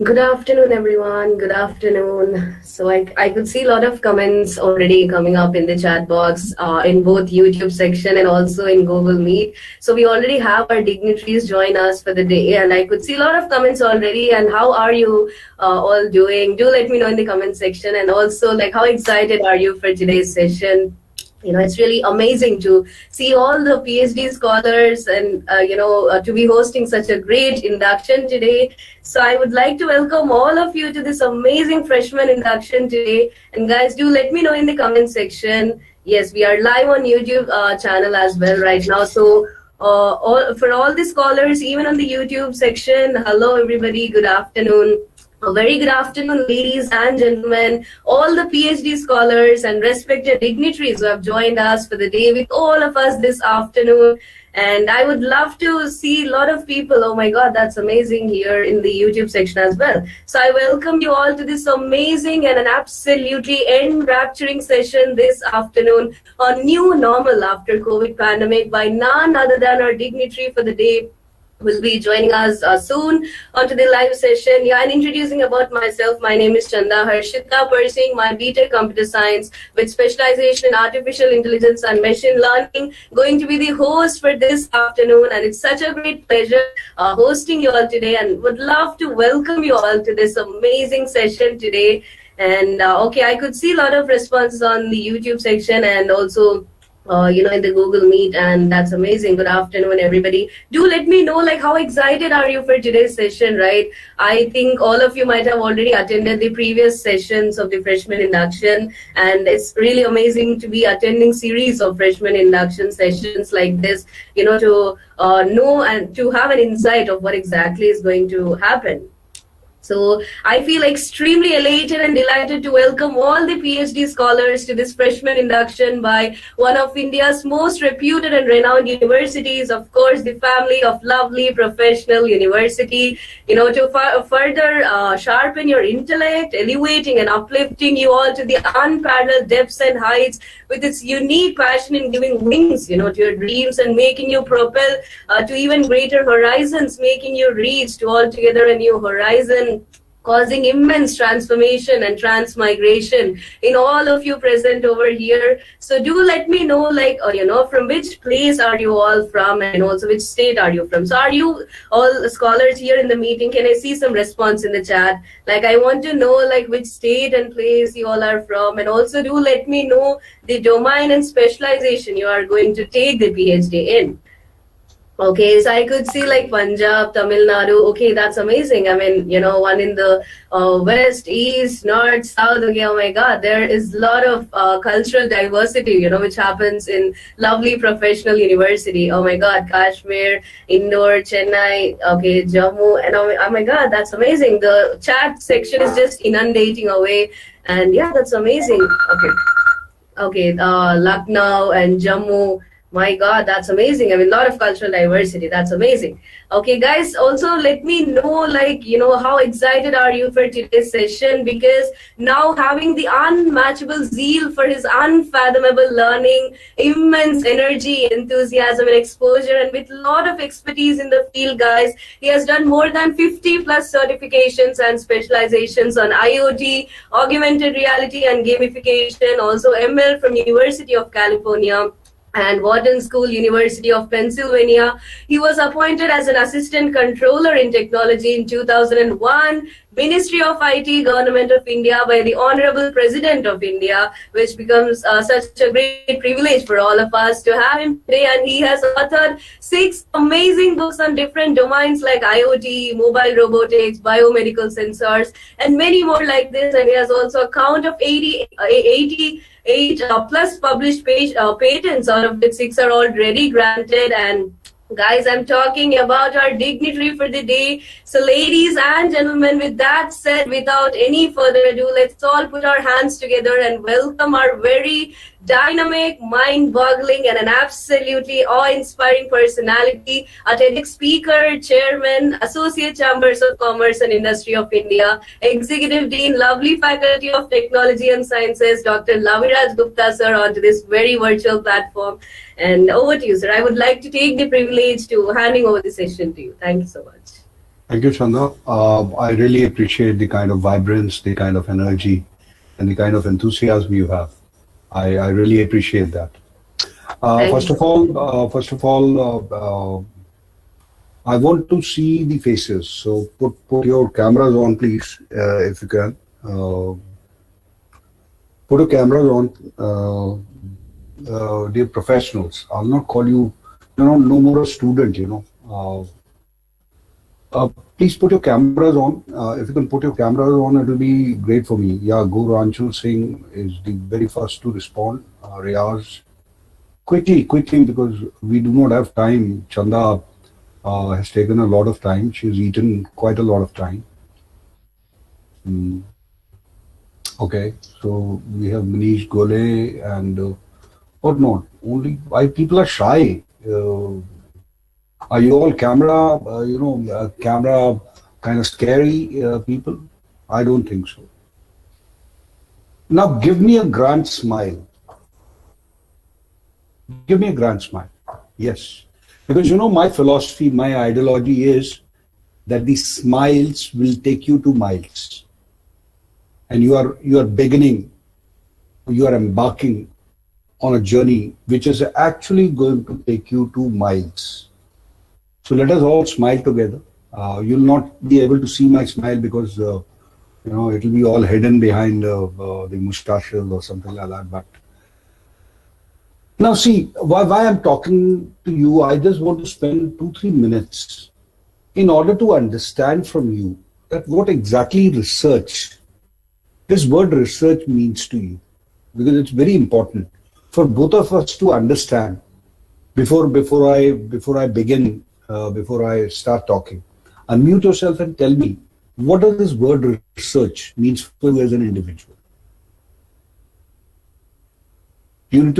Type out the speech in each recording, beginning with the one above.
Good afternoon, everyone. Good afternoon. So I could see a lot of comments already coming up in the chat box in both YouTube section and also in Google Meet. So we already have our dignitaries join us for the day, and I could see a lot of comments already. And how are you all doing? Do let me know in the comment section. And also, like, how excited are you for today's session? It's really amazing to see all the PhD scholars and to be hosting such a great induction today. So I would like to welcome all of you to this amazing freshman induction today. And guys, do let me know in the comment section. Yes, we are live on YouTube channel as well right now. So for all the scholars, even on the YouTube section, hello everybody, good afternoon. A very good afternoon, ladies and gentlemen, all the PhD scholars and respected dignitaries who have joined us for the day with all of us this afternoon. And I would love to see a lot of people. Oh my God, that's amazing here in the YouTube section as well. So I welcome you all to this amazing and an absolutely enrapturing session this afternoon on new normal after COVID pandemic by none other than our dignitary for the day, will be joining us soon onto the live session. Yeah, and introducing about myself, my name is Chanda Harshita, pursuing my BTech Computer Science with specialization in Artificial Intelligence and Machine Learning. Going to be the host for this afternoon, and it's such a great pleasure hosting you all today, and would love to welcome you all to this amazing session today. And okay, I could see a lot of responses on the YouTube section and also in the Google Meet, and that's amazing. Good afternoon, everybody. Do let me know, like, how excited are you for today's session, right? I think all of you might have already attended the previous sessions of the freshman induction, and it's really amazing to be attending series of freshman induction sessions like this, to know and to have an insight of what exactly is going to happen. So I feel extremely elated and delighted to welcome all the PhD scholars to this freshman induction by one of India's most reputed and renowned universities, of course, the family of lovely professional university, to further sharpen your intellect, elevating and uplifting you all to the unparalleled depths and heights with its unique passion in giving wings, to your dreams and making you propel to even greater horizons, making you reach to altogether a new horizon, causing immense transformation and transmigration in all of you present over here. So do let me know, like, from which place are you all from, and also which state are you from. So are you all scholars here in the meeting? Can I see some response in the chat? Like, I want to know, like, which state and place you all are from, and also do let me know the domain and specialization you are going to take the PhD in. Okay, so I could see like Punjab, Tamil Nadu. Okay, that's amazing. I mean, one in the west, east, north, south. Okay, oh my God, there is a lot of cultural diversity, which happens in lovely professional university. Oh my God, Kashmir, Indore, Chennai, okay, Jammu, and oh my God, that's amazing. The chat section is just inundating away, and yeah, that's amazing. Okay, Lucknow and Jammu. My God, that's amazing. I mean, a lot of cultural diversity. That's amazing. Okay, guys, also let me know, like, how excited are you for today's session? Because now having the unmatchable zeal for his unfathomable learning, immense energy, enthusiasm, and exposure, and with a lot of expertise in the field, guys, he has done more than 50 plus certifications and specializations on IoT, augmented reality, and gamification, also ML from University of California and Wharton School, University of Pennsylvania. He was appointed as an assistant controller in technology in 2001, Ministry of IT, Government of India by the Honorable President of India, which becomes such a great privilege for all of us to have him today. And he has authored 6 amazing books on different domains like IoT, mobile robotics, biomedical sensors, and many more like this. And he has also a count of 88 plus published patents, out of which 6 are already granted. And guys, I'm talking about our dignitary for the day. So ladies and gentlemen, with that said, without any further ado, let's all put our hands together and welcome our very dynamic, mind-boggling, and an absolutely awe-inspiring personality, a TEDx speaker, chairman, Associate Chambers of Commerce and Industry of India, Executive Dean, lovely Faculty of Technology and Sciences, Dr. Laviraj Gupta, sir, onto this very virtual platform. And over to you, sir. I would like to take the privilege to handing over the session to you. Thank you so much. Thank you, Chanda. I really appreciate the kind of vibrance, the kind of energy, and the kind of enthusiasm you have. I really appreciate that. Thank you. First of all, I want to see the faces. So put your cameras on, please, if you can. Put your cameras on, dear professionals. I'll not call you, no more a student. Please put your cameras on. If you can put your cameras on, it will be great for me. Yeah, Guru Anshul Singh is the very first to respond. Riaz, quickly, because we do not have time. Chanda has taken a lot of time. She's eaten quite a lot of time. Mm, okay, so we have Manish Gole and what not? Only why people are shy. Are you all camera kind of scary people? I don't think so. Now give me a grand smile. Give me a grand smile. Yes. Because my philosophy, my ideology is that the smiles will take you to miles. And you are beginning, you are embarking on a journey which is actually going to take you to miles. So let us all smile together. You'll not be able to see my smile because it'll be all hidden behind the mustaches or something like that. But now, see, why I'm talking to you, I just want to spend 2, 3 minutes in order to understand from you that what exactly this word research means to you, because it's very important for both of us to understand before I start talking. Unmute yourself and tell me what does this word research means for you as an individual. You need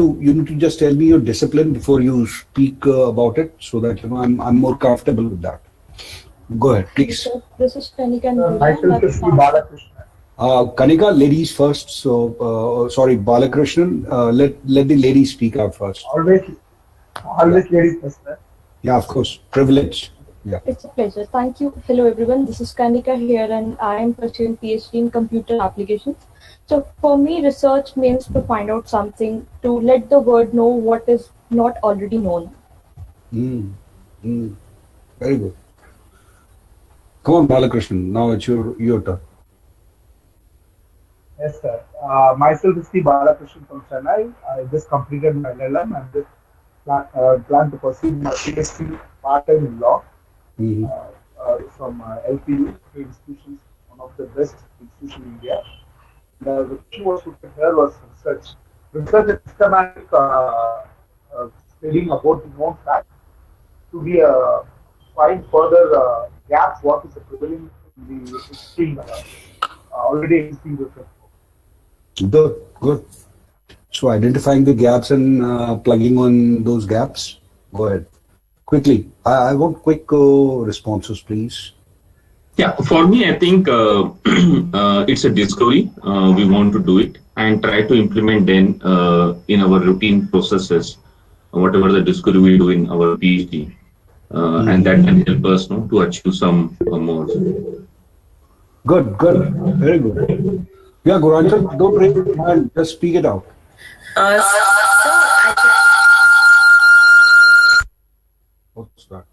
to just tell me your discipline before you speak about it, so that I'm more comfortable with that. Go ahead, please. This is Kanika and Myself is Sri Balakrishnan. Kanika, ladies first. So sorry, Balakrishnan. Let the ladies speak out first. Always ladies first. Sir. Yeah, of course. Privilege. Yeah. It's a pleasure. Thank you. Hello everyone. This is Kanika here and I am pursuing PhD in computer applications. So for me, research means to find out something, to let the world know what is not already known. Mm, mm, very good. Come on, Balakrishnan. Now it's your turn. Yes, sir. Myself is Sri Balakrishnan from Chennai. I just completed my LLM and just plan to pursue my PhD part-time in law Mhm. from LPU institutions, one of the best institutions in India. The question was put here was research. Research is systematic studying about the known facts to be find further gaps what is prevailing in the existing already existing research. Good, good. So identifying the gaps and plugging on those gaps. Go ahead. Quickly. I want quick responses, please. Yeah, for me, I think it's a discovery. We want to do it and try to implement then in our routine processes, whatever the discovery we do in our PhD, and that can help us to achieve some more. Good, good. Very good. Yeah, Guranchal, don't raise your hand. Just speak it out. So I What's that?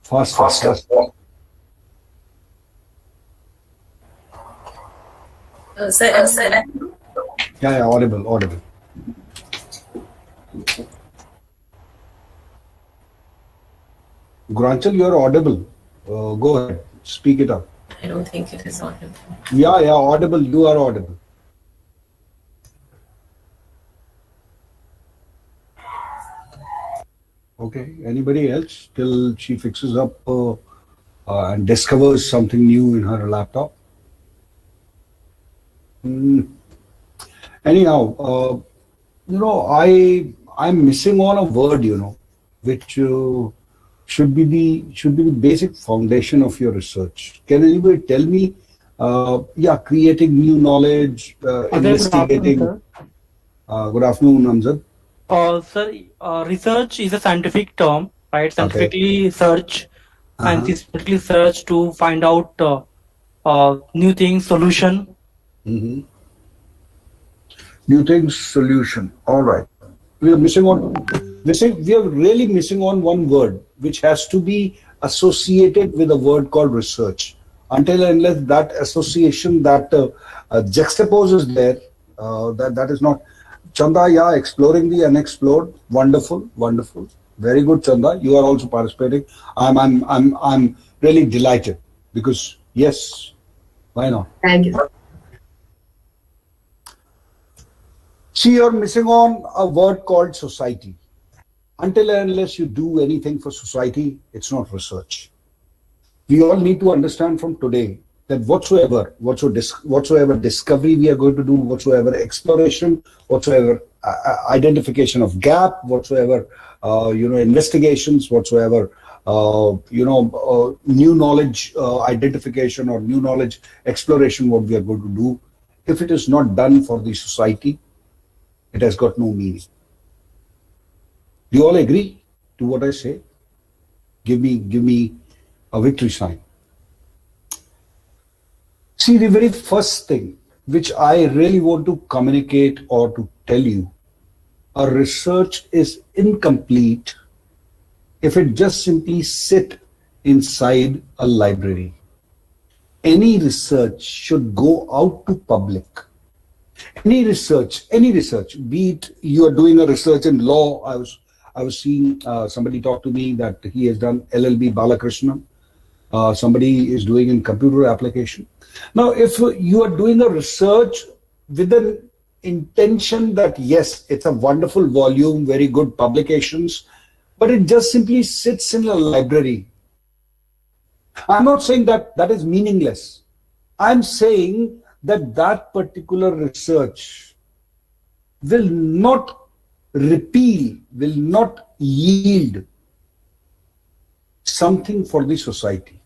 Faster. Yeah, audible. Guranchal, you're audible. Go ahead. Speak it up. I don't think it is audible. Yeah, audible. You are audible. Okay. Anybody else till she fixes up and discovers something new in her laptop? Anyhow, I'm missing on a word, which should be the basic foundation of your research. Can anybody tell me? Creating new knowledge, investigating. Good afternoon, Amjad. Sir, research is a scientific term, right? Okay. Scientifically search and Uh-huh. systematically search to find out new things, solution. Mm-hmm. New things, solution. All right. We are we are really missing on one word, which has to be associated with a word called research. Until and unless that association, that juxtaposes there, that is not. Chanda, yeah, exploring the unexplored. Wonderful, wonderful. Very good, Chanda. You are also participating. I'm really delighted because yes, why not? Thank you. See, you're missing on a word called society. Until and unless you do anything for society, it's not research. We all need to understand from today that whatsoever discovery we are going to do, whatsoever exploration, whatsoever identification of gap, whatsoever investigations, whatsoever new knowledge identification or new knowledge exploration, what we are going to do, if it is not done for the society, it has got no meaning. Do you all agree to what I say? Give me a victory sign. See, the very first thing which I really want to communicate or to tell you, a research is incomplete if it just simply sit inside a library. Any research should go out to public. Any research, be it you are doing a research in law. I was seeing somebody talk to me that he has done LLB Balakrishnan. Somebody is doing in computer application. Now, if you are doing a research with an intention that yes, it's a wonderful volume, very good publications, but it just simply sits in a library. I'm not saying that that is meaningless. I'm saying that that particular research will not repeal, will not yield something for the society.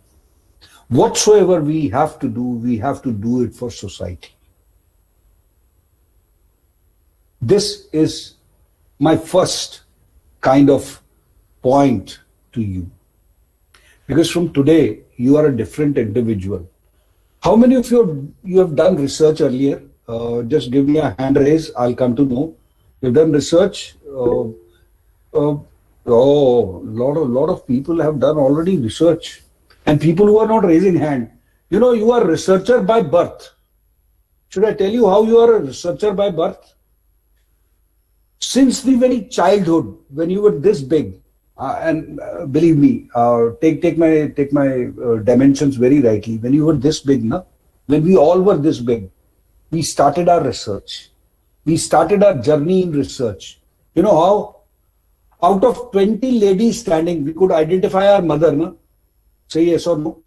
Whatsoever we have to do it for society. This is my first kind of point to you. Because from today, you are a different individual. How many of you have done research earlier? Just give me a hand raise. I'll come to know. You've done research. Lot of people have done already research, and people who are not raising hand. You are a researcher by birth. Should I tell you how you are a researcher by birth? Since the very childhood, when you were this big, and believe me, take my dimensions very rightly. When you were this big, when we all were this big, we started our research. We started our journey in research. You know how? Out of 20 ladies standing, we could identify our mother, no? Say yes or no.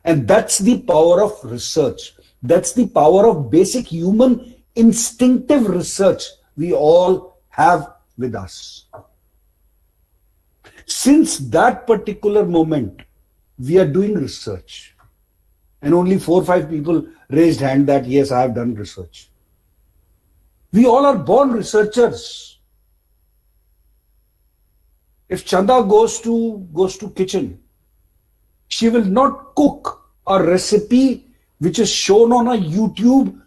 And that's the power of research. That's the power of basic human instinctive research we all have with us. Since that particular moment, we are doing research. And only 4 or 5 people raised hand that yes, I have done research. We all are born researchers. If Chanda goes to kitchen, she will not cook a recipe which is shown on a YouTube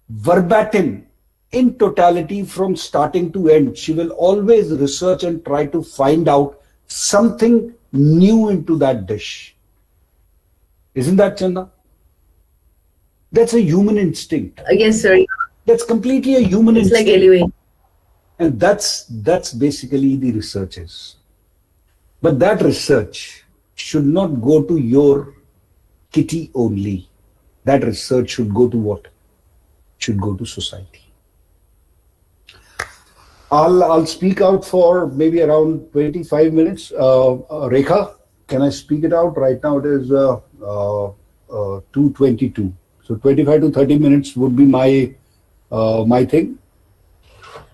verbatim in totality from starting to end. She will always research and try to find out something new into that dish. Isn't that, Chanda? That's a human instinct. Yes, sir. That's completely a human It's like instinct. elevate. And that's basically the research is. But that research should not go to your kitty only. That research should go to what? Should go to society. I'll speak out for maybe around 25 minutes. Rekha, can I speak it out? Right now it is 2:22. So 25 to 30 minutes would be my thing.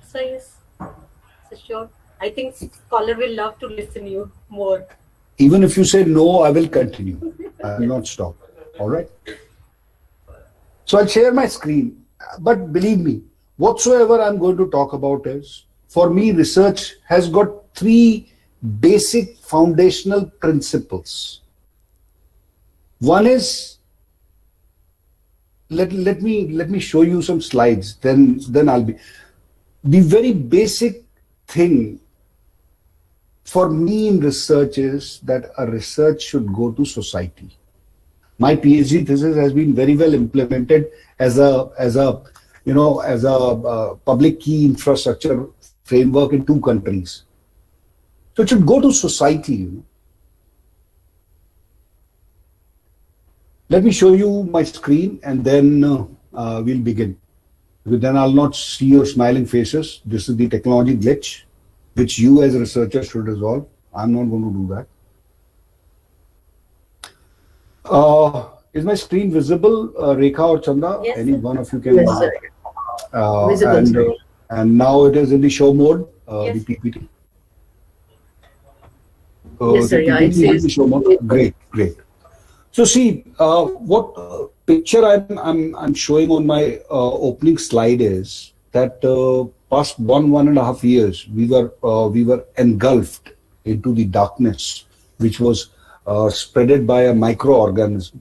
So yes, so sure. I think scholar will love to listen you more. Even if you say no, I will continue. I will not stop. All right. So I'll share my screen. But believe me, whatsoever I'm going to talk about is, for me, research has got three basic foundational principles. One is, let me show you some slides, then I'll be, the very basic thing for me in research is that a research should go to society. My PhD thesis has been very well implemented as a public key infrastructure framework in 2 countries. So it should go to society. Let me show you my screen and then we'll begin. Because then I'll not see your smiling faces. This is the technology glitch, which you as researchers should resolve. I'm not going to do that. Is my screen visible, Rekha or Chanda? Yes, Any sir. one of you can. Yes, sir. Visible, sir. And now it is in the show mode, Yes. the PPT. Yes, sir. The Yeah, PPT it is in the says. show mode. Great. So see, what picture I'm showing on my opening slide is that past 1.5 years we were engulfed into the darkness, which was spreaded by a microorganism.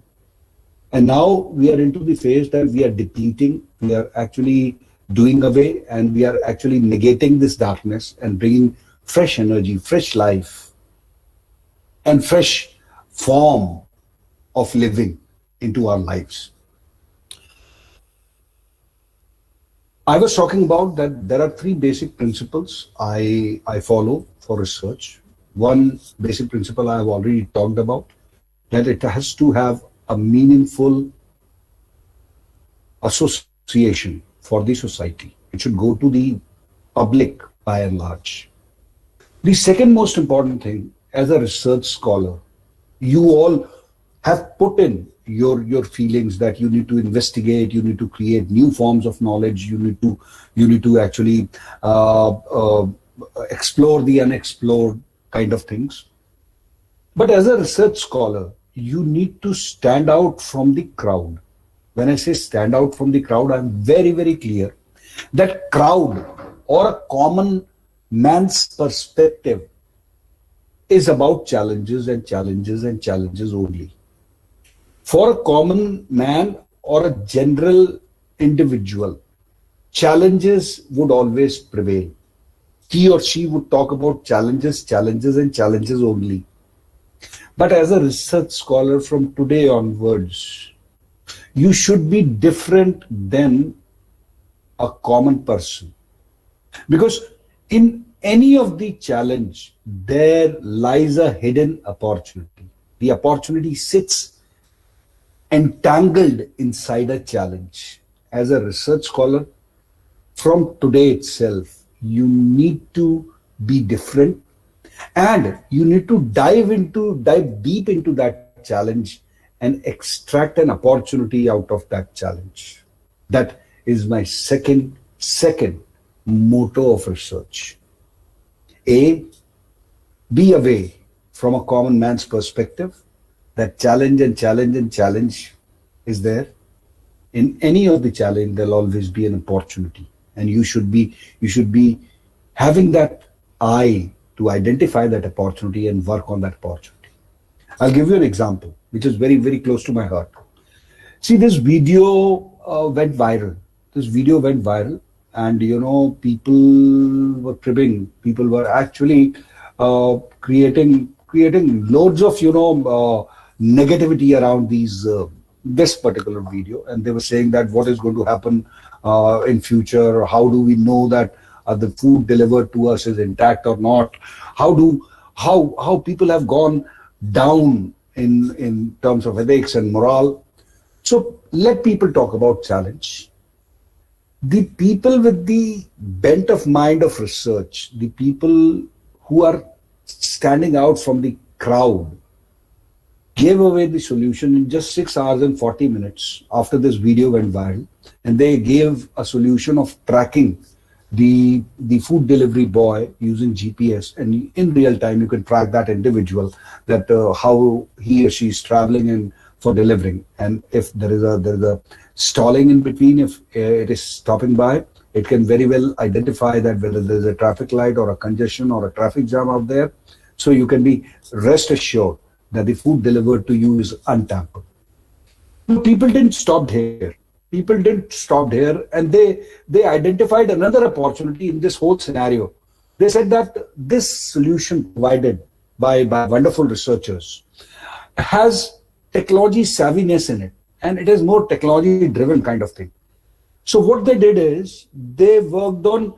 And now we are into the phase that we are depleting, we are actually doing away, and we are actually negating this darkness and bringing fresh energy, fresh life, and fresh form of living into our lives. I was talking about that there are 3 basic principles I follow for research. One basic principle I have already talked about, that it has to have a meaningful association for the society. It should go to the public by and large. The second most important thing, as a research scholar, you all have put in your feelings that you need to investigate, you need to create new forms of knowledge, you need to actually explore the unexplored kind of things. But as a research scholar, you need to stand out from the crowd. When I say stand out from the crowd, I'm very, very clear that crowd or a common man's perspective is about challenges and challenges and challenges only. For a common man or a general individual, challenges would always prevail. He or she would talk about challenges, challenges, and challenges only. But as a research scholar from today onwards, you should be different than a common person. Because in any of the challenge, there lies a hidden opportunity. The opportunity sits entangled inside a challenge. As a research scholar, from today itself, you need to be different, and you need to dive deep into that challenge and extract an opportunity out of that challenge. That is my second motto of research. A, be away from a common man's perspective. That challenge and challenge and challenge is there. In any of the challenge, there'll always be an opportunity, and you should be having that eye to identify that opportunity and work on that opportunity. I'll give you an example, which is very, very close to my heart. See, this video went viral. And people were cribbing. People were actually creating loads of negativity around this particular video, and they were saying that what is going to happen in future? How do we know that the food delivered to us is intact or not? How people have gone down in terms of ethics and morale. So let people talk about challenge. The people with the bent of mind of research, the people who are standing out from the crowd, gave away the solution in just 6 hours and 40 minutes after this video went viral. And they gave a solution of tracking the food delivery boy using GPS, and in real time you can track that individual, that how he or she is traveling and for delivering, and if there is a stalling in between, if it is stopping by, It can very well identify that whether there's a traffic light or a congestion or a traffic jam out there. So you can be rest assured that the food delivered to you is untampered. But people didn't stop here. People didn't stop here, and they identified another opportunity in this whole scenario. They said that this solution provided by wonderful researchers has technology savviness in it, and it is more technology driven kind of thing. So what they did is they worked on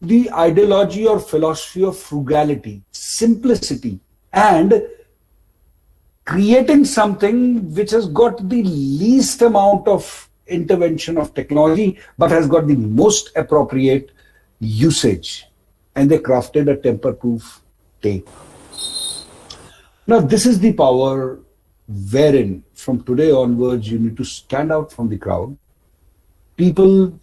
the ideology or philosophy of frugality, simplicity, and creating something which has got the least amount of intervention of technology but has got the most appropriate usage. And they crafted a temper-proof tape. Now, this is the power wherein from today onwards you need to stand out from the crowd. People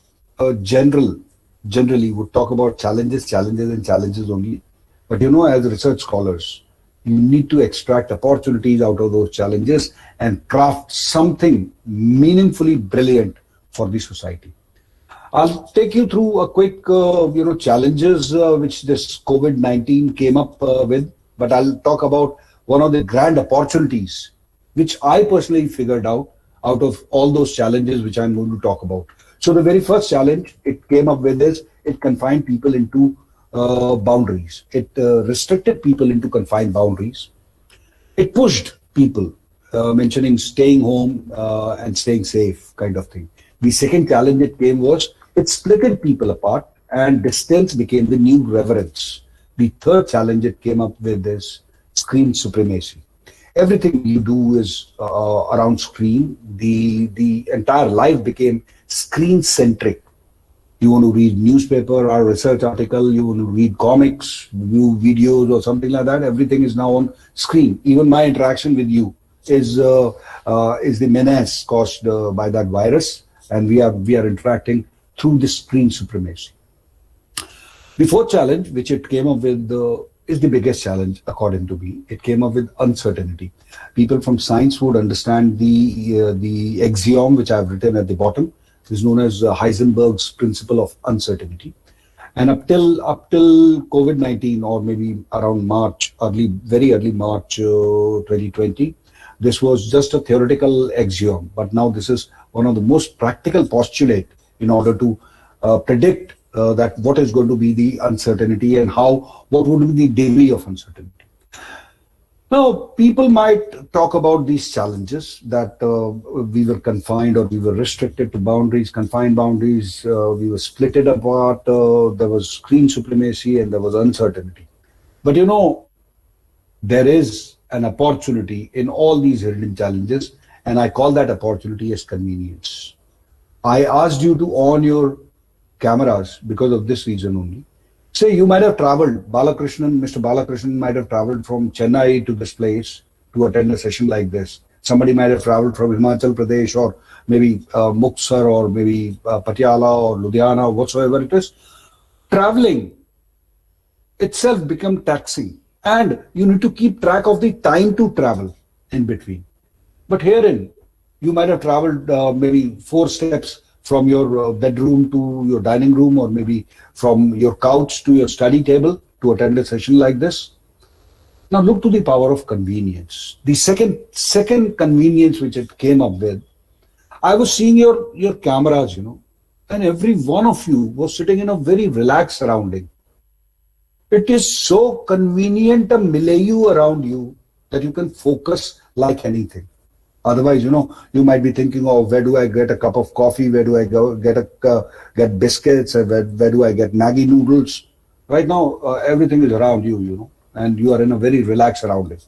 generally would talk about challenges and challenges only. But as research scholars, you need to extract opportunities out of those challenges and craft something meaningfully brilliant for the society. I'll take you through a quick, challenges which this COVID-19 came up with, but I'll talk about one of the grand opportunities which I personally figured out of all those challenges which I'm going to talk about. So the very first challenge it came up with is it confined people into boundaries. It restricted people into confined boundaries. It pushed people, mentioning staying home and staying safe kind of thing. The second challenge it came was it splitted people apart and distance became the new reverence. The third challenge it came up with is screen supremacy. Everything you do is around screen. The entire life became screen centric. You want to read newspaper or research article, you want to read comics, view videos or something like that, everything is now on screen. Even my interaction with you is the menace caused by that virus, and we are interacting through this screen supremacy. The fourth challenge, which it came up with, is the biggest challenge according to me. It came up with uncertainty. People from science would understand the axiom which I've written at the bottom, is known as Heisenberg's principle of uncertainty. And up till COVID-19, or maybe around March, very early March 2020, this was just a theoretical axiom. But now this is one of the most practical postulate in order to predict that what is going to be the uncertainty and what would be the degree of uncertainty. Now, people might talk about these challenges that we were confined or we were restricted to boundaries, confined boundaries, we were splitted apart, there was screen supremacy and there was uncertainty. But there is an opportunity in all these hidden challenges, and I call that opportunity as convenience. I asked you to on your cameras because of this reason only. Say you might have traveled, Mr. Balakrishnan might have traveled from Chennai to this place to attend a session like this. Somebody might have traveled from Himachal Pradesh or maybe Muktsar or maybe Patiala or Ludhiana, whatsoever it is. Traveling itself become taxing, and you need to keep track of the time to travel in between. But herein, you might have traveled maybe 4 steps from your bedroom to your dining room, or maybe from your couch to your study table to attend a session like this. Now look to the power of convenience. The second convenience which it came up with, I was seeing your cameras, and every one of you was sitting in a very relaxed surrounding. It is so convenient a milieu around you that you can focus like anything. Otherwise, you might be thinking, oh, where do I get a cup of coffee? Where do I go get biscuits? Where do I get Maggi noodles? Right now, everything is around you, and you are in a very relaxed surrounding.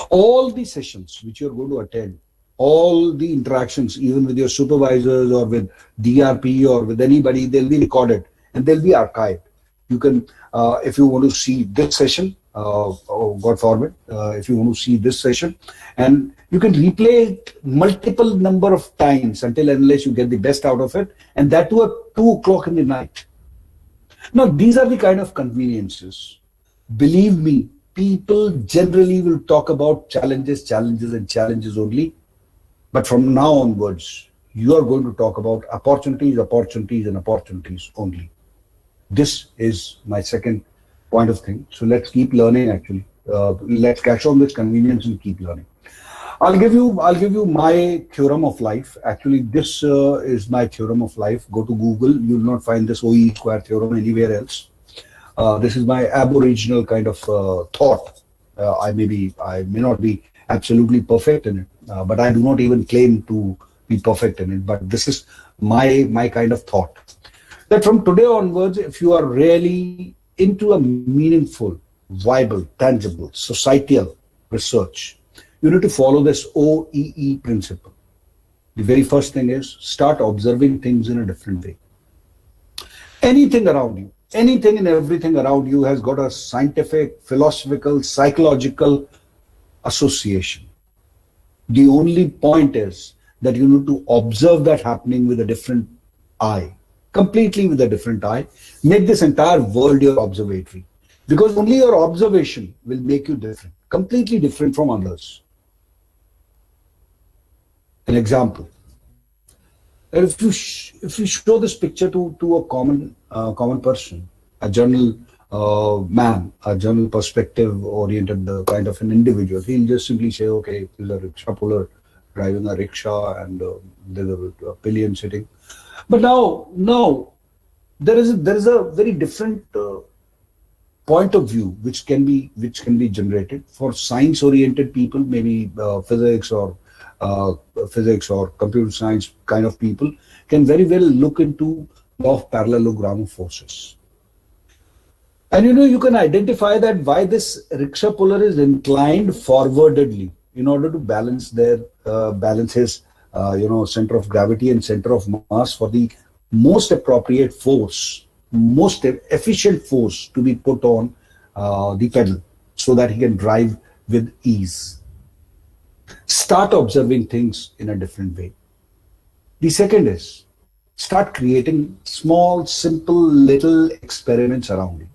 All the sessions which you're going to attend, all the interactions, even with your supervisors or with DRP or with anybody, they'll be recorded and they'll be archived. You can, if you want to see this session, God forbid, if you want to see this session, and you can replay it multiple number of times until unless you get the best out of it, and that too at 2 o'clock in the night. Now, these are the kind of conveniences. Believe me, people generally will talk about challenges only. But from now onwards, you are going to talk about opportunities, opportunities, and opportunities only. This is my second point of thing. So let's keep learning. Actually, let's catch on this convenience and keep learning. I'll give you my theorem of life. Actually, this is my theorem of life. Go to Google. You will not find this OE square theorem anywhere else. This is my aboriginal kind of thought. I may not be absolutely perfect in it, but I do not even claim to be perfect in it. But this is my kind of thought. That from today onwards, if you are really into a meaningful, viable, tangible, societal research, you need to follow this OEE principle. The very first thing is start observing things in a different way. Anything around you, anything and everything around you has got a scientific, philosophical, psychological association. The only point is that you need to observe that happening with a different eye, completely with a different eye. Make this entire world your observatory, because only your observation will make you different, completely different from others. An example: if you show this picture to a common person, a general man, a general perspective oriented kind of an individual, he'll just simply say, okay, there's a rickshaw puller driving a rickshaw and there's a pillion sitting. But now there is a very different point of view which can be generated for science oriented people, maybe physics or computer science kind of people can very well look into law of parallelogram of forces. And you can identify that why this rickshaw puller is inclined forwardedly in order to balance his center of gravity and center of mass for the most appropriate force, most efficient force to be put on the pedal so that he can drive with ease. Start observing things in a different way. The second is start creating small, simple, little experiments around you.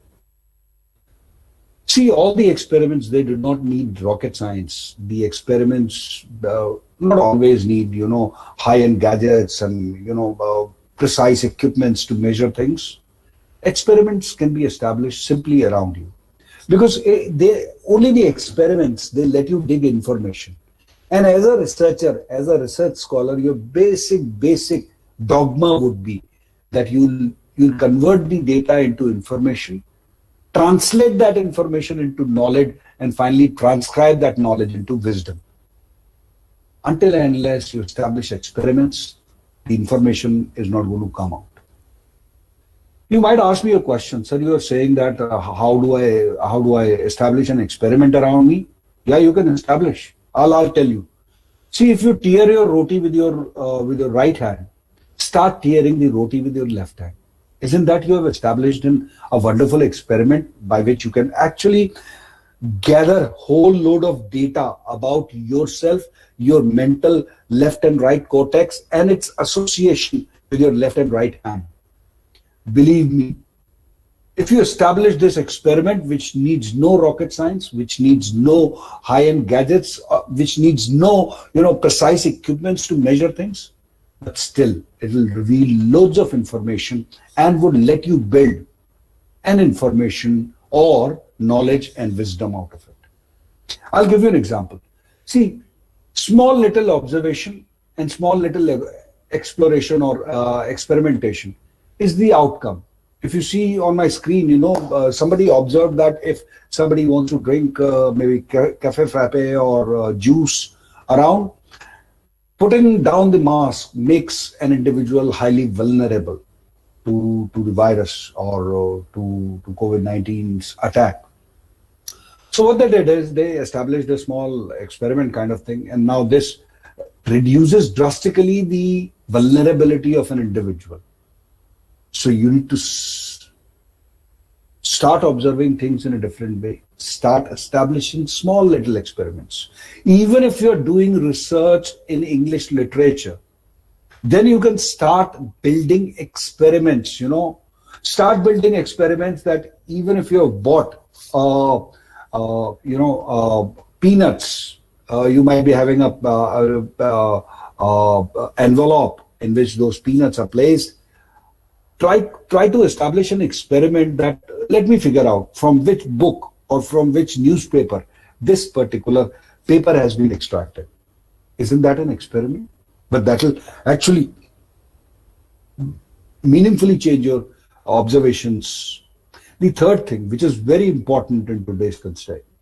See, all the experiments, they do not need rocket science. The experiments not always need, high-end gadgets and, precise equipments to measure things. Experiments can be established simply around you, because only the experiments, they let you dig information. And as a researcher, as a research scholar, your basic dogma would be that you'll convert the data into information, translate that information into knowledge, and finally transcribe that knowledge into wisdom. Until and unless you establish experiments, the information is not going to come out. You might ask me a question, sir. You are saying that how do I establish an experiment around me? Yeah, you can establish. I'll tell you. See, if you tear your roti with your right hand, start tearing the roti with your left hand. Isn't that you have established in a wonderful experiment by which you can actually gather whole load of data about yourself, your mental left and right cortex, and its association with your left and right hand. Believe me, if you establish this experiment, which needs no rocket science, which needs no high-end gadgets, which needs no precise equipments to measure things, but still it will reveal loads of information and would let you build an information or knowledge and wisdom out of it. I'll give you an example. See, small little observation and small little exploration or experimentation is the outcome. If you see on my screen, somebody observed that if somebody wants to drink maybe cafe frappe or juice around, putting down the mask makes an individual highly vulnerable to the virus or to COVID-19's attack. So what they did is they established a small experiment kind of thing, and now this reduces drastically the vulnerability of an individual. So you need to start observing things in a different way. Start establishing small little experiments. Even if you're doing research in English literature, then you can start building experiments, Start building experiments that even if you have bought, peanuts, you might be having a envelope in which those peanuts are placed. Try to establish an experiment that let me figure out from which book or from which newspaper this particular paper has been extracted. Isn't that an experiment? But that will actually meaningfully change your observations. The third thing, which is very important in today's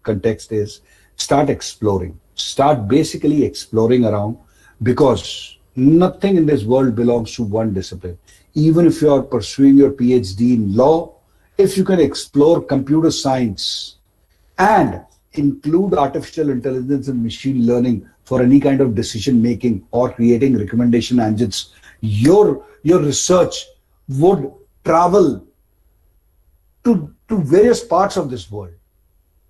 context, is start exploring. Start basically exploring around, because nothing in this world belongs to one discipline. Even if you are pursuing your PhD in law, if you can explore computer science and include artificial intelligence and machine learning for any kind of decision making or creating recommendation engines, your research would travel to various parts of this world.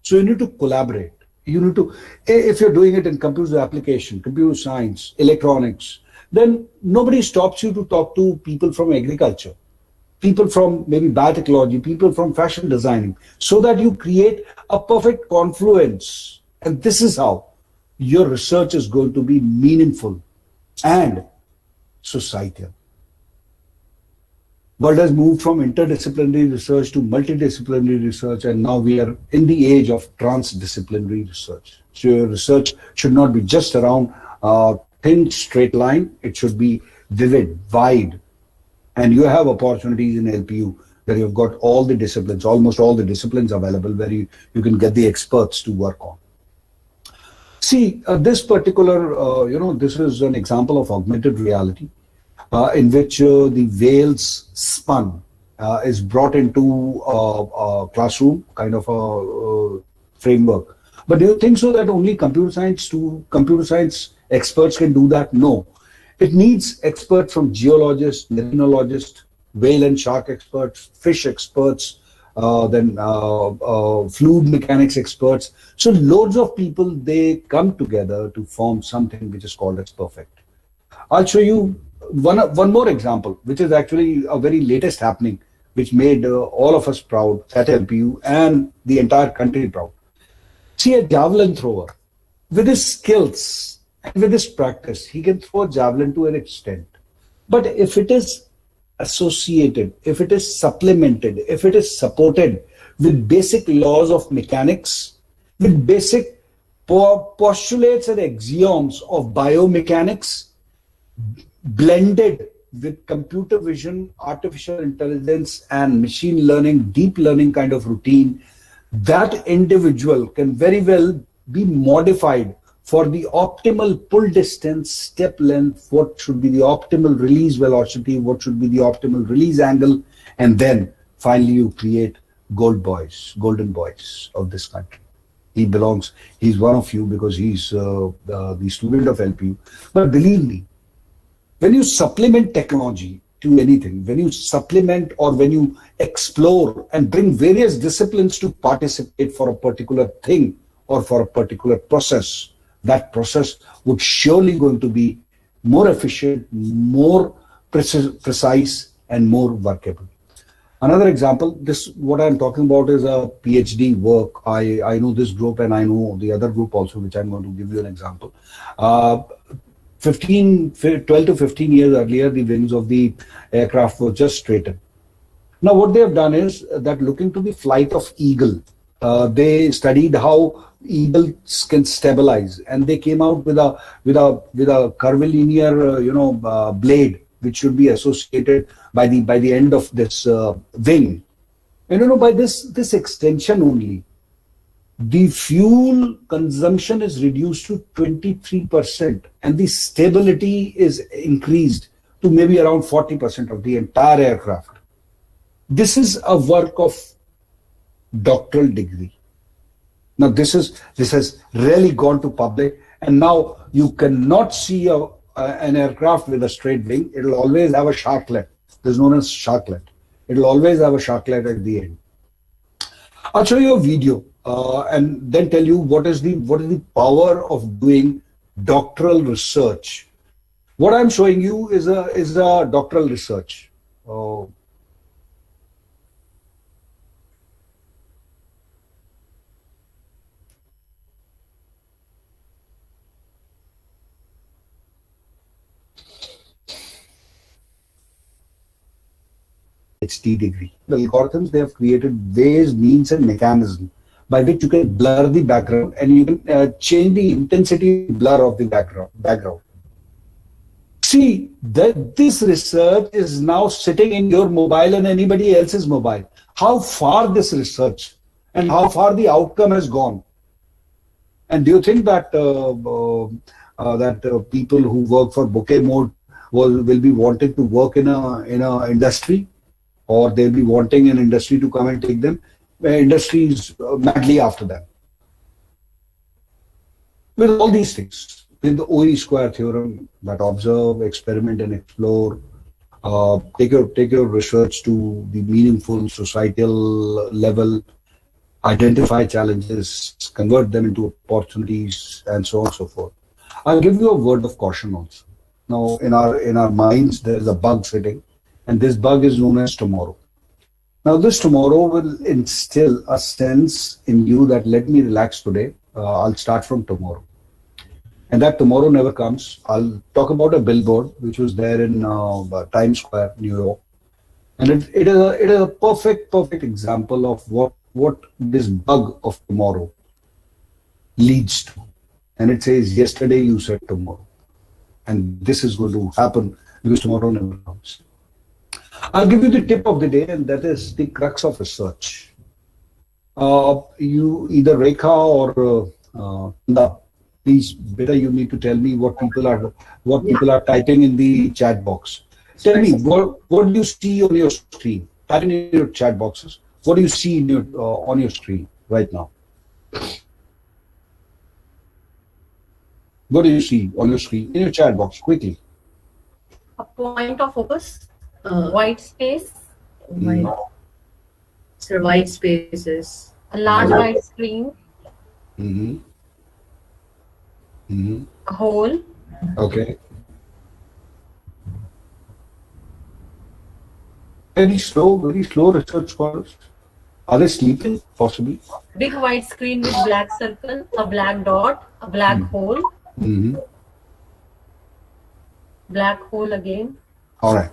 So you need to collaborate. You need to, if you're doing it in computer application, computer science, electronics, then nobody stops you to talk to people from agriculture, people from maybe biotechnology, people from fashion designing, so that you create a perfect confluence. And this is how your research is going to be meaningful and societal. World has moved from interdisciplinary research to multidisciplinary research, and now we are in the age of transdisciplinary research. So your research should not be just around a thin straight line. It should be vivid, wide, and you have opportunities in LPU where you've got all the disciplines, almost all the disciplines available, where you can get the experts to work on. See, this particular, this is an example of augmented reality. In which the Wales spun is brought into a classroom kind of a framework. But do you think so that only computer science experts can do that? No. It needs experts from geologists, marinologists, whale and shark experts, fish experts, then fluid mechanics experts. So loads of people, they come together to form something which is called as perfect. I'll show you one more example, which is actually a very latest happening, which made all of us proud at LPU and the entire country proud. See, a javelin thrower, with his skills and with his practice, he can throw a javelin to an extent. But if it is associated, if it is supplemented, if it is supported with basic laws of mechanics, with basic postulates and axioms of biomechanics, blended with computer vision, artificial intelligence, and machine learning, deep learning kind of routine, that individual can very well be modified for the optimal pull distance, step length, what should be the optimal release velocity, what should be the optimal release angle, and then finally you create golden boys of this country. He's one of you because he's the student of LPU. But believe me, when you supplement technology to anything, when you supplement or when you explore and bring various disciplines to participate for a particular thing or for a particular process, that process would surely going to be more efficient, more precise, and more workable. Another example, this what I'm talking about is a PhD work. I know this group and I know the other group also, which I'm going to give you an example. 12 to 15 years earlier, the wings of the aircraft were just straightened. Now, what they have done is that looking to the flight of eagle, they studied how eagles can stabilize, and they came out with a curvilinear, blade which should be associated by the end of this wing. And by this extension only, the fuel consumption is reduced to 23%, and the stability is increased to maybe around 40% of the entire aircraft. This is a work of doctoral degree. Now this has really gone to public, and now you cannot see an aircraft with a straight wing. It will always have a sharklet. This is known as sharklet. It will always have a sharklet at the end. I'll show you a video and then tell you what is the power of doing doctoral research. What I'm showing you is a doctoral research. PhD degree. The algorithms, they have created ways, means, and mechanisms by which you can blur the background and you can change the intensity blur of the background. See, that this research is now sitting in your mobile and anybody else's mobile. How far this research and how far the outcome has gone. And do you think that people who work for bouquet mode will be wanting to work in a industry, or they'll be wanting an industry to come and take them? Industry is madly after them. With all these things, with the OE square theorem, that observe, experiment, and explore, take your research to the meaningful societal level, identify challenges, convert them into opportunities, and so on and so forth. I'll give you a word of caution also. Now, in our minds, there is a bug sitting, and this bug is known as tomorrow. Now, this tomorrow will instill a sense in you that let me relax today. I'll start from tomorrow. And that tomorrow never comes. I'll talk about a billboard which was there in Times Square, New York. And it is a perfect example of what this bug of tomorrow leads to. And it says, yesterday you said tomorrow. And this is going to happen because tomorrow never comes. I'll give you the tip of the day, and that is the crux of research. You either Rekha or Nanda, please, better you need to tell me what people are typing in the chat box. Tell me what do you see on your screen? Type in your chat boxes. What do you see in on your screen right now? What do you see on your screen in your chat box? Quickly. A point of focus, white space, So white spaces. a large white screen, a hole, Okay. Very slow research scholars. Are they sleeping? Possibly. big white screen with black circle, a black dot, a black hole, black hole again. All right.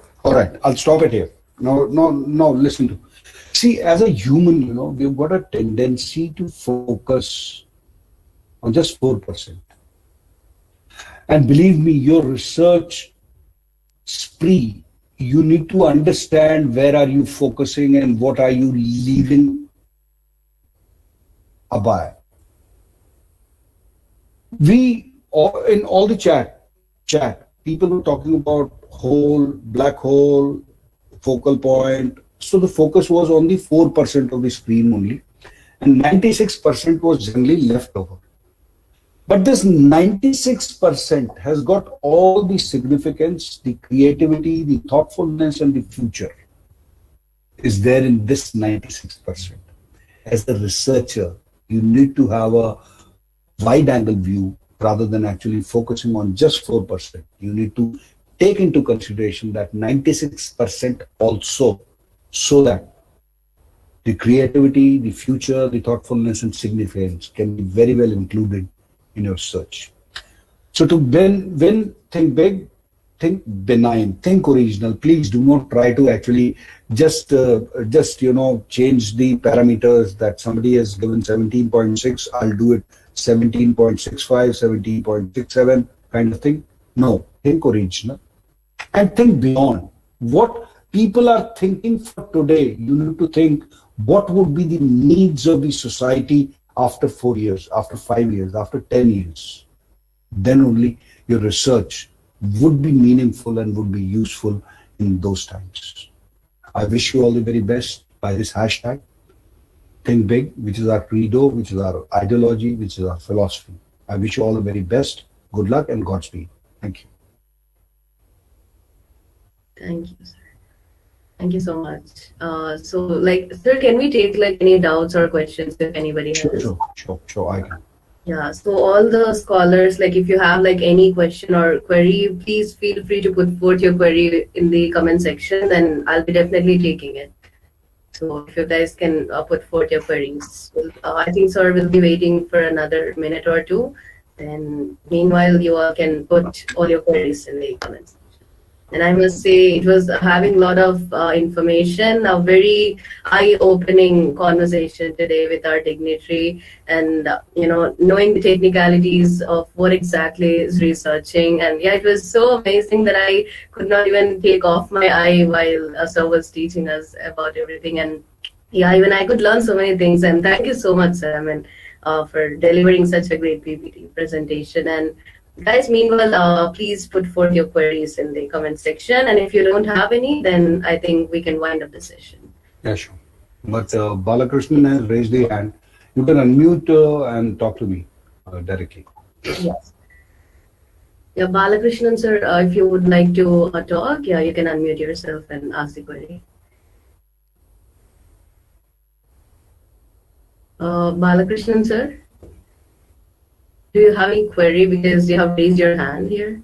I'll stop it here. No, listen to. See, as a human, we've got a tendency to focus on just 4%. And believe me, your research spree, you need to understand where are you focusing and what are you leaving by. In all the chat, people were talking about hole, black hole, focal point. So the focus was on the 4% of the screen only, and 96% was generally left over. But this 96% has got all the significance, the creativity, the thoughtfulness, and the future is there in this 96%. As a researcher, you need to have a wide angle view rather than actually focusing on just 4%. You need to take into consideration that 96% also, so that the creativity, the future, the thoughtfulness, and significance can be very well included in your search. So to when think big, think benign, think original. Please do not try to actually just change the parameters that somebody has given 17.6. I'll do it 17.65, 17.67 kind of thing. No, think original and think beyond. What people are thinking for today, you need to think what would be the needs of the society after 4 years, after 5 years, after 10 years. Then only your research would be meaningful and would be useful in those times. I wish you all the very best by this hashtag. Think big, which is our credo, which is our ideology, which is our philosophy. I wish you all the very best. Good luck and Godspeed. Thank you. Thank you, sir. Thank you so much. Sir, can we take any doubts or questions if anybody has? Sure, I can. Yeah, so all the scholars, if you have any question or query, please feel free to put forth your query in the comment section, then I'll be definitely taking it. So if you guys can put forth your queries. I think sir will be waiting for another minute or two. Then meanwhile, you all can put all your queries in the comments. And I must say, it was having a lot of information, a very eye-opening conversation today with our dignitary, and knowing the technicalities of what exactly is researching. And yeah, it was so amazing that I could not even take off my eye while sir was teaching us about everything. And yeah, even I could learn so many things. And thank you so much, sir. I mean, for delivering such a great PPT presentation. And guys, meanwhile, please put forth your queries in the comment section. And if you don't have any, then I think we can wind up the session. Yeah, sure. But Balakrishnan has raised the hand. You can unmute and talk to me directly. Yes. Yeah, Balakrishnan, sir, if you would like to talk, yeah, you can unmute yourself and ask the query. Balakrishnan, sir, do you have any query because you have raised your hand here?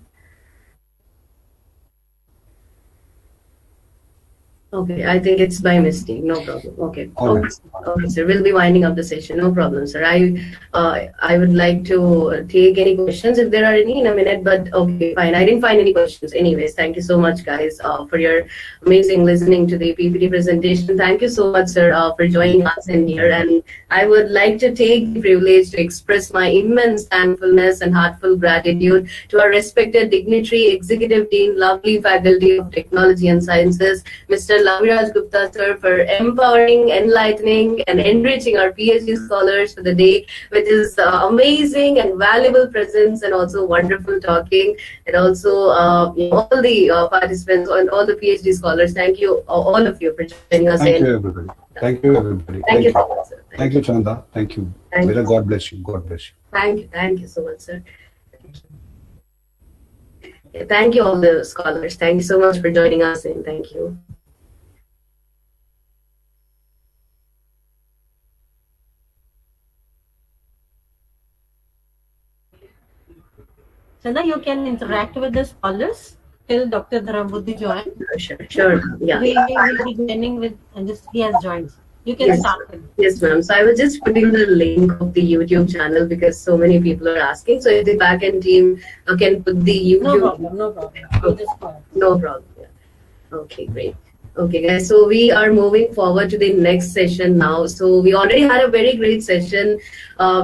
Okay, I think it's by mistake. No problem. Okay. All right. Okay, sir. We'll be winding up the session. No problem, sir. I would like to take any questions if there are any in a minute, but okay, fine. I didn't find any questions. Anyways, thank you so much, guys, for your amazing listening to the PPT presentation. Thank you so much, sir, for joining us in here. And I would like to take the privilege to express my immense thankfulness and heartfelt gratitude to our respected dignitary, executive dean, lovely faculty of technology and sciences, Mr. Laviraj Gupta, sir, for empowering, enlightening, and enriching our PhD scholars for the day with his amazing and valuable presence and also wonderful talking. And also all the participants and all the PhD scholars. Thank you, all of you, for joining us. Thank you, everybody. Thank you, everybody. Thank you so much, sir. Thank you, Chanda. Thank you. Thank May you. God bless you. God bless you. Thank you so much, sir. Thank you, all the scholars. Thank you so much for joining us, and thank you. Chanda, you can interact with the scholars till Dr. Dharambuddhi joins. Sure. Yeah. He will be joining with, and just he has joined. You can Yes. start with. Yes, ma'am. So I was just putting the link of the YouTube channel because so many people are asking. So if the backend team can put the YouTube. No problem. You just go ahead. No problem. Yeah. Okay, great. Okay, guys. So we are moving forward to the next session now. So we already had a very great session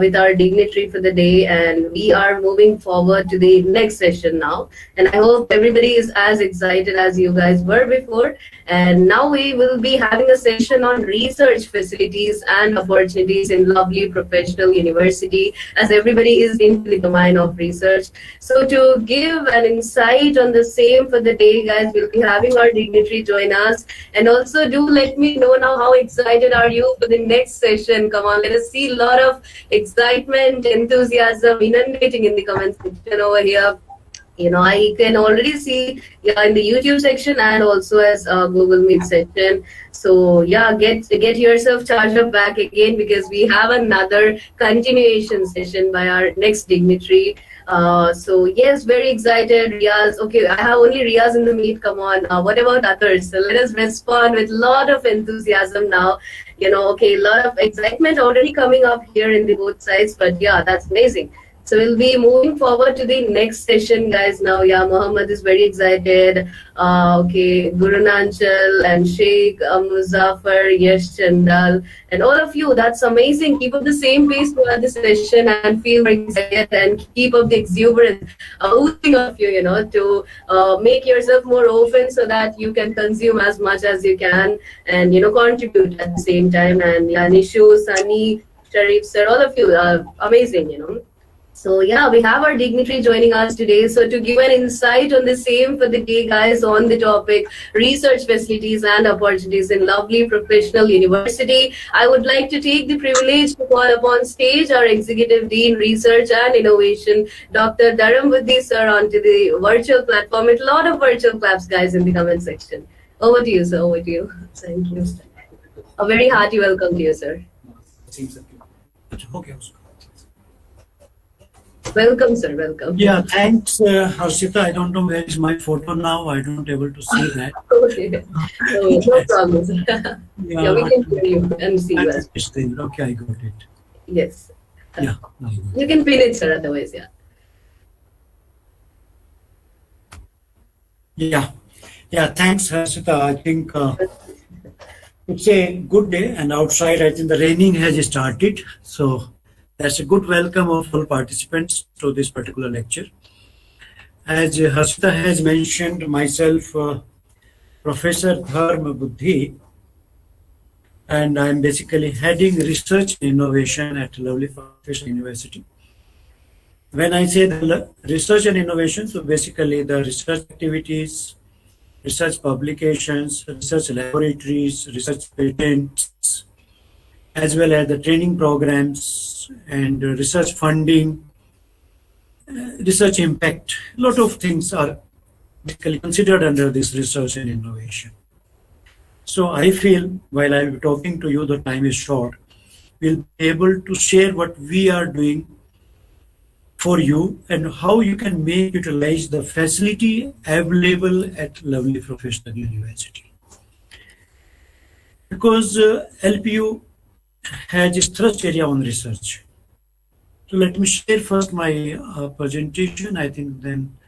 with our dignitary for the day, and we are moving forward to the next session now. And I hope everybody is as excited as you guys were before. And now we will be having a session on research facilities and opportunities in lovely professional university, as everybody is into the domain of research. So to give an insight on the same for the day, guys, we'll be having our dignitary join us. And also do let me know now how excited are you for the next session. Come on, let us see a lot of excitement, enthusiasm inundating in the comment section over here. I can already see in the YouTube section and also as Google Meet section. So yeah, get yourself charged up back again because we have another continuation session by our next dignitary. So yes, very excited, Riaz. Okay, I have only Riaz in the meet. Come on, what about others? So let us respond with a lot of enthusiasm now. Okay, a lot of excitement already coming up here in the both sides. But yeah, that's amazing. So we'll be moving forward to the next session, guys. Now, yeah, Muhammad is very excited. Okay, Guru Nanchal and Sheikh Muzaffar, Yash Chandal, and all of you. That's amazing. Keep up the same pace throughout the session and feel very excited and keep up the exuberance. Oozing of you, to make yourself more open so that you can consume as much as you can and, contribute at the same time. And yeah, Nishu, Sunny, Sharif, sir, all of you are amazing, So yeah, we have our dignitary joining us today. So to give an insight on the same for the day, guys, on the topic research facilities and opportunities in lovely professional university, I would like to take the privilege to call upon stage our Executive Dean Research and Innovation, Dr. Dharambuddhi, sir, onto the virtual platform with a lot of virtual claps, guys, in the comment section. Over to you, sir. Over to you. Thank you. A very hearty welcome to you, sir. Okay. Welcome, sir. Welcome. Yeah, thanks, Harshita. I don't know where is my photo now. I don't able to see that. Okay. No problem, sir. Yeah, we can hear you and see you. Okay, I got it. Yes. Yeah. You can pin it, sir, otherwise, yeah. Yeah. Yeah, thanks, Harshita. I think it's a good day, and outside, I think the raining has started. So that's a good welcome of all participants to this particular lecture. As Harshita has mentioned, myself, Professor Dharma Buddhi, and I'm basically heading research and innovation at Lovely Professional University. When I say the research and innovation, so basically the research activities, research publications, research laboratories, research patents, as well as the training programs and research funding, research impact. A lot of things are basically considered under this research and innovation. So I feel while I'll be talking to you, the time is short, we'll be able to share what we are doing for you and how you can make utilize the facility available at Lovely Professional University. Because LPU has its thrust area on research. So let me share first my presentation. I think then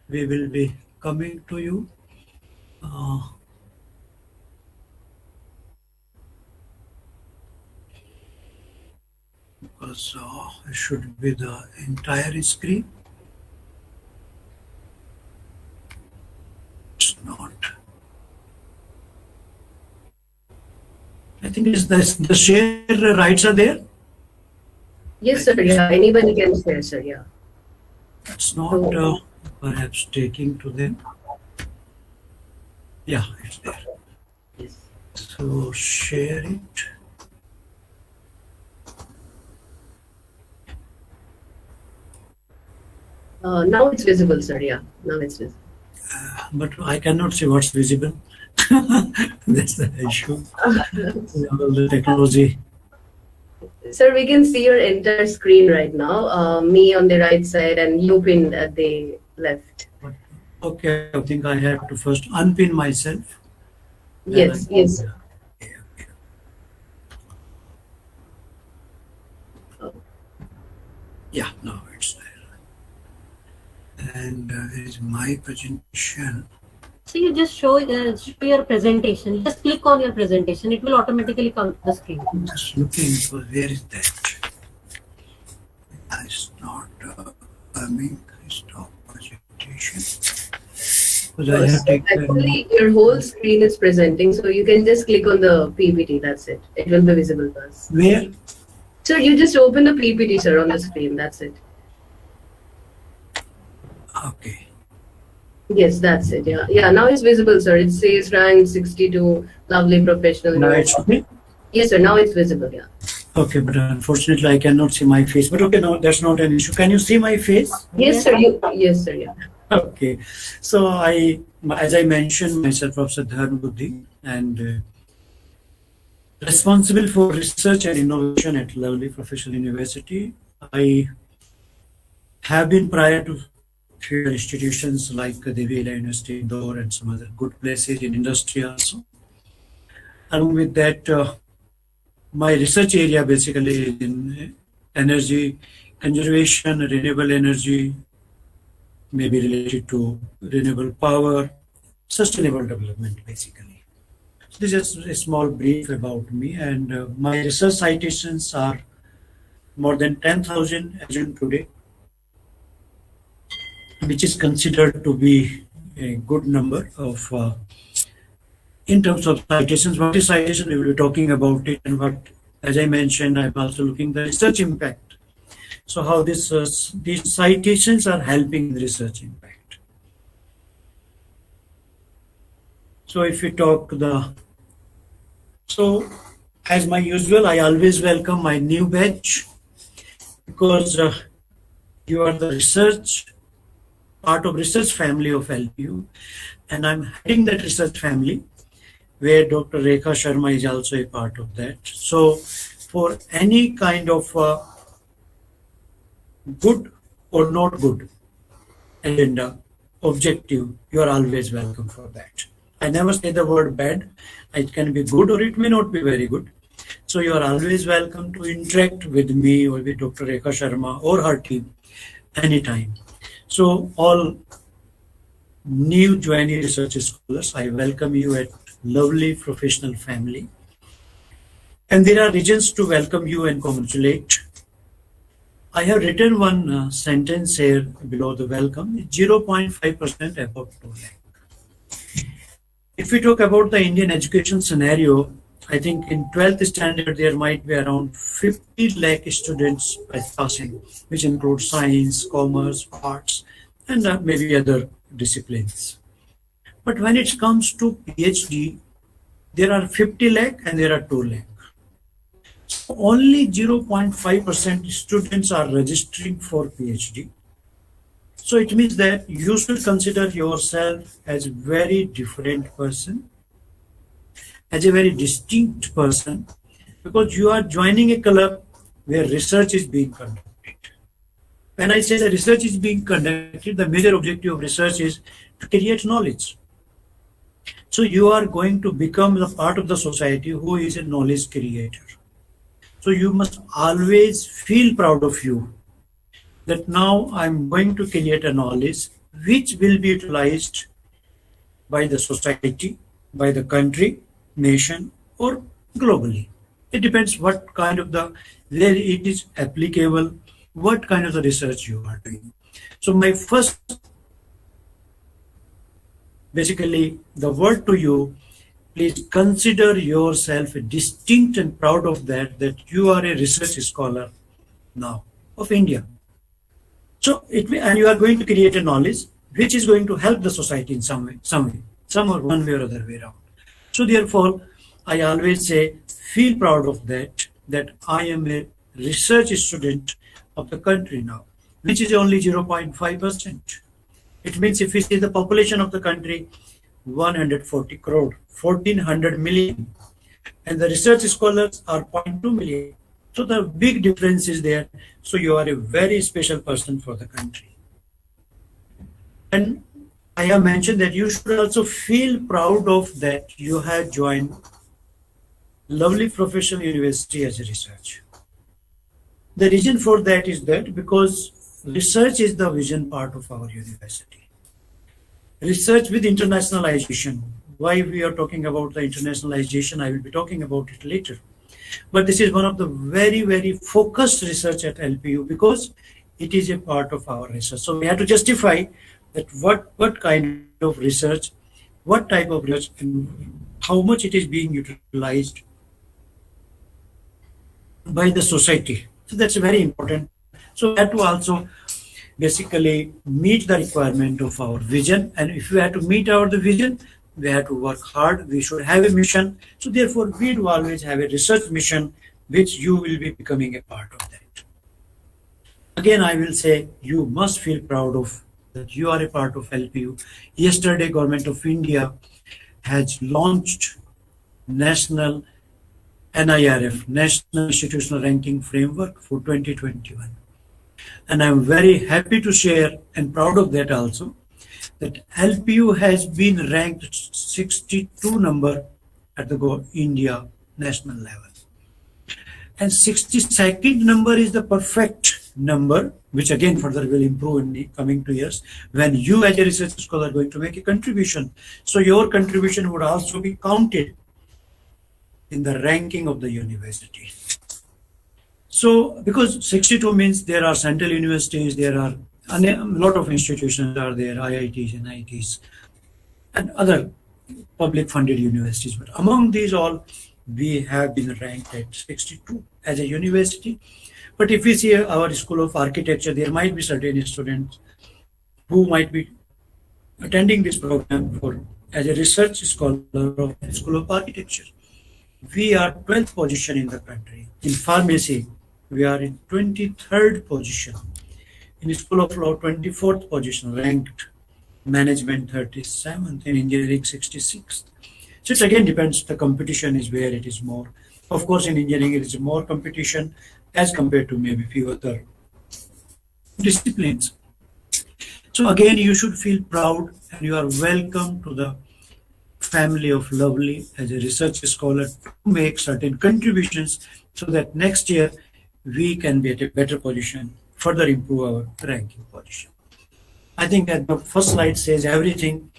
we will be coming to you. Because it should be the entire screen. It's not. I think it's the share rights are there. Yes, sir. Yeah, anybody can share, sir. Yeah. It's not perhaps taking to them. Yeah, it's there. Yes. So share it. Now it's visible, sir. Yeah. Now it's visible. But I cannot see what's visible. That's the issue. All the technology. Sir, we can see your entire screen right now. Me on the right side and you pinned at the left. Okay, I think I have to first unpin myself. Yes, yes. Yeah, now it's there. And there is my presentation. So you just show your presentation. Just click on your presentation. It will automatically come to the screen. I'm just looking for where is that. It's not coming. Stop presentation. Because I have taken. Actually, your whole screen is presenting, so you can just click on the PPT. That's it. It will be visible to us. Where? Sir, you just open the PPT, sir, on the screen. That's it. Okay. Yes, that's it. Yeah, yeah. Now it's visible, sir. It says rank 62, lovely professional. Now it's okay. Yes, sir. Now it's visible. Yeah. Okay, but unfortunately I cannot see my face. But okay, no, that's not an issue. Can you see my face? Yes, sir. Yes, sir. Yeah. Okay. So as I mentioned, myself, Professor Dharma Buddhi, and responsible for research and innovation at Lovely Professional University. I have been prior to few institutions like the Vela University, Indore, and some other good places in industry also. Along with that, my research area basically is in energy conservation, renewable energy, maybe related to renewable power, sustainable development basically. So this is a small brief about me, and my research citations are more than 10,000 as in today, which is considered to be a good number of in terms of citations. What is citation? We will be talking about it, and what, as I mentioned, I'm also looking at the research impact. So how these citations are helping the research impact. So if we talk so as my usual, I always welcome my new batch because you are the part of research family of LPU, and I'm heading that research family where Dr. Rekha Sharma is also a part of that. So for any kind of good or not good agenda, objective, you are always welcome for that. I never say the word bad. It can be good or it may not be very good. So you are always welcome to interact with me or with Dr. Rekha Sharma or her team anytime. So all new joining research scholars. I welcome you at lovely professional family. And there are reasons to welcome you and congratulate. I have written one sentence here below the welcome, 0.5% above 2 lakh. If we talk about the Indian education scenario, I think in 12th standard there might be around 50 lakh students passing, which include science, commerce, arts, and maybe other disciplines. But when it comes to PhD, there are 50 lakh and there are 2 lakh. So only 0.5% students are registering for PhD. So it means that you should consider yourself as a very different person, as a very distinct person, because you are joining a club where research is being conducted. When I say the research is being conducted, the major objective of research is to create knowledge. So you are going to become the part of the society who is a knowledge creator. So you must always feel proud of you that now I'm going to create a knowledge which will be utilized by the society, by the country, nation, or globally. It depends what kind of where it is applicable, what kind of the research you are doing. So my first, basically the word to you, please consider yourself distinct and proud of that you are a research scholar now of India. So and you are going to create a knowledge which is going to help the society in some or one way or other way around. So therefore, I always say, feel proud of that I am a research student of the country now, which is only 0.5%. It means if we see the population of the country, 140 crore, 1400 million, and the research scholars are 0.2 million. So the big difference is there. So you are a very special person for the country. And I have mentioned that you should also feel proud of that you have joined lovely professional university as a research. The reason for that is that because research is the vision part of our university. Research with internationalization. Why we are talking about the internationalization, I will be talking about it later. But this is one of the very, very focused research at LPU because it is a part of our research. So we have to justify that what kind of research, what type of research, and how much it is being utilized by the society. So that's very important. So we have to also basically meet the requirement of our vision. And if we have to meet the vision, we have to work hard. We should have a mission. So therefore, we do always have a research mission, which you will be becoming a part of that. Again, I will say you must feel proud of that you are a part of LPU. Yesterday, Government of India has launched National NIRF, National Institutional Ranking Framework for 2021. And I'm very happy to share and proud of that also, that LPU has been ranked 62 number at the India national level. And 62nd number is the perfect number, which again further will improve in the coming 2 years when you as a research scholar are going to make a contribution. So your contribution would also be counted in the ranking of the university. So because 62 means there are central universities, there are a lot of institutions are there, IITs and IITs and other public funded universities. But among these all, we have been ranked at 62 as a university. But if we see our School of Architecture, there might be certain students who might be attending this program for as a research scholar of the School of Architecture. We are 12th position in the country. In pharmacy, we are in 23rd position. In School of Law, 24th position, ranked. Management 37th, in engineering 66th. So it again depends, the competition is where it is more. Of course, in engineering, it is more competition as compared to maybe few other disciplines. So again, you should feel proud and you are welcome to the family of Lovely as a research scholar to make certain contributions so that next year we can be at a better position, further improve our ranking position. I think that the first slide says everything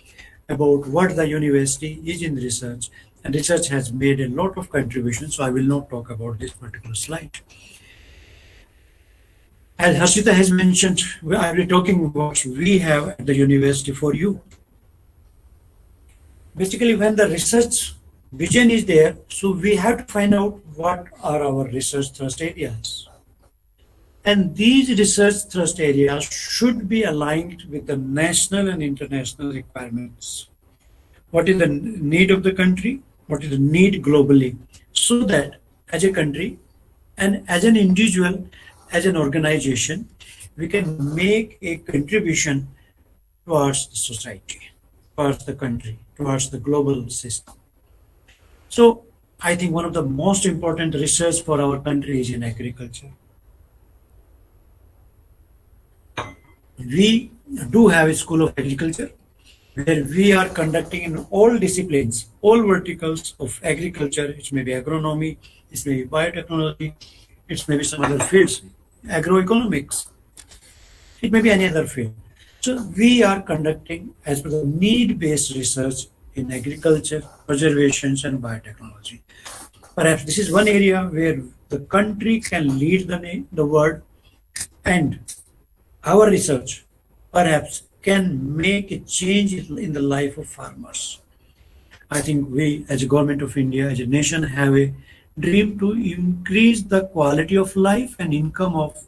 about what the university is in research, and research has made a lot of contributions, so I will not talk about this particular slide. As Harshita has mentioned, I will be talking what we have at the university for you. Basically, when the research vision is there, so we have to find out what are our research thrust areas. And these research thrust areas should be aligned with the national and international requirements. What is the need of the country? What is the need globally? So that as a country and as an individual, as an organization, we can make a contribution towards the society, towards the country, towards the global system. So I think one of the most important research for our country is in agriculture. We do have a school of agriculture where we are conducting in all disciplines, all verticals of agriculture. It may be agronomy, it may be biotechnology, it may be some other fields, agroeconomics, it may be any other field. So we are conducting as per the need-based research in agriculture, conservations, and biotechnology. Perhaps this is one area where the country can lead the world, and our research perhaps can make a change in the life of farmers. I think we as a government of India, as a nation, have a dream to increase the quality of life and income of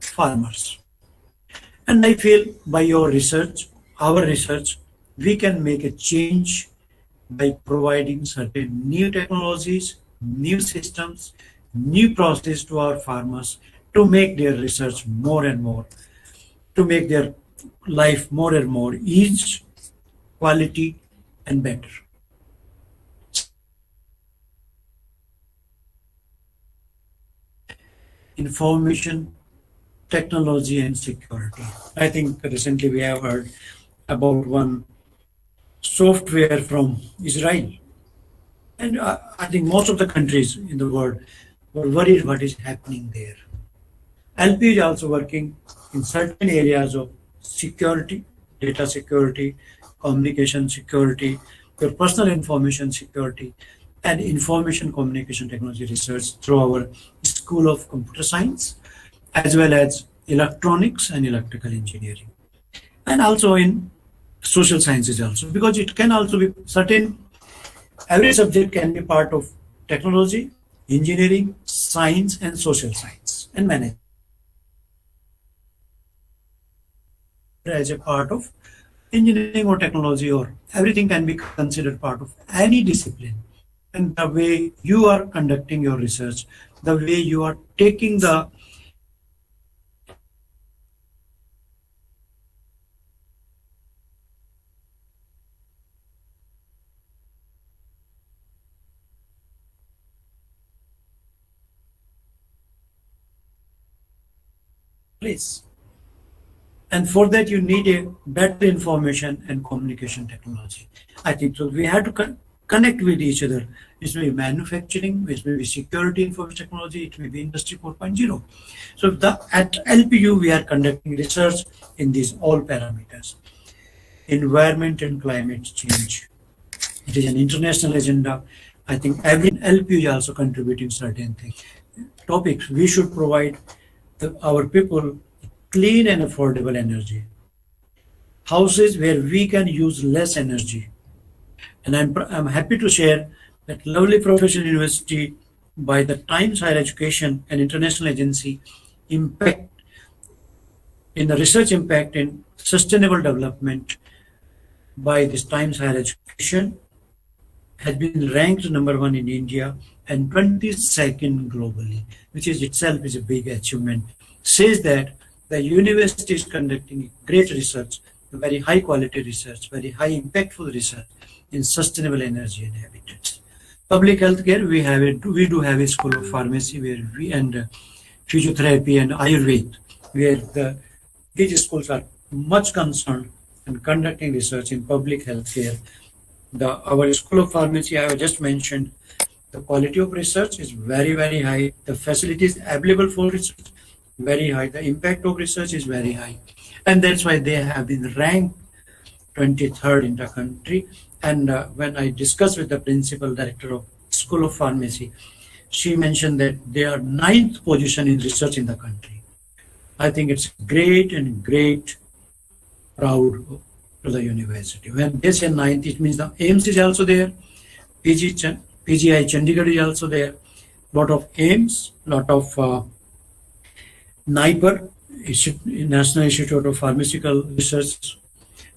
farmers. And I feel by your research, our research, we can make a change by providing certain new technologies, new systems, new process to our farmers to make their research more and more, to make their life more and more easy, quality, and better. Information technology and security. I think recently we have heard about one software from Israel. And I think most of the countries in the world were worried what is happening there. LP is also working in certain areas of security, data security, communication security, your personal information security, and information communication technology research through our School of Computer Science, as well as electronics and electrical engineering, and also in social sciences also, because it can also be certain, every subject can be part of technology, engineering, science, and social science, and management as a part of engineering or technology, or everything can be considered part of any discipline. And the way you are conducting your research, the way you are taking the place. And for that, you need a better information and communication technology. I think so. We have to connect with each other. It may be manufacturing, it may be security information technology, it may be industry 4.0. So at LPU, we are conducting research in these all parameters. Environment and climate change. It is an international agenda. I think every LPU is also contributing certain things. Topics, we should provide our people clean and affordable energy. Houses where we can use less energy. And I'm happy to share that lovely professional university by the Times Higher Education, an international agency, impact in the research impact in sustainable development by this Times Higher Education has been ranked #1 in India and 22nd globally, which is itself is a big achievement. Says that the university is conducting great research, very high quality research, very high impactful research in sustainable energy and habitats. Public healthcare, we do have a school of pharmacy where we and physiotherapy and Ayurveda, where these schools are much concerned and conducting research in public healthcare. Our school of pharmacy, I have just mentioned, the quality of research is very, very high. The facilities available for research very high. The impact of research is very high. And that's why they have been ranked 23rd in the country. And when I discussed with the principal director of School of Pharmacy, she mentioned that they are 9th position in research in the country. I think it's great and great proud to the university. When they say 9th, it means the AIMS is also there, PGI Chandigarh is also there, lot of AIMS, lot of NIPER, National Institute of Pharmaceutical Research,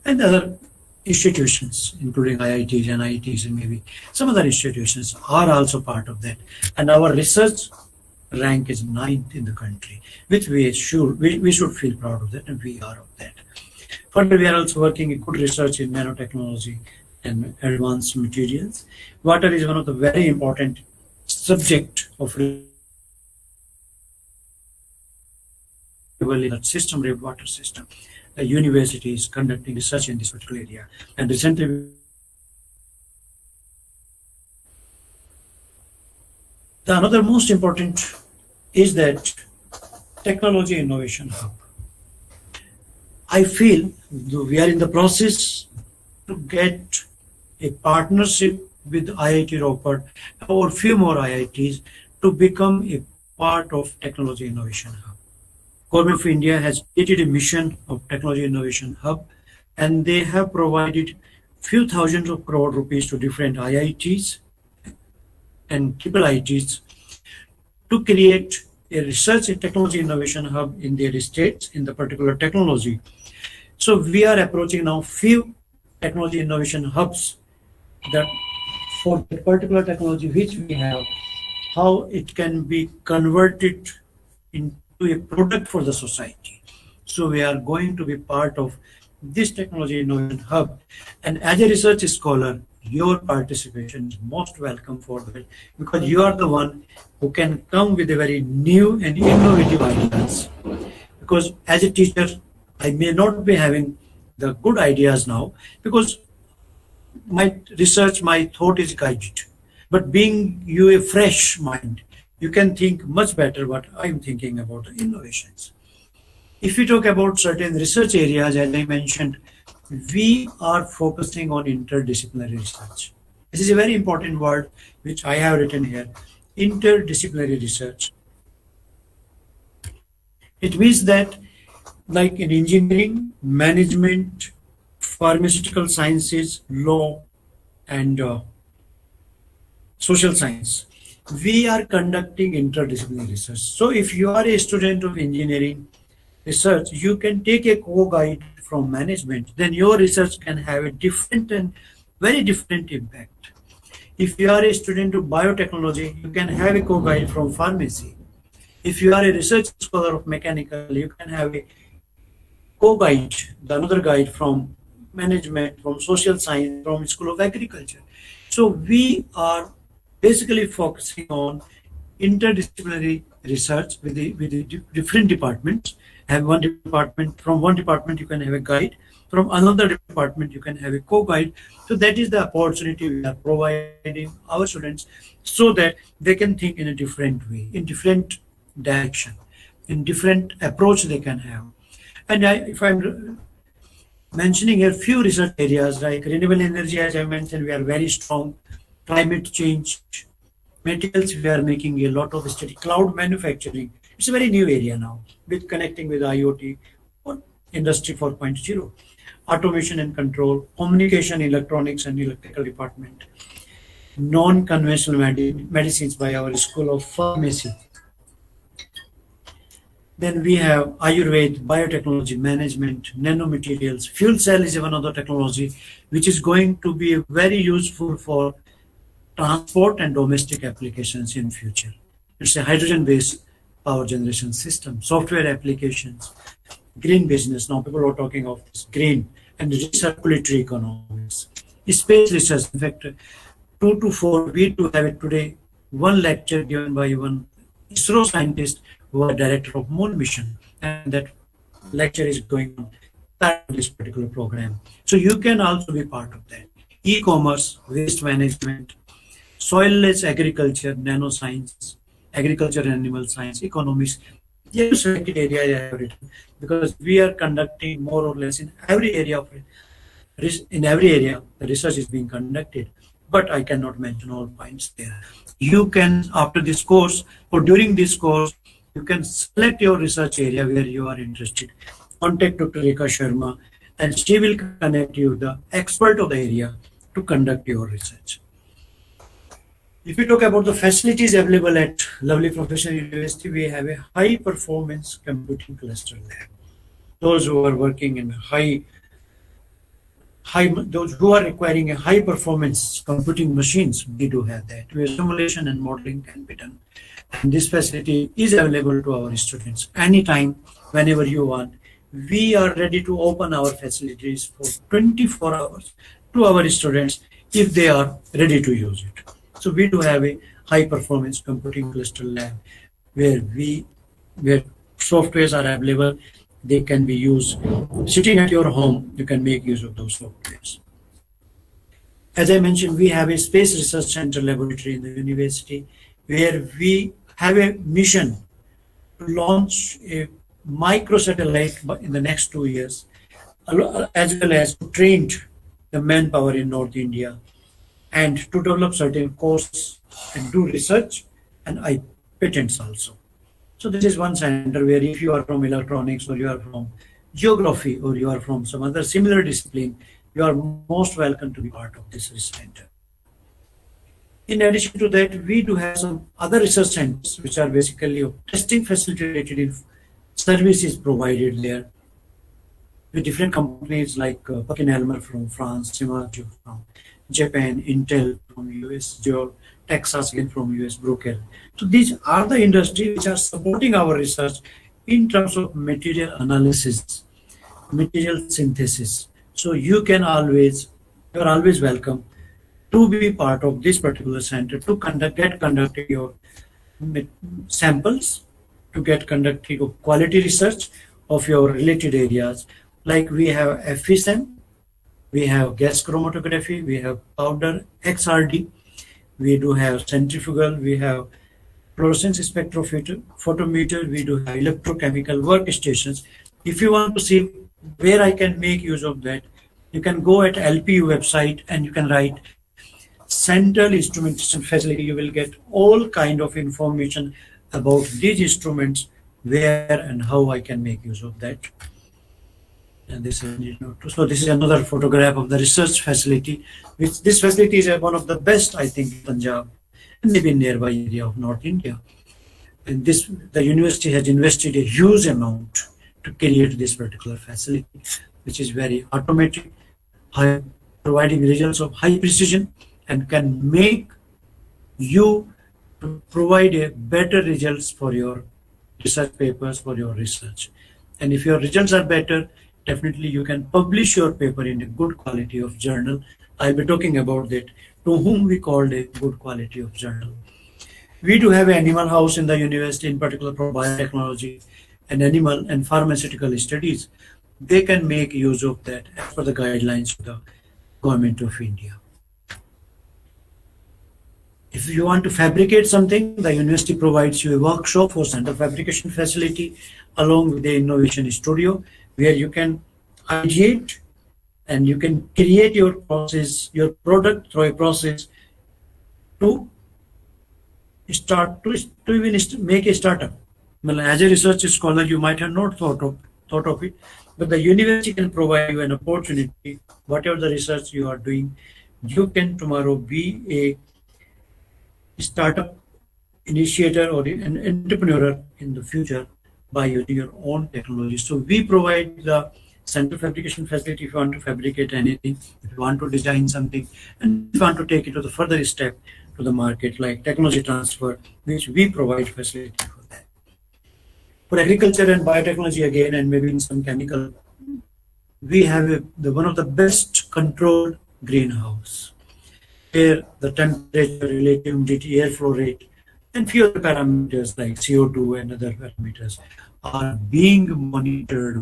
and other institutions, including IITs and IITs, and maybe some other institutions are also part of that. And our research rank is 9th in the country, which we should feel proud of that, and we are of that. Further, we are also working in good research in nanotechnology and advanced materials. Water is one of the very important subject of system, water system. The university is conducting research in this particular area. And recently, the another most important is that technology innovation hub. I feel we are in the process to get a partnership with IIT Ropar or few more IITs to become a part of technology innovation hub. Government of India has created a mission of technology innovation hub, and they have provided few thousands of crore rupees to different IITs and triple IITs to create a research and technology innovation hub in their states in the particular technology. So we are approaching now few technology innovation hubs that for the particular technology which we have, how it can be converted into a product for the society. So we are going to be part of this technology innovation hub. And as a research scholar, your participation is most welcome for that, because you are the one who can come with a very new and innovative ideas. Because as a teacher, I may not be having the good ideas now because my research, my thought is guided. But being you a fresh mind, you can think much better what I'm thinking about the innovations. If we talk about certain research areas, as I mentioned, we are focusing on interdisciplinary research. This is a very important word which I have written here, interdisciplinary research. It means that like in engineering, management, pharmaceutical sciences, law, and social science, we are conducting interdisciplinary research. So if you are a student of engineering research, you can take a co-guide from management, then your research can have a different and very different impact. If you are a student of biotechnology, you can have a co-guide from pharmacy. If you are a research scholar of mechanical, you can have a co-guide, the another guide from management, from social science, from School of Agriculture. So we are basically focusing on interdisciplinary research with the different departments. Have one department, from one department you can have a guide, from another department you can have a co-guide. So that is the opportunity we are providing our students so that they can think in a different way, in different direction, in different approach they can have. And if I'm mentioning a few research areas like renewable energy, as I mentioned, we are very strong. Climate change, materials, we are making a lot of study. Cloud manufacturing, it's a very new area now with connecting with IoT or Industry 4.0. Automation and control, communication, electronics and electrical department. Non-conventional medicines by our School of Pharmacy. Then we have Ayurveda, biotechnology, management, nanomaterials. Fuel cell is one other technology which is going to be very useful for transport and domestic applications in future. It's a hydrogen-based power generation system, software applications, green business. Now people are talking of this green and recirculatory economics. Space research, in fact, 2 to 4, we do have it today, one lecture given by one ISRO scientist who are director of Moon mission, and that lecture is going on this particular program. So you can also be part of that. E-commerce, waste management, soilless agriculture, nanoscience, agriculture and animal science, economics. Yeah, selected area I have written because we are conducting more or less in every area of in every area the research is being conducted, but I cannot mention all points there. You can, after this course or during this course, you can select your research area where you are interested. Contact Dr. Rekha Sharma and she will connect you the expert of the area to conduct your research. If we talk about the facilities available at Lovely Professional University, we have a high performance computing cluster lab. Those who are working in those who are requiring a high performance computing machines, we do have that, where simulation and modeling can be done. And this facility is available to our students anytime, whenever you want. We are ready to open our facilities for 24 hours to our students if they are ready to use it. So we do have a high performance computing cluster lab where softwares are available. They can be used sitting at your home. You can make use of those softwares. As I mentioned, we have a space research center laboratory in the university where we have a mission to launch a microsatellite in the next 2 years, as well as to train the manpower in North India and to develop certain courses and do research and patents also. So this is one center where if you are from electronics or you are from geography or you are from some other similar discipline, you are most welcome to be part of this research center. In addition to that, we do have some other research centers which are basically of testing facility related services provided there with different companies like Elmer from France, Simajo from Japan, Intel from US, Texas again from US, Broker. So these are the industries which are supporting our research in terms of material analysis, material synthesis. So you are always welcome to be part of this particular center to get conducting your samples, to get conducting of quality research of your related areas. Like we have FESM, we have gas chromatography, we have powder XRD, we do have centrifugal, we have fluorescence spectrophotometer, we do have electrochemical workstations. If you want to see where I can make use of that, you can go at LPU website and you can write Central Instrumentation Facility. You will get all kind of information about these instruments, where and how I can make use of that. And this is another photograph of the research facility. This facility is one of the best, I think, in Punjab, and maybe in nearby area of North India. And the university has invested a huge amount to create this particular facility, which is very automatic, providing results of high precision, and can make you to provide a better results for your research papers, for your research. And if your results are better, definitely you can publish your paper in a good quality of journal. I'll be talking about that, to whom we called a good quality of journal. We do have an animal house in the university, in particular for biotechnology and animal and pharmaceutical studies. They can make use of that as per the guidelines of the Government of India. If you want to fabricate something, the university provides you a workshop for center fabrication facility along with the innovation studio, where you can ideate and you can create your process, your product through a process to even make a startup. Well, as a research scholar, you might have not thought of it, but the university can provide you an opportunity. Whatever the research you are doing, you can tomorrow be a startup initiator or an entrepreneur in the future by using your own technology. So we provide the center fabrication facility if you want to fabricate anything, if you want to design something, and if you want to take it to the further step to the market, like technology transfer, which we provide facility for that. For agriculture and biotechnology again, and maybe in some chemical, we have one of the best controlled greenhouse, where the temperature, relative humidity, airflow rate, and few other parameters like CO2 and other parameters are being monitored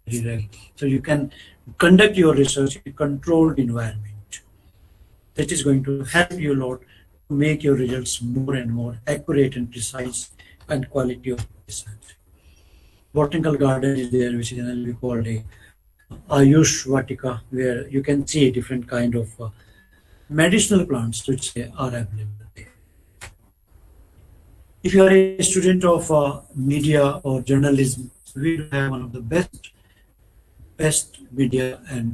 very regularly. So you can conduct your research in a controlled environment. That is going to help you a lot to make your results more and more accurate and precise and quality of research. botanical garden is there, which is generally called a Ayush Vatika, where you can see different kind of medicinal plants which are available there. If you are a student of media or journalism, we have one of the best media and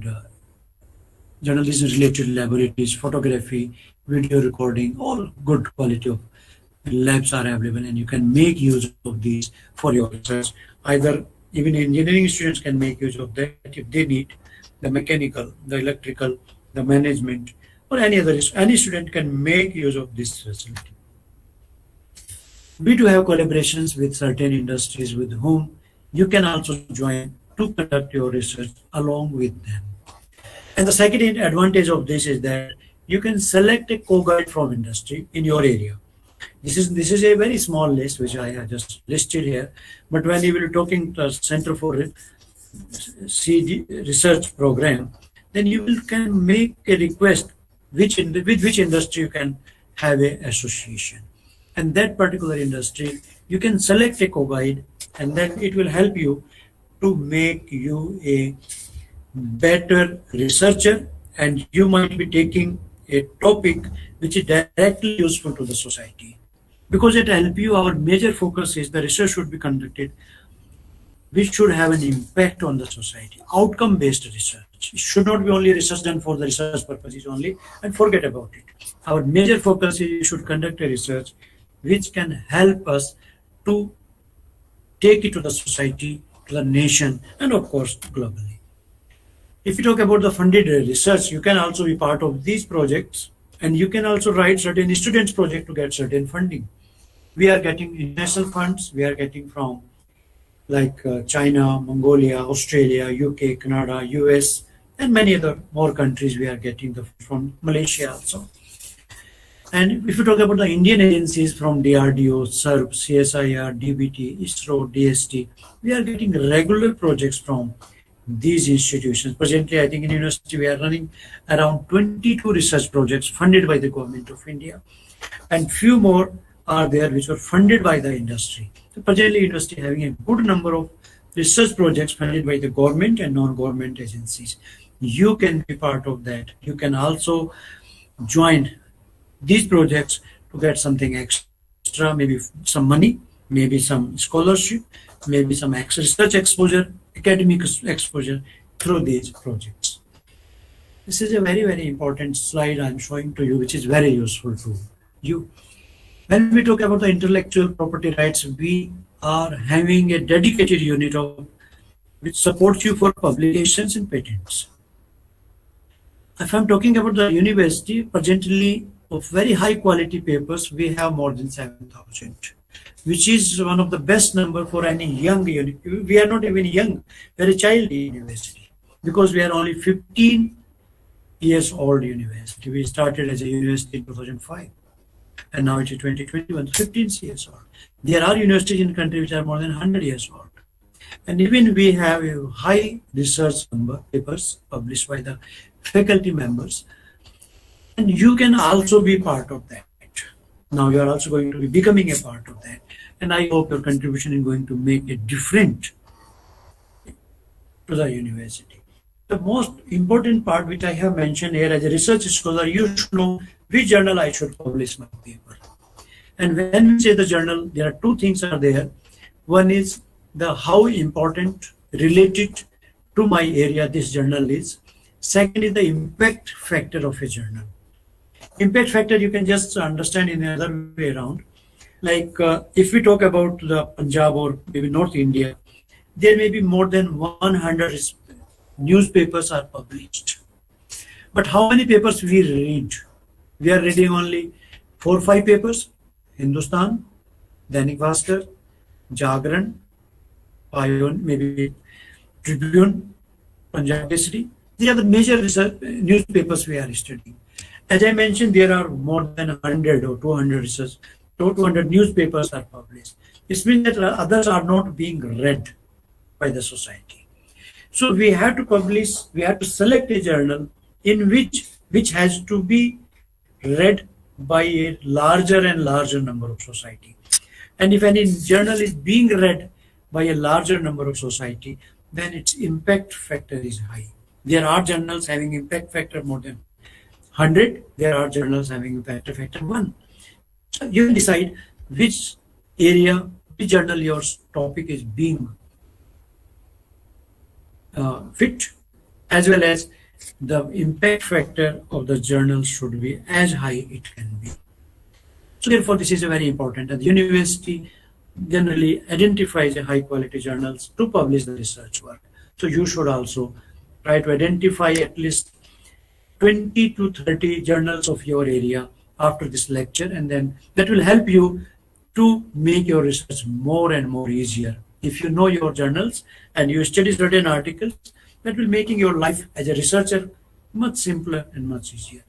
journalism related laboratories, photography, video recording, all good quality of labs are available, and you can make use of these for your research. Either even engineering students can make use of that if they need the mechanical, the electrical, the management, or any student can make use of this facility. We do have collaborations with certain industries with whom you can also join to conduct your research along with them. And the second advantage of this is that you can select a co-guide from industry in your area. This is a very small list which I have just listed here. But when you will be talking to a Center for CD Research Program, then you can make a request with which industry you can have a association. And that particular industry, you can select a co-guide, and then it will help you to make you a better researcher, and you might be taking a topic which is directly useful to the society. Because it helps you, our major focus is the research should be conducted which should have an impact on the society. Outcome-based research. It should not be only research done for the research purposes only and forget about it. Our major focus is you should conduct a research which can help us to take it to the society, to the nation, and of course globally. If you talk about the funded research, you can also be part of these projects, and you can also write certain students project to get certain funding. We are getting international funds. We are getting from like China, Mongolia, Australia, UK, Canada, US, and many other more countries. We are getting from Malaysia also. And if you talk about the Indian agencies from DRDO, SERP, CSIR, DBT, ISRO, DST, we are getting regular projects from these institutions. Presently, I think in university we are running around 22 research projects funded by the government of India, and few more are there which were funded by the industry. So presently, university having a good number of research projects funded by the government and non-government agencies. You can be part of that. You can also join these projects to get something extra, maybe some money, maybe some scholarship, maybe some research exposure, academic exposure through these projects. This is a very, very important slide I'm showing to you, which is very useful to you. When we talk about the intellectual property rights, we are having a dedicated unit which supports you for publications and patents. If I'm talking about the university, presently of very high quality papers, we have more than 7,000, which is one of the best number for any young university. We are not even young, we are a child university, because we are only 15 years old university. We started as a university in 2005, and now it is 2021, 15 years old. There are universities in the country which are more than 100 years old. And even we have a high research number papers published by the faculty members. And you can also be part of that. Now you are also going to be becoming a part of that. And I hope your contribution is going to make a difference to the university. The most important part which I have mentioned here, as a research scholar, you should know which journal I should publish my paper. And when we say the journal, there are two things are there. One is the how important related to my area this journal is. Second is the impact factor of a journal. Impact factor you can just understand in another way around. Like if we talk about the Punjab or maybe North India, there may be more than 100 newspapers are published. But how many papers we read? We are reading only 4 or 5 papers. Hindustan, Dainik Bhaskar, Jagran, Payon, maybe Tribune, Punjab Kesari. These are the major newspapers we are studying. As I mentioned, there are more than 100 or 200 newspapers are published. It means that others are not being read by the society. So we have to publish, we have to select a journal in which has to be read by a larger and larger number of society. And if any journal is being read by a larger number of society, then its impact factor is high. There are journals having impact factor more than 100. There are journals having impact factor 1. So you can decide which area, which journal your topic is being fit, as well as the impact factor of the journal should be as high it can be. So therefore, this is very important. And the university generally identifies a high quality journals to publish the research work. So you should also try to identify at least 20 to 30 journals of your area after this lecture, and then that will help you to make your research more and more easier. If you know your journals and you study certain articles, that will making your life as a researcher much simpler and much easier.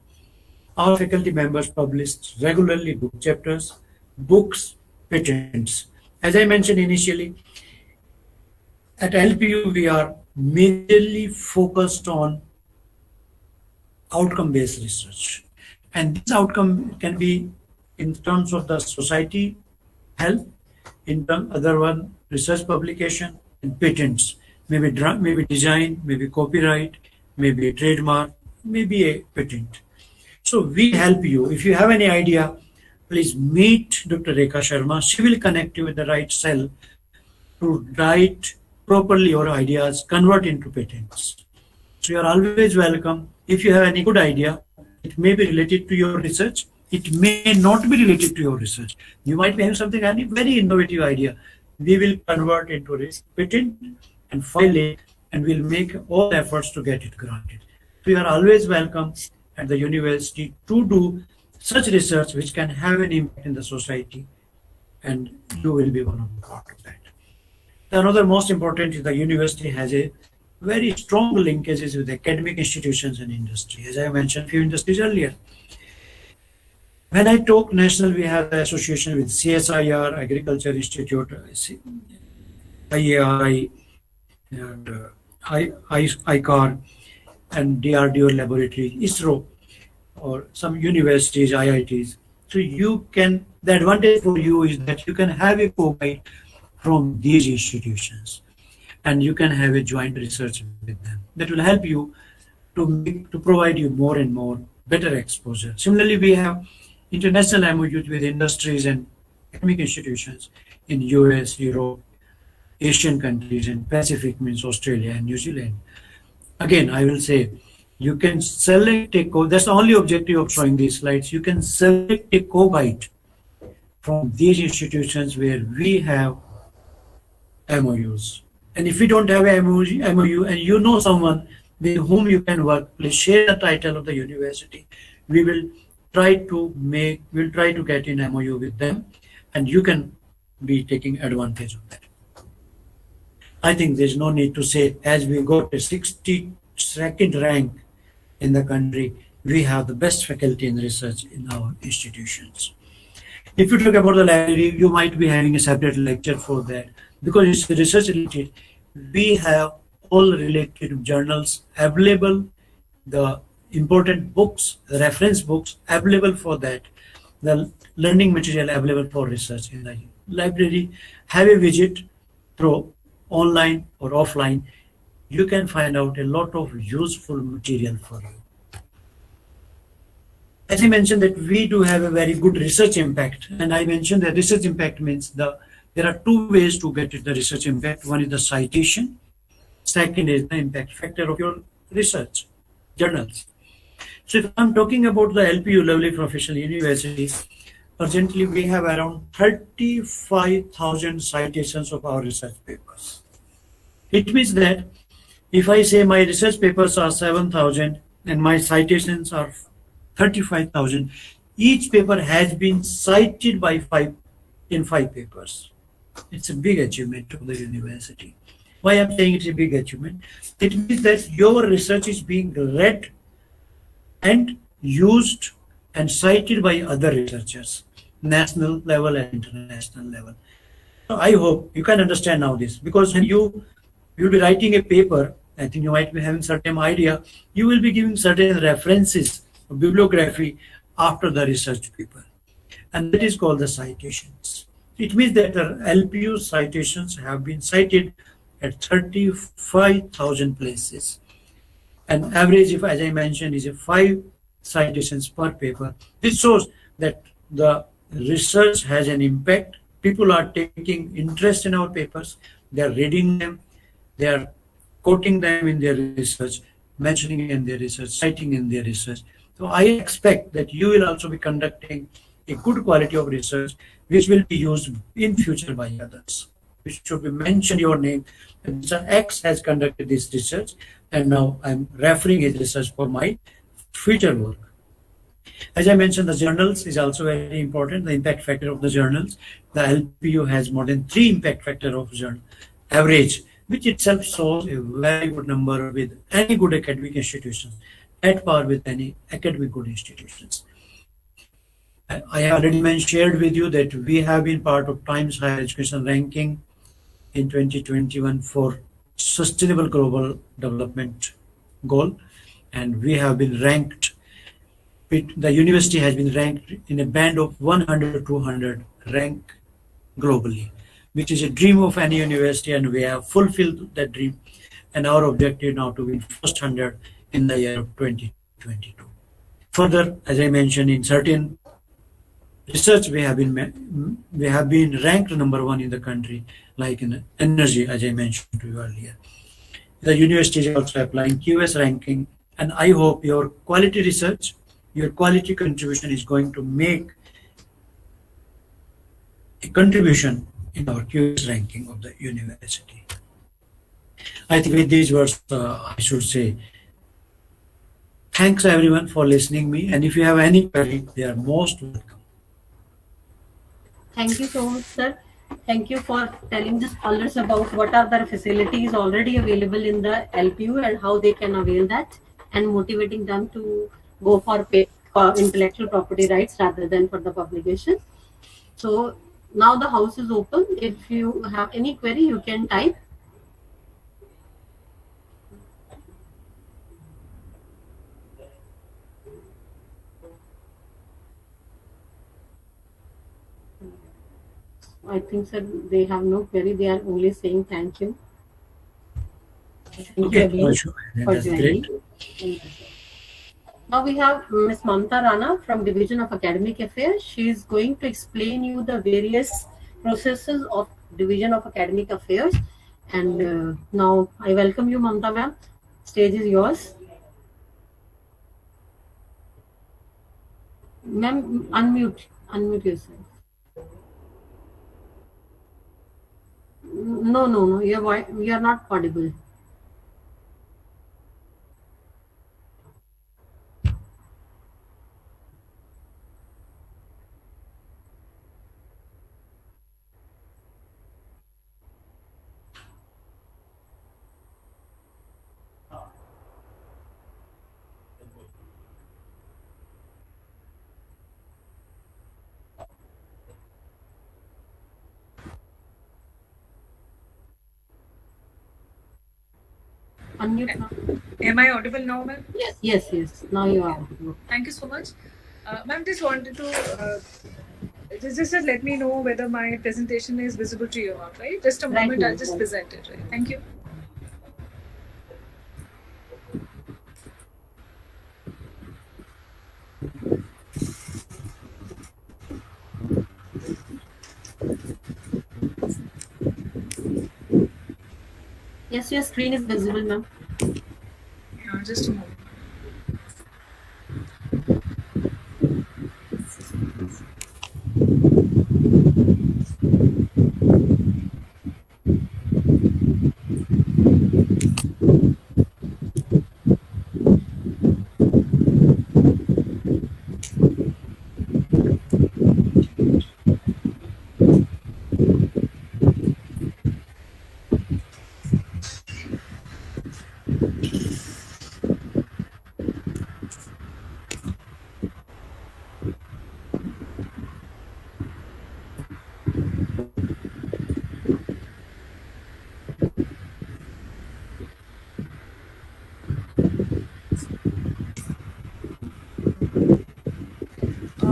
Our faculty members publish regularly book chapters, books, patents. As I mentioned initially, at LPU we are majorly focused on outcome-based research. And this outcome can be in terms of the society health, in terms other one research publication and patents, maybe design, maybe copyright, maybe a trademark, maybe a patent. So we help you. If you have any idea, please meet Dr. Rekha Sharma. She will connect you with the right cell to write properly your ideas, convert into patents. So you are always welcome. If you have any good idea, it may be related to your research. It may not be related to your research. You might be having something, any very innovative idea. We will convert into a patent and file it, and we'll make all efforts to get it granted. So you are always welcome at the university to do such research which can have an impact in the society, and you will be one of the part of that. Another most important is the university has a very strong linkages with academic institutions and industry. As I mentioned a few industries earlier. When I talk national, we have the association with CSIR, Agriculture Institute, IARI, and ICAR, and DRDO laboratory, ISRO, or some universities, IITs. So you can, the advantage for you is that you can have a co-guide from these institutions, and you can have a joint research with them. That will help you to provide you more and more better exposure. Similarly, we have international MOUs with industries and academic institutions in US, Europe, Asian countries, and Pacific means Australia and New Zealand. Again, I will say, you can select a that's the only objective of showing these slides. You can select a co-guide from these institutions where we have MOUs. And if you don't have a MOU and you know someone with whom you can work, please share the title of the university. We will try to get in MOU with them, and you can be taking advantage of that. I think there's no need to say, as we got a 62nd rank in the country, we have the best faculty in research in our institutions. If you talk about the library, you might be having a separate lecture for that, because it's research related. We have all related journals available, the important books, the reference books available for that, the learning material available for research in the library. Have a visit through online or offline. You can find out a lot of useful material for you. As I mentioned that we do have a very good research impact, and I mentioned that research impact means there are two ways to get the research impact. One is the citation, second is the impact factor of your research journals. So if I'm talking about the LPU, Lovely Professional University, urgently we have around 35,000 citations of our research papers. It means that if I say my research papers are 7,000 and my citations are 35,000, each paper has been cited by in five papers. It's a big achievement of the university. Why I'm saying it's a big achievement? It means that your research is being read and used and cited by other researchers, national level and international level. So I hope you can understand now this, because when you'll be writing a paper, I think you might be having certain idea, you will be giving certain references, bibliography after the research paper. And that is called the citations. It means that the LPU citations have been cited at 35,000 places. An average, if as I mentioned, is a 5 citations per paper. This shows that the research has an impact. People are taking interest in our papers. They are reading them. They are quoting them in their research, mentioning in their research, citing in their research. So I expect that you will also be conducting a good quality of research, which will be used in future by others. Which should be mention your name. And Mr. X has conducted this research, and now I'm referring his research for my future work. As I mentioned, the journals is also very important, the impact factor of the journals. The LPU has more than 3 impact factor of journal average, which itself shows a very good number with any good academic institutions, at par with any academic good institutions. I already shared with you that we have been part of Times Higher Education ranking in 2021 for Sustainable Global Development Goal, and we have been ranked. The university has been ranked in a band of 100 to 200 rank globally, which is a dream of any university, and we have fulfilled that dream. And our objective now to be first 100 in the year of 2022. Further, as I mentioned, in certain research we have been ranked number 1 in the country, like in energy, as I mentioned to you earlier. The university is also applying QS ranking, and I hope your quality research, your quality contribution is going to make a contribution in our QS ranking of the university. I think with these words, I should say, thanks everyone for listening me, and if you have any query, they are most welcome. Thank you so much, sir. Thank you for telling the scholars about what are the facilities already available in the LPU and how they can avail that, and motivating them to go for intellectual property rights rather than for the publication. So now the house is open. If you have any query, you can type. I think, sir, they have no query. They are only saying thank you. Thank you again for joining. Now we have Ms. Mamta Rana from Division of Academic Affairs. She is going to explain you the various processes of Division of Academic Affairs. And now I welcome you, Mamta ma'am. Stage is yours. Ma'am, unmute yourself. No, you are not audible. Unmute now. Am I audible now, ma'am? Yes. Now you are audible. Thank you so much. Ma'am, just wanted to just let me know whether my presentation is visible to you or not, right? Just a moment, I'll just present it, right? Thank you. Yes, your screen is visible, ma'am. Yeah, just a moment.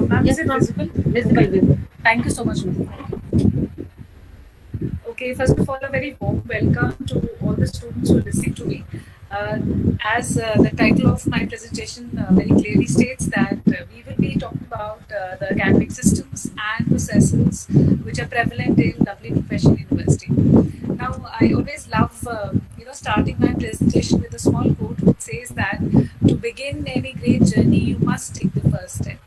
Ma'am, Yes, is it ma'am. visible? Visible. Thank you so much, ma'am. Okay, first of all, a very warm welcome to all the students who are listening to me. As the title of my presentation very clearly states that we will be talking about the academic systems and processes which are prevalent in lovely Freshmen University. Now, I always love, starting my presentation with a small quote which says that to begin any great journey, you must take the first step.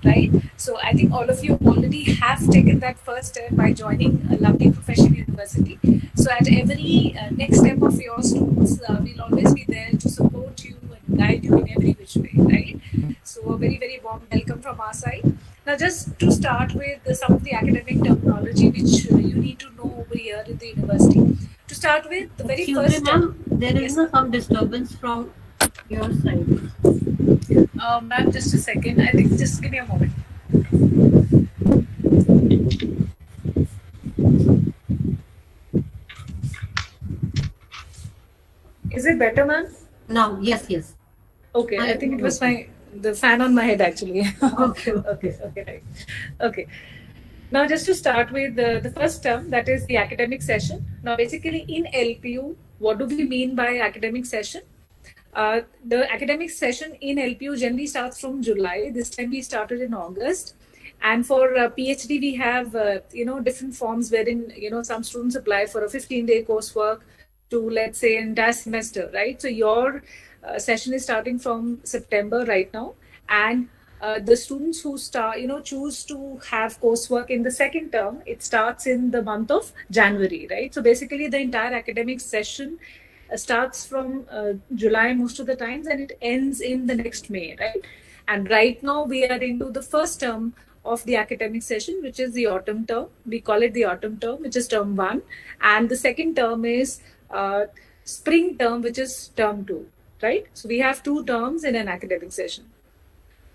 Right? So I think all of you already have taken that first step by joining a lovely Freshmen University. So at every next step of your students, we'll always be there to support you and guide you in every which way, right? So a very, very warm welcome from our side. Now, just to start with some of the academic terminology which you need to know over here in the university. To start with, the very Excuse first me, ma'am, there is some disturbance from your side. Ma'am, just a second. I think just give me a moment. Is it better, ma'am? Now, yes. Okay, I think it was the fan on my head actually. Okay. Right. Okay. Now, just to start with the first term, that is the academic session. Now, basically in LPU, what do we mean by academic session? The academic session in LPU generally starts from July. This time we started in August. And for PhD, we have, different forms wherein, some students apply for a 15-day coursework to, let's say, an entire semester, right? So your session is starting from September right now. And the students who choose to have coursework in the second term, it starts in the month of January, right? So basically the entire academic session starts from July most of the times and it ends in the next May, right? And right now we are into the first term of the academic session, which is the autumn term. We call it the autumn term, which is term 1. And the second term is spring term, which is term 2, right? So we have 2 terms in an academic session.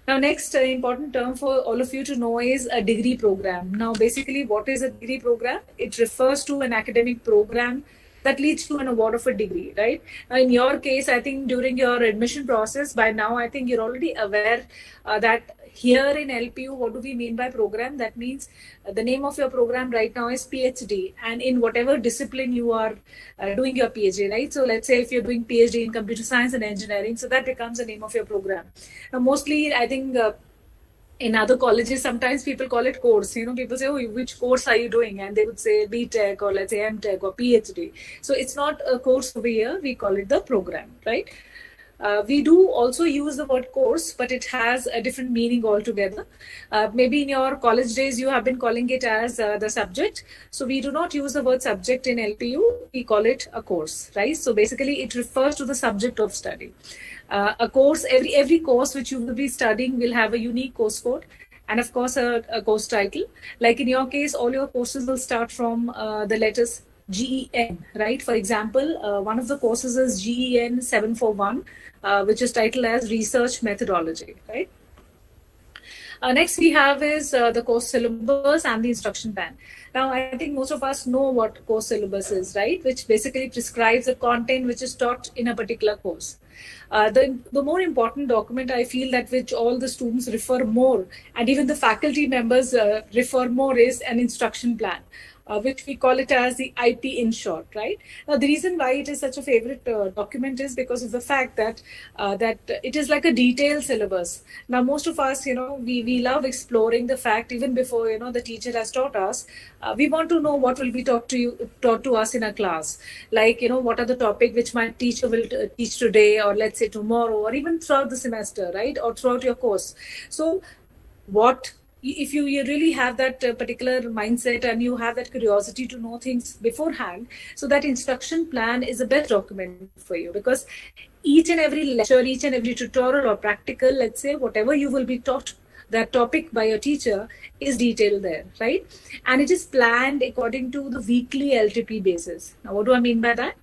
Now, next important term for all of you to know is a degree program. Now, basically, what is a degree program? It refers to an academic program that leads to an award of a degree, right? Now, in your case, I think during your admission process, by now, I think you're already aware that here in LPU, what do we mean by program? That means the name of your program right now is PhD, and in whatever discipline you are doing your PhD, right? So let's say if you're doing PhD in computer science and engineering, so that becomes the name of your program. Now, mostly, I think in other colleges, sometimes people call it course. People say, oh, which course are you doing? And they would say BTech or let's say MTech or PhD. So it's not a course over here. We call it the program, right? We do also use the word course, but it has a different meaning altogether. Maybe in your college days, you have been calling it as the subject. So we do not use the word subject in LPU. We call it a course, right? So basically, it refers to the subject of study. A course, every course which you will be studying will have a unique course code and of course a course title. Like in your case, all your courses will start from the letters GEN, right? For example, one of the courses is GEN 741, which is titled as Research Methodology, right? Next we have is the course syllabus and the instruction plan. Now, I think most of us know what course syllabus is, right? Which basically prescribes the content which is taught in a particular course. The more important document I feel that which all the students refer more and even the faculty members refer more is an instruction plan. Which we call it as the IP in short, right? Now, the reason why it is such a favorite document is because of the fact that it is like a detailed syllabus. Now, most of us, we love exploring the fact even before, the teacher has taught us. We want to know what will be taught to us in a class. Like, what are the topic which my teacher will teach today or let's say tomorrow or even throughout the semester, right? Or throughout your course. So if you really have that particular mindset and you have that curiosity to know things beforehand, so that instruction plan is the best document for you because each and every lecture, each and every tutorial or practical, let's say, whatever you will be taught that topic by your teacher is detailed there, right? And it is planned according to the weekly LTP basis. Now, what do I mean by that?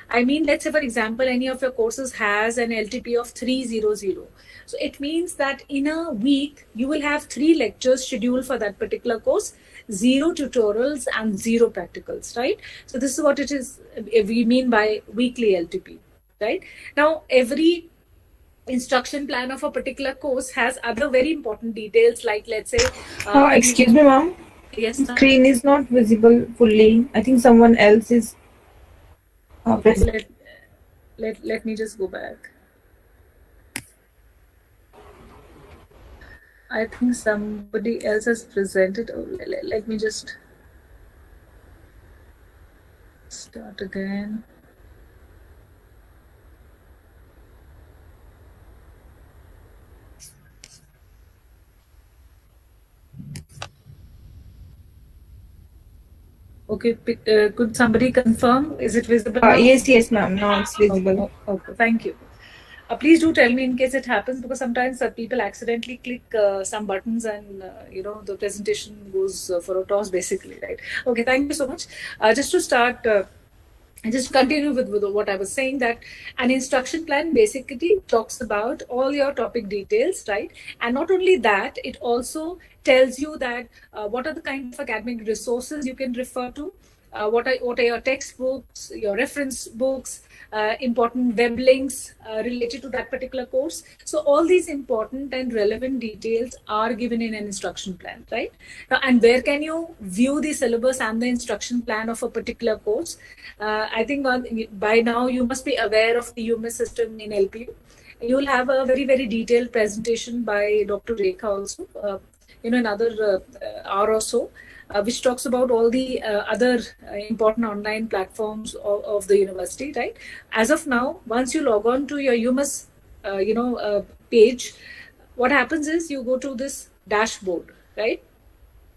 I mean, let's say, for example, any of your courses has an LTP of 300. So it means that in a week, you will have 3 lectures scheduled for that particular course, 0 tutorials and 0 practicals, right? So this is what it is, we mean by weekly LTP, right? Now, every instruction plan of a particular course has other very important details like, let's say... excuse me, ma'am. Yes, sir. Screen is not visible fully. I think someone else is. Okay, let me just go back. I think somebody else has presented. Oh, let me just start again. Okay, could somebody confirm? Is it visible now? Yes, ma'am. Now it's visible. Okay, thank you. Please do tell me in case it happens, because sometimes people accidentally click some buttons and the presentation goes for a toss basically, right? Okay, thank you so much. Just to start. Just continue with what I was saying, that an instruction plan basically talks about all your topic details, right? And not only that, it also tells you that what are the kind of academic resources you can refer to, what are your textbooks, your reference books, important web links related to that particular course. So all these important and relevant details are given in an instruction plan, right? Now, and where can you view the syllabus and the instruction plan of a particular course? I think by now you must be aware of the UMS system in LPU. You will have a very, very detailed presentation by Dr. Rekha also, another hour or so, which talks about all the other important online platforms of the university, right? As of now, once you log on to your UMS, page, what happens is you go to this dashboard, right?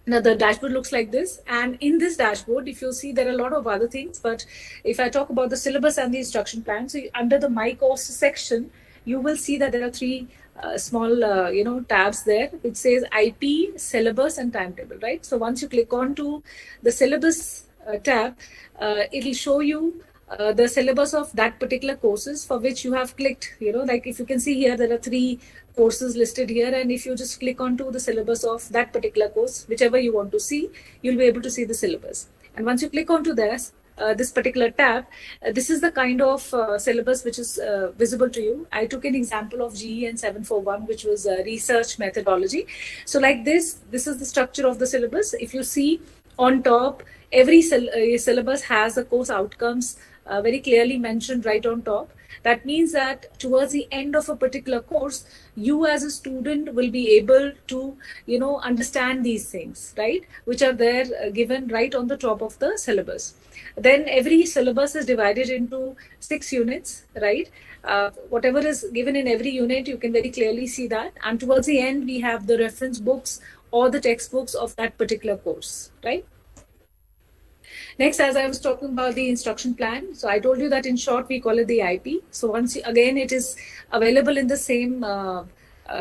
Now the dashboard looks like this, and in this dashboard, if you see, there are a lot of other things, but if I talk about the syllabus and the instruction plan, so under the My Course section, you will see that there are three small tabs there. It says IP, syllabus, and timetable, right? So once you click on to the syllabus tab, it will show you the syllabus of that particular courses for which you have clicked. Like if you can see here, there are three courses listed here, and if you just click onto the syllabus of that particular course, whichever you want to see, you'll be able to see the syllabus. And once you click onto this particular tab, this is the kind of syllabus which is visible to you. I took an example of GEN 741, which was research methodology. So like this is the structure of the syllabus. If you see on top, every syllabus has the course outcomes very clearly mentioned right on top. That means that towards the end of a particular course, you as a student will be able to, understand these things, right? Which are there given right on the top of the syllabus. Then every syllabus is divided into 6 units, right? Whatever is given in every unit, you can very clearly see that. And towards the end, we have the reference books or the textbooks of that particular course, right? Next, as I was talking about the instruction plan, so I told you that in short, we call it the IP. So again, it is available in the same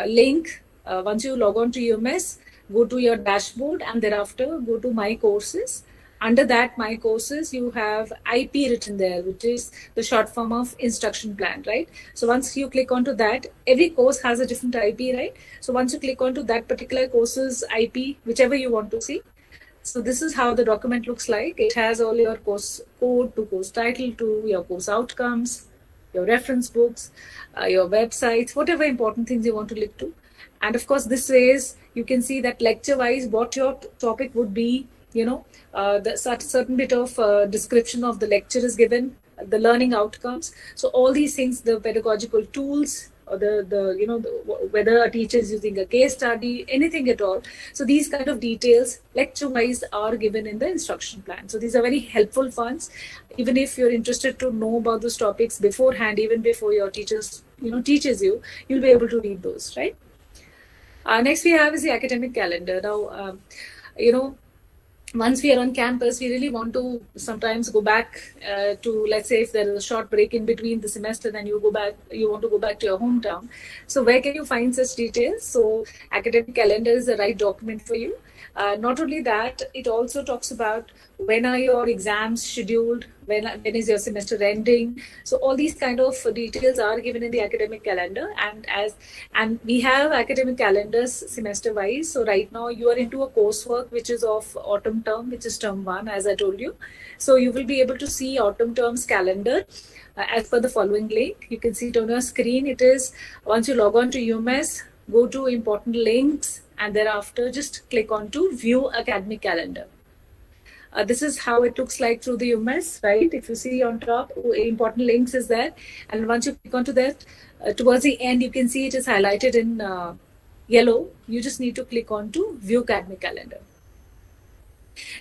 link. Once you log on to UMS, go to your dashboard, and thereafter go to My Courses. Under that My Courses, you have IP written there, which is the short form of instruction plan, right? So once you click onto that, every course has a different IP, right? So once you click onto that particular course's IP, whichever you want to see, so this is how the document looks like. It has all your course code to course title to your course outcomes, your reference books, your websites, whatever important things you want to link to. And of course, this ways you can see that lecture-wise what your topic would be. The certain bit of description of the lecture is given, the learning outcomes. So all these things, the pedagogical tools, or whether a teacher is using a case study, anything at all. So these kind of details lecture-wise are given in the instruction plan. So these are very helpful ones. Even if you're interested to know about those topics beforehand, even before your teachers, teaches you, you'll be able to read those, right? Next we have is the academic calendar. Now, once we are on campus, we really want to sometimes go back to, let's say, if there is a short break in between the semester, then you want to go back to your hometown. So where can you find such details? So academic calendar is the right document for you. Not only that, it also talks about when are your exams scheduled, when is your semester ending. So all these kind of details are given in the academic calendar, and we have academic calendars semester wise. So right now you are into a coursework which is of autumn term, which is term 1, as I told you. So you will be able to see autumn term's calendar as per the following link. You can see it on your screen. It is, once you log on to UMS, go to important links, and thereafter just click on to view academic calendar. This is how it looks like through the UMS, right? If you see on top, important links is there. And once you click onto that, towards the end, you can see it is highlighted in yellow. You just need to click on to view academic calendar.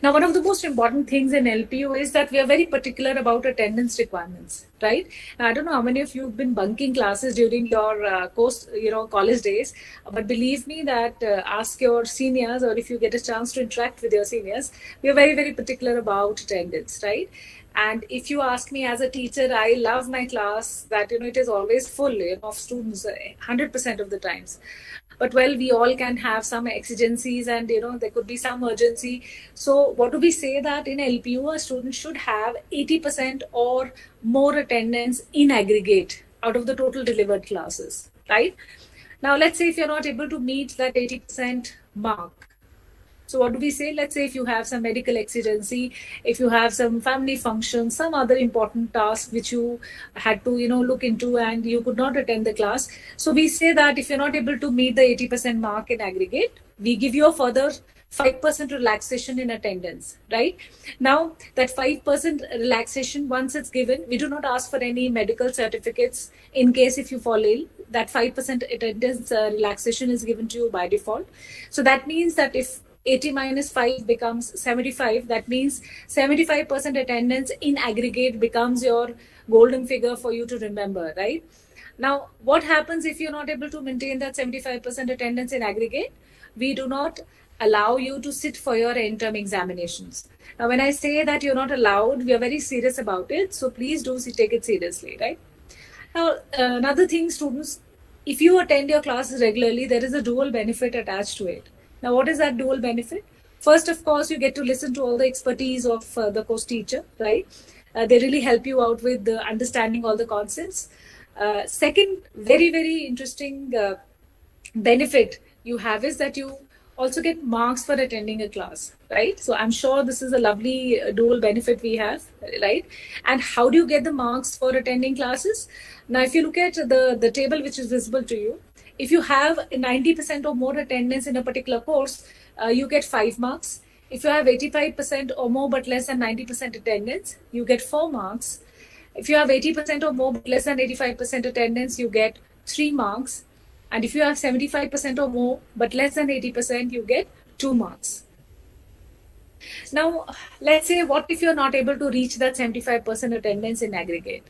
Now, one of the most important things in LPU is that we are very particular about attendance requirements, right? Now, I don't know how many of you have been bunking classes during your college days, but believe me that ask your seniors, or if you get a chance to interact with your seniors, we are very, very particular about attendance, right? And if you ask me as a teacher, I love my class that, it is always full of students 100% of the times. But well, we all can have some exigencies and, there could be some urgency. So what do we say that in LPU, a student should have 80% or more attendance in aggregate out of the total delivered classes, right? Now, let's say if you're not able to meet that 80% mark. So what do we say? Let's say if you have some medical exigency, if you have some family function, some other important task which you had to, look into and you could not attend the class. So we say that if you're not able to meet the 80% mark in aggregate, we give you a further 5% relaxation in attendance, right? Now, that 5% relaxation, once it's given, we do not ask for any medical certificates in case if you fall ill. That 5% attendance relaxation is given to you by default. So that means that if 80 minus 5 becomes 75. That means 75% attendance in aggregate becomes your golden figure for you to remember, right? Now, what happens if you're not able to maintain that 75% attendance in aggregate? We do not allow you to sit for your end-term examinations. Now, when I say that you're not allowed, we are very serious about it. So please do take it seriously, right? Now, another thing, students, if you attend your classes regularly, there is a dual benefit attached to it. Now, what is that dual benefit? First, of course, you get to listen to all the expertise of the course teacher, right? They really help you out with understanding all the concepts. Second, very, very interesting benefit you have is that you also get marks for attending a class, right? So I'm sure this is a lovely dual benefit we have, right? And how do you get the marks for attending classes? Now, if you look at the table which is visible to you, if you have 90% or more attendance in a particular course, you get 5 marks. If you have 85% or more but less than 90% attendance, you get 4 marks. If you have 80% or more but less than 85% attendance, you get 3 marks. And if you have 75% or more but less than 80%, you get 2 marks. Now, let's say what if you're not able to reach that 75% attendance in aggregate?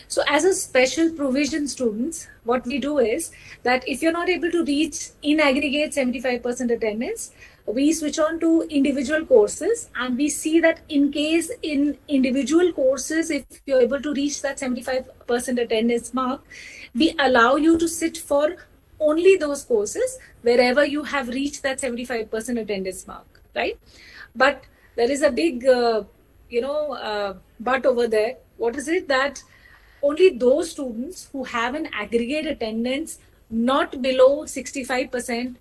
So as a special provision students, what we do is that if you're not able to reach in aggregate 75% attendance, we switch on to individual courses, and we see that in case in individual courses, if you're able to reach that 75% attendance mark, we allow you to sit for only those courses wherever you have reached that 75% attendance mark, right? But there is a big, but over there. What is it? That only those students who have an aggregate attendance not below 65%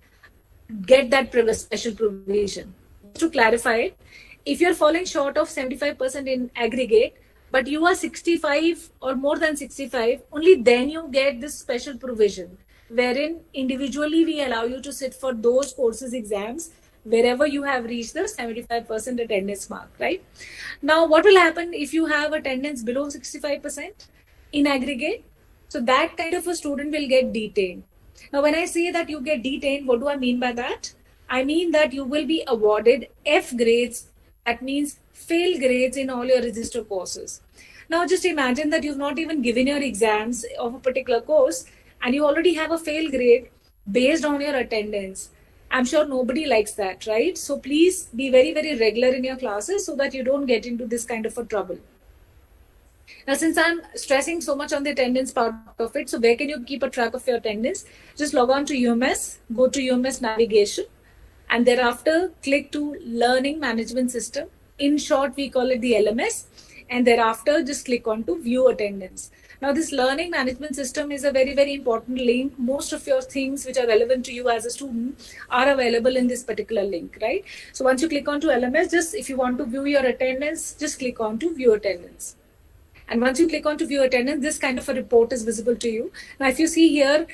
get that special provision. To clarify it, if you're falling short of 75% in aggregate, but you are 65 or more than 65, only then you get this special provision, wherein individually we allow you to sit for those courses exams wherever you have reached the 75% attendance mark, right? Now, what will happen if you have attendance below 65% in aggregate? So that kind of a student will get detained. Now, when I say that you get detained, what do I mean by that? I mean that you will be awarded F grades. That means fail grades in all your register courses. Now, just imagine that you've not even given your exams of a particular course and you already have a fail grade based on your attendance. I'm sure nobody likes that, right? So please be very, very regular in your classes so that you don't get into this kind of a trouble. Now, since I'm stressing so much on the attendance part of it, so where can you keep a track of your attendance? Just log on to UMS, go to UMS navigation, and thereafter click to Learning Management System. In short, we call it the LMS, and thereafter just click on to View Attendance. Now, this Learning Management System is a very, very important link. Most of your things which are relevant to you as a student are available in this particular link, right? So once you click on to LMS, just if you want to view your attendance, just click on to View Attendance. And once you click on to view attendance, this kind of a report is visible to you. Now, if you see here,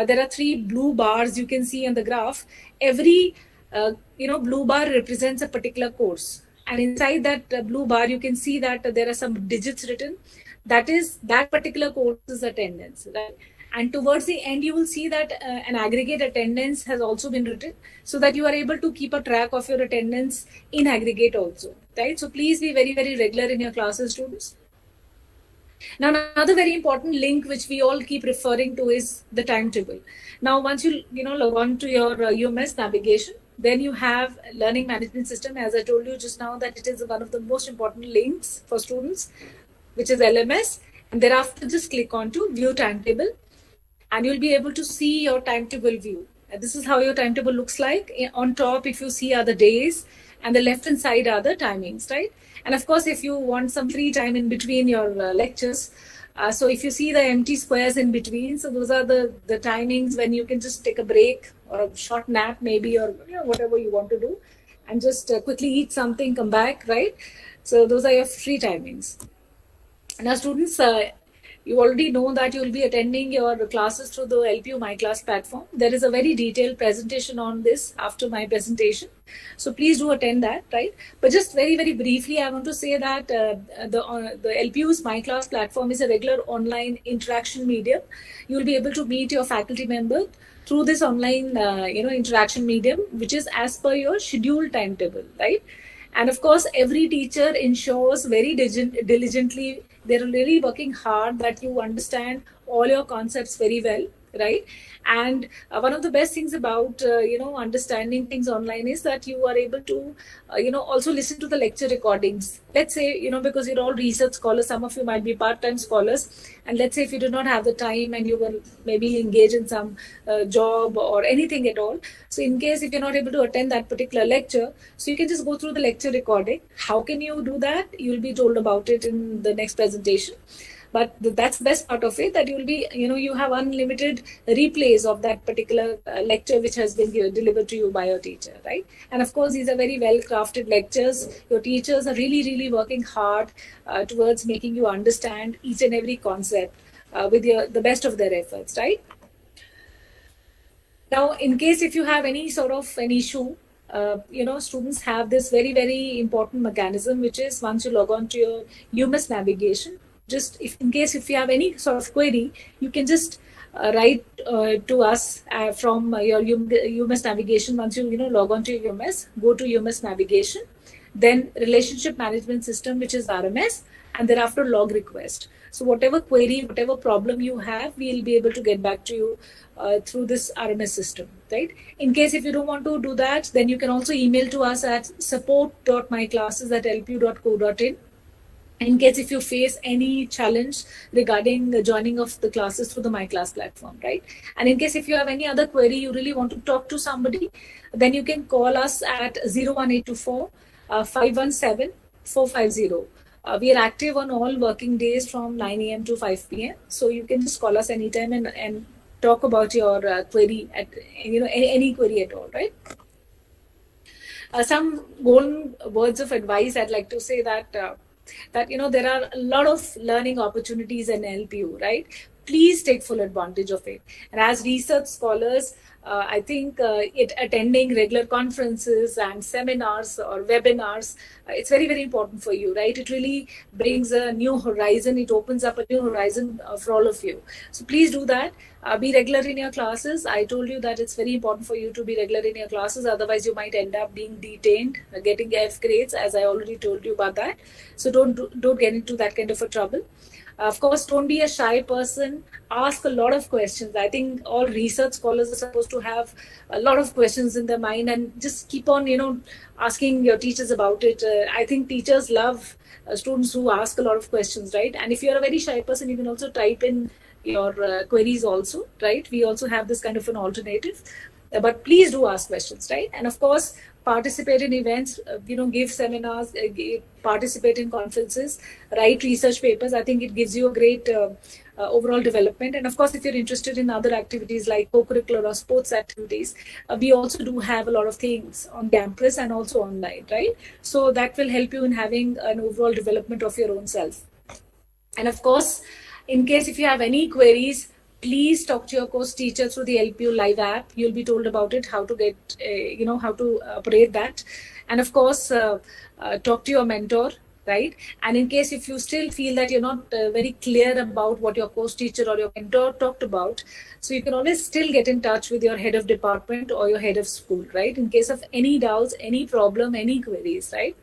there are 3 blue bars you can see on the graph. Every blue bar represents a particular course. And inside that blue bar, you can see that there are some digits written. That is that particular course's attendance, right? And towards the end, you will see that an aggregate attendance has also been written, so that you are able to keep a track of your attendance in aggregate also, right? So please be very, very regular in your classes, students. Now, another very important link which we all keep referring to is the timetable. Now, once you log on to your UMS navigation, then you have learning management system. As I told you just now, that it is one of the most important links for students, which is LMS. And thereafter, just click on to view timetable, and you'll be able to see your timetable view. And this is how your timetable looks like. On top, if you see, are the days, and the left hand side are the timings, right? And of course, if you want some free time in between your lectures, so if you see the empty squares in between, so those are the timings when you can just take a break or a short nap maybe, or whatever you want to do, and just quickly eat something, come back, right? So those are your free timings. Now, students, you already know that you will be attending your classes through the LPU My Class platform. There is a very detailed presentation on this after my presentation. So please do attend that, right? But just very, very briefly, I want to say that the LPU's My Class platform is a regular online interaction medium. You will be able to meet your faculty member through this online, interaction medium, which is as per your scheduled timetable, right? And of course, every teacher ensures very diligently, they're really working hard that you understand all your concepts very well, right? And one of the best things about, understanding things online is that you are able to, also listen to the lecture recordings. Let's say, because you're all research scholars, some of you might be part-time scholars. And let's say if you do not have the time and you will maybe engage in some job or anything at all. So in case if you're not able to attend that particular lecture, so you can just go through the lecture recording. How can you do that? You'll be told about it in the next presentation. But that's the best part of it, that you'll be, you have unlimited replays of that particular lecture which has been delivered to you by your teacher, right? And of course, these are very well crafted lectures. Your teachers are really, really working hard towards making you understand each and every concept with the best of their efforts, right? Now, in case if you have any sort of an issue, students have this very, very important mechanism, which is once you log on to your UMS navigation, just if you have any sort of query, you can just write to us from your UMS navigation. Once you log on to your UMS, go to UMS navigation, then relationship management system, which is RMS, and thereafter log request. So whatever query, whatever problem you have, we'll be able to get back to you through this RMS system, right? In case if you don't want to do that, then you can also email to us at support.myclasses@lpu.co.in. In case if you face any challenge regarding the joining of the classes through the My Class platform, right? And in case if you have any other query, you really want to talk to somebody, then you can call us at 01824 517 450. We are active on all working days from 9 a.m. to 5 p.m. So you can just call us anytime and talk about your query at any query at all, right? Some golden words of advice I'd like to say that there are a lot of learning opportunities in LPU, right? Please take full advantage of it. And as research scholars, I think attending regular conferences and seminars or webinars, it's very, very important for you, right? It really brings a new horizon. It opens up a new horizon for all of you. So please do that. Be regular in your classes. I told you that it's very important for you to be regular in your classes. Otherwise, you might end up being detained, getting F grades, as I already told you about that. So don't get into that kind of a trouble. Of course, don't be a shy person. Ask a lot of questions. I think all research scholars are supposed to have a lot of questions in their mind, and just keep on, asking your teachers about it. I think teachers love students who ask a lot of questions, right? And if you're a very shy person, you can also type in your queries also, right? We also have this kind of an alternative. But please do ask questions, right? And of course, participate in events, give seminars, participate in conferences, write research papers. I think it gives you a great overall development. And of course, if you're interested in other activities like co-curricular or sports activities, we also do have a lot of things on campus and also online, right? So that will help you in having an overall development of your own self. And of course, in case if you have any queries, please talk to your course teacher through the LPU live app. You'll be told about it, how to get, how to operate that. And of course, talk to your mentor, right? And in case if you still feel that you're not very clear about what your course teacher or your mentor talked about, so you can always still get in touch with your head of department or your head of school, right? In case of any doubts, any problem, any queries, right?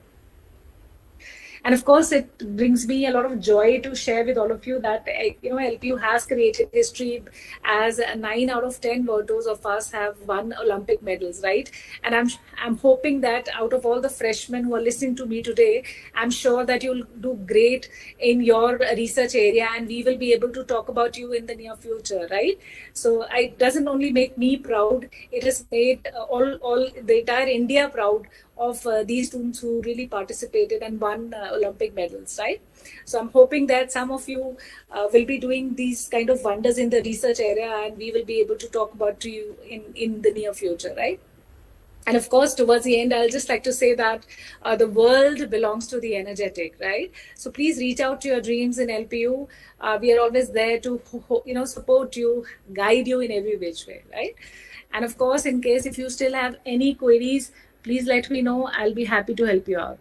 And of course, it brings me a lot of joy to share with all of you that LPU has created history, as 9 out of 10 virtuos of us have won Olympic medals, right? And I'm hoping that out of all the freshmen who are listening to me today, I'm sure that you'll do great in your research area, and we will be able to talk about you in the near future, right? So it doesn't only make me proud; it has made all the entire India proud of these students who really participated and won Olympic medals, right? So I'm hoping that some of you will be doing these kind of wonders in the research area, and we will be able to talk about to you in the near future, right? And of course, towards the end, I'll just like to say that the world belongs to the energetic, right? So please reach out to your dreams in LPU. We are always there to, support you, guide you in every which way, right? And of course, in case if you still have any queries, please let me know. I'll be happy to help you out.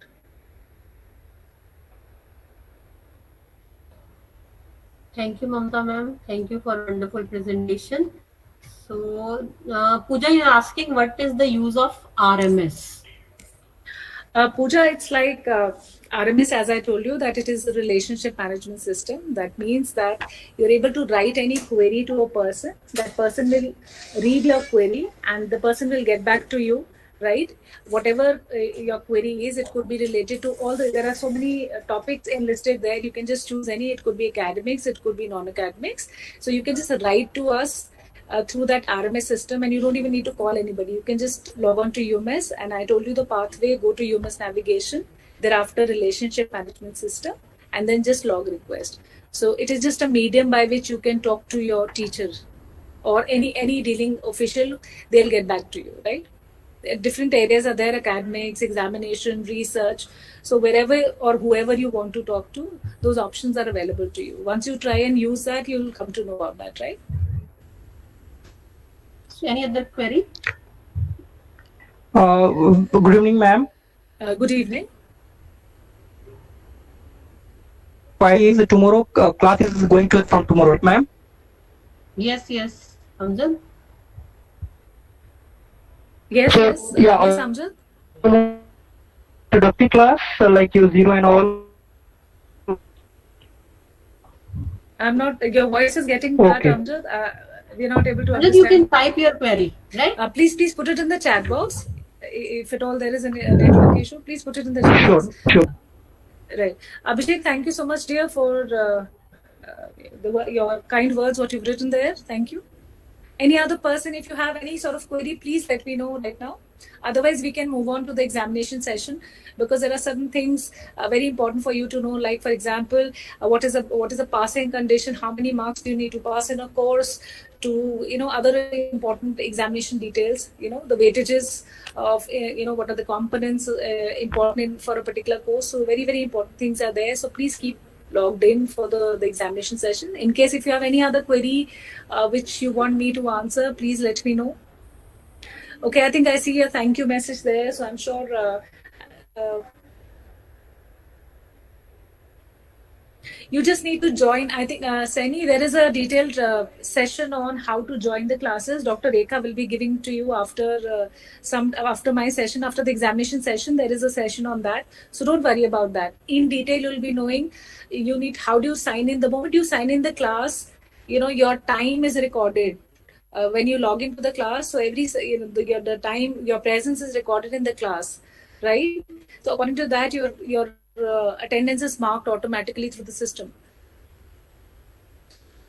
Thank you, Mamta ma'am. Thank you for a wonderful presentation. So, Pooja, you're asking what is the use of RMS? Pooja, it's like RMS, as I told you, that it is a relationship management system. That means that you're able to write any query to a person. That person will read your query and the person will get back to you, right? Whatever your query is, it could be related to there are so many topics enlisted there. You can just choose any. It could be academics, it could be non-academics. So you can just write to us through that RMS system, and you don't even need to call anybody. You can just log on to UMS, and I told you the pathway. Go to UMS navigation, thereafter relationship management system, and then just log request. So it is just a medium by which you can talk to your teacher or any dealing official. They'll get back to you, right? Different areas are there: academics, examination, research. So wherever or whoever you want to talk to, those options are available to you. Once you try and use that, you'll come to know about that, right? Any other query? Good evening, ma'am. Good evening. Why is tomorrow class is going to from tomorrow, ma'am? Yes, Amjad. Yes, Yeah, Amjad. Introductory class like U0 and all. I'm not. Your voice is getting cut, Okay. Amjad. We're not able to Amjad, understand. you can type your query, right? Please put it in the chat box. If at all there is a network issue, please put it in the chat box. Sure. Right. Abhishek, thank you so much, dear, for your kind words, what you've written there. Thank you. Any other person, if you have any sort of query, please let me know right now. Otherwise, we can move on to the examination session, because there are certain things very important for you to know. Like, for example, what is a passing condition? How many marks do you need to pass in a course? To other important examination details. The weightages of what are the components important for a particular course. So very, very important things are there. So please keep logged in for the examination session. In case if you have any other query which you want me to answer, please let me know. Okay, I think I see a thank you message there. So I'm sure you just need to join. I think, Seni, there is a detailed session on how to join the classes. Dr. Rekha will be giving to you after my session, after the examination session. There is a session on that. So don't worry about that. In detail, you'll be knowing how do you sign in. The moment you sign in the class, your time is recorded. When you log into the class, so the time, your presence is recorded in the class, right? So according to that, your attendance is marked automatically through the system.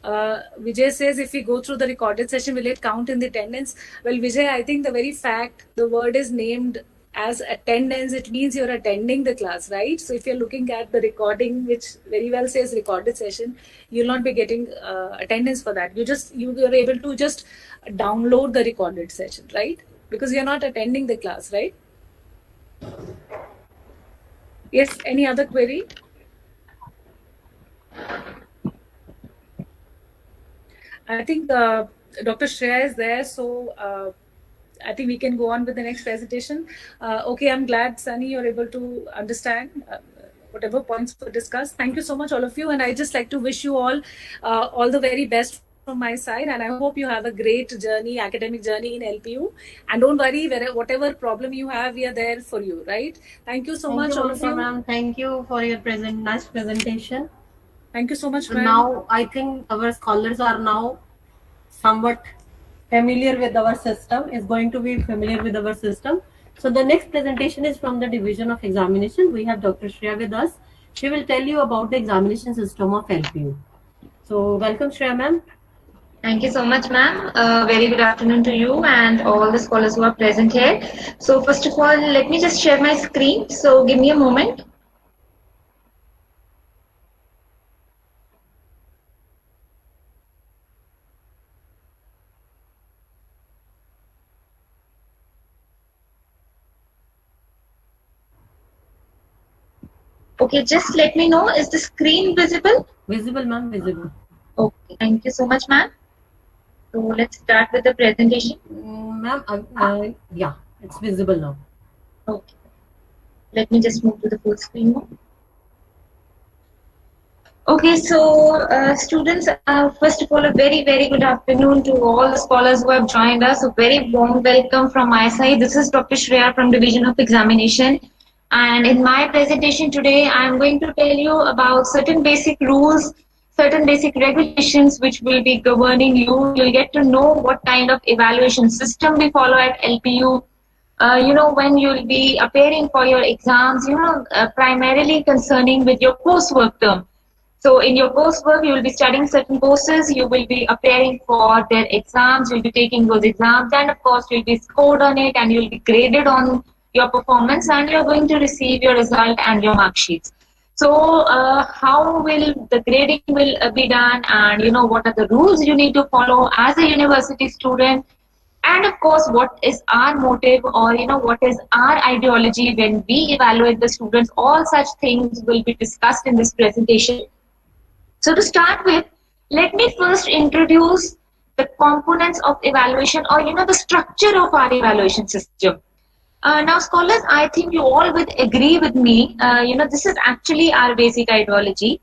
Vijay says, if we go through the recorded session, will it count in the attendance? Well, Vijay, I think the very fact the word is named as attendance, it means you're attending the class, right? So if you're looking at the recording, which very well says recorded session, you'll not be getting attendance for that. You're able to just download the recorded session, right? Because you're not attending the class, right? Yes, any other query? I think Dr. Shreya is there, so I think we can go on with the next presentation. Okay, I'm glad, Sunny, you're able to understand whatever points were discussed. Thank you so much, all of you, and I just like to wish you all the very best from my side, and I hope you have a great journey, academic journey in LPU. And don't worry, whatever problem you have, we are there for you, right? Thank you so much, all of you. Ma'am. Thank you for your nice presentation. Thank you so much, ma'am. Now, I think our scholars are now somewhat familiar with our system, is going to be familiar with our system. So the next presentation is from the Division of Examination. We have Dr. Shreya with us. She will tell you about the examination system of LPU. So welcome, Shreya ma'am. Thank you so much, ma'am. Very good afternoon to you and all the scholars who are present here. So first of all, let me just share my screen. So give me a moment. Okay, just let me know, is the screen visible? Visible, ma'am, visible. Okay, thank you so much, ma'am. So let's start with the presentation. Ma'am, yeah, it's visible now. Okay. Let me just move to the full screen mode. Okay, so students, first of all, a very, very good afternoon to all the scholars who have joined us. A very warm welcome from my side. This is Dr. Shreya from Division of Examination. And in my presentation today, I'm going to tell you about certain basic rules, certain basic regulations which will be governing you. You'll get to know what kind of evaluation system we follow at LPU. When you'll be appearing for your exams, primarily concerning with your coursework term. So in your coursework, you will be studying certain courses, you will be appearing for their exams, you'll be taking those exams, and of course you'll be scored on it and you'll be graded on your performance, and you're going to receive your result and your mark sheets. So how will the grading will be done, and what are the rules you need to follow as a university student, and of course what is our motive, or what is our ideology when we evaluate the students. All such things will be discussed in this presentation. So to start with, let me first introduce the components of evaluation, or the structure of our evaluation system. Now scholars, I think you all would agree with me, this is actually our basic ideology,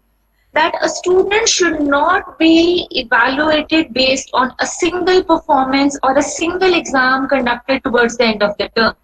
that a student should not be evaluated based on a single performance or a single exam conducted towards the end of the term.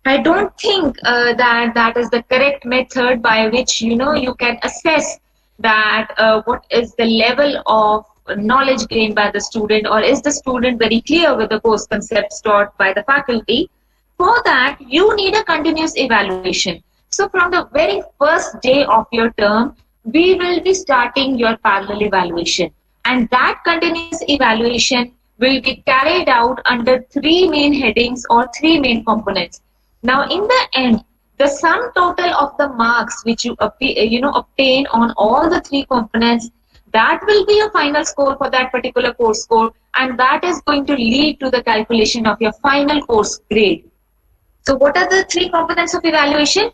I don't think that is the correct method by which you can assess that what is the level of knowledge gained by the student, or is the student very clear with the course concepts taught by the faculty. For that, you need a continuous evaluation. So from the very first day of your term, we will be starting your parallel evaluation. And that continuous evaluation will be carried out under three main headings or three main components. Now, in the end, the sum total of the marks which you obtain on all the three components, that will be your final score for that particular course score, and that is going to lead to the calculation of your final course grade. So what are the three components of evaluation?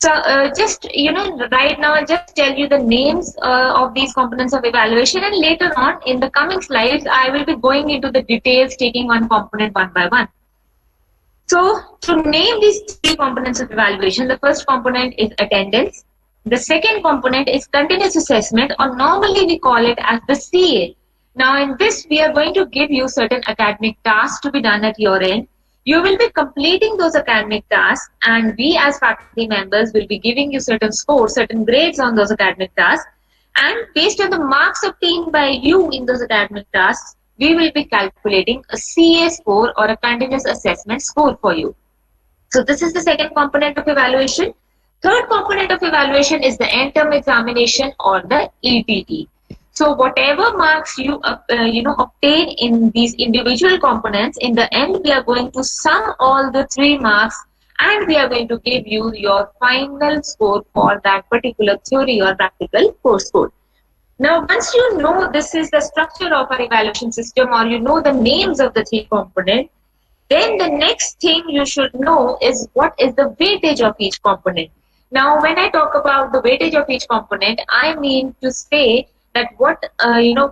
So just, right now I'll just tell you the names of these components of evaluation, and later on in the coming slides, I will be going into the details, taking one component one by one. So to name these three components of evaluation, the first component is attendance. The second component is continuous assessment, or normally we call it as the CA. Now in this, we are going to give you certain academic tasks to be done at your end. You will be completing those academic tasks, and we as faculty members will be giving you certain scores, certain grades on those academic tasks. And based on the marks obtained by you in those academic tasks, we will be calculating a CA score, or a continuous assessment score for you. So this is the second component of evaluation. Third component of evaluation is the end term examination, or the ETE. So whatever marks you obtain in these individual components, in the end we are going to sum all the three marks, and we are going to give you your final score for that particular theory or practical course score. Now once you know this is the structure of our evaluation system, or the names of the three components, then the next thing you should know is what is the weightage of each component. Now when I talk about the weightage of each component, I mean to say that what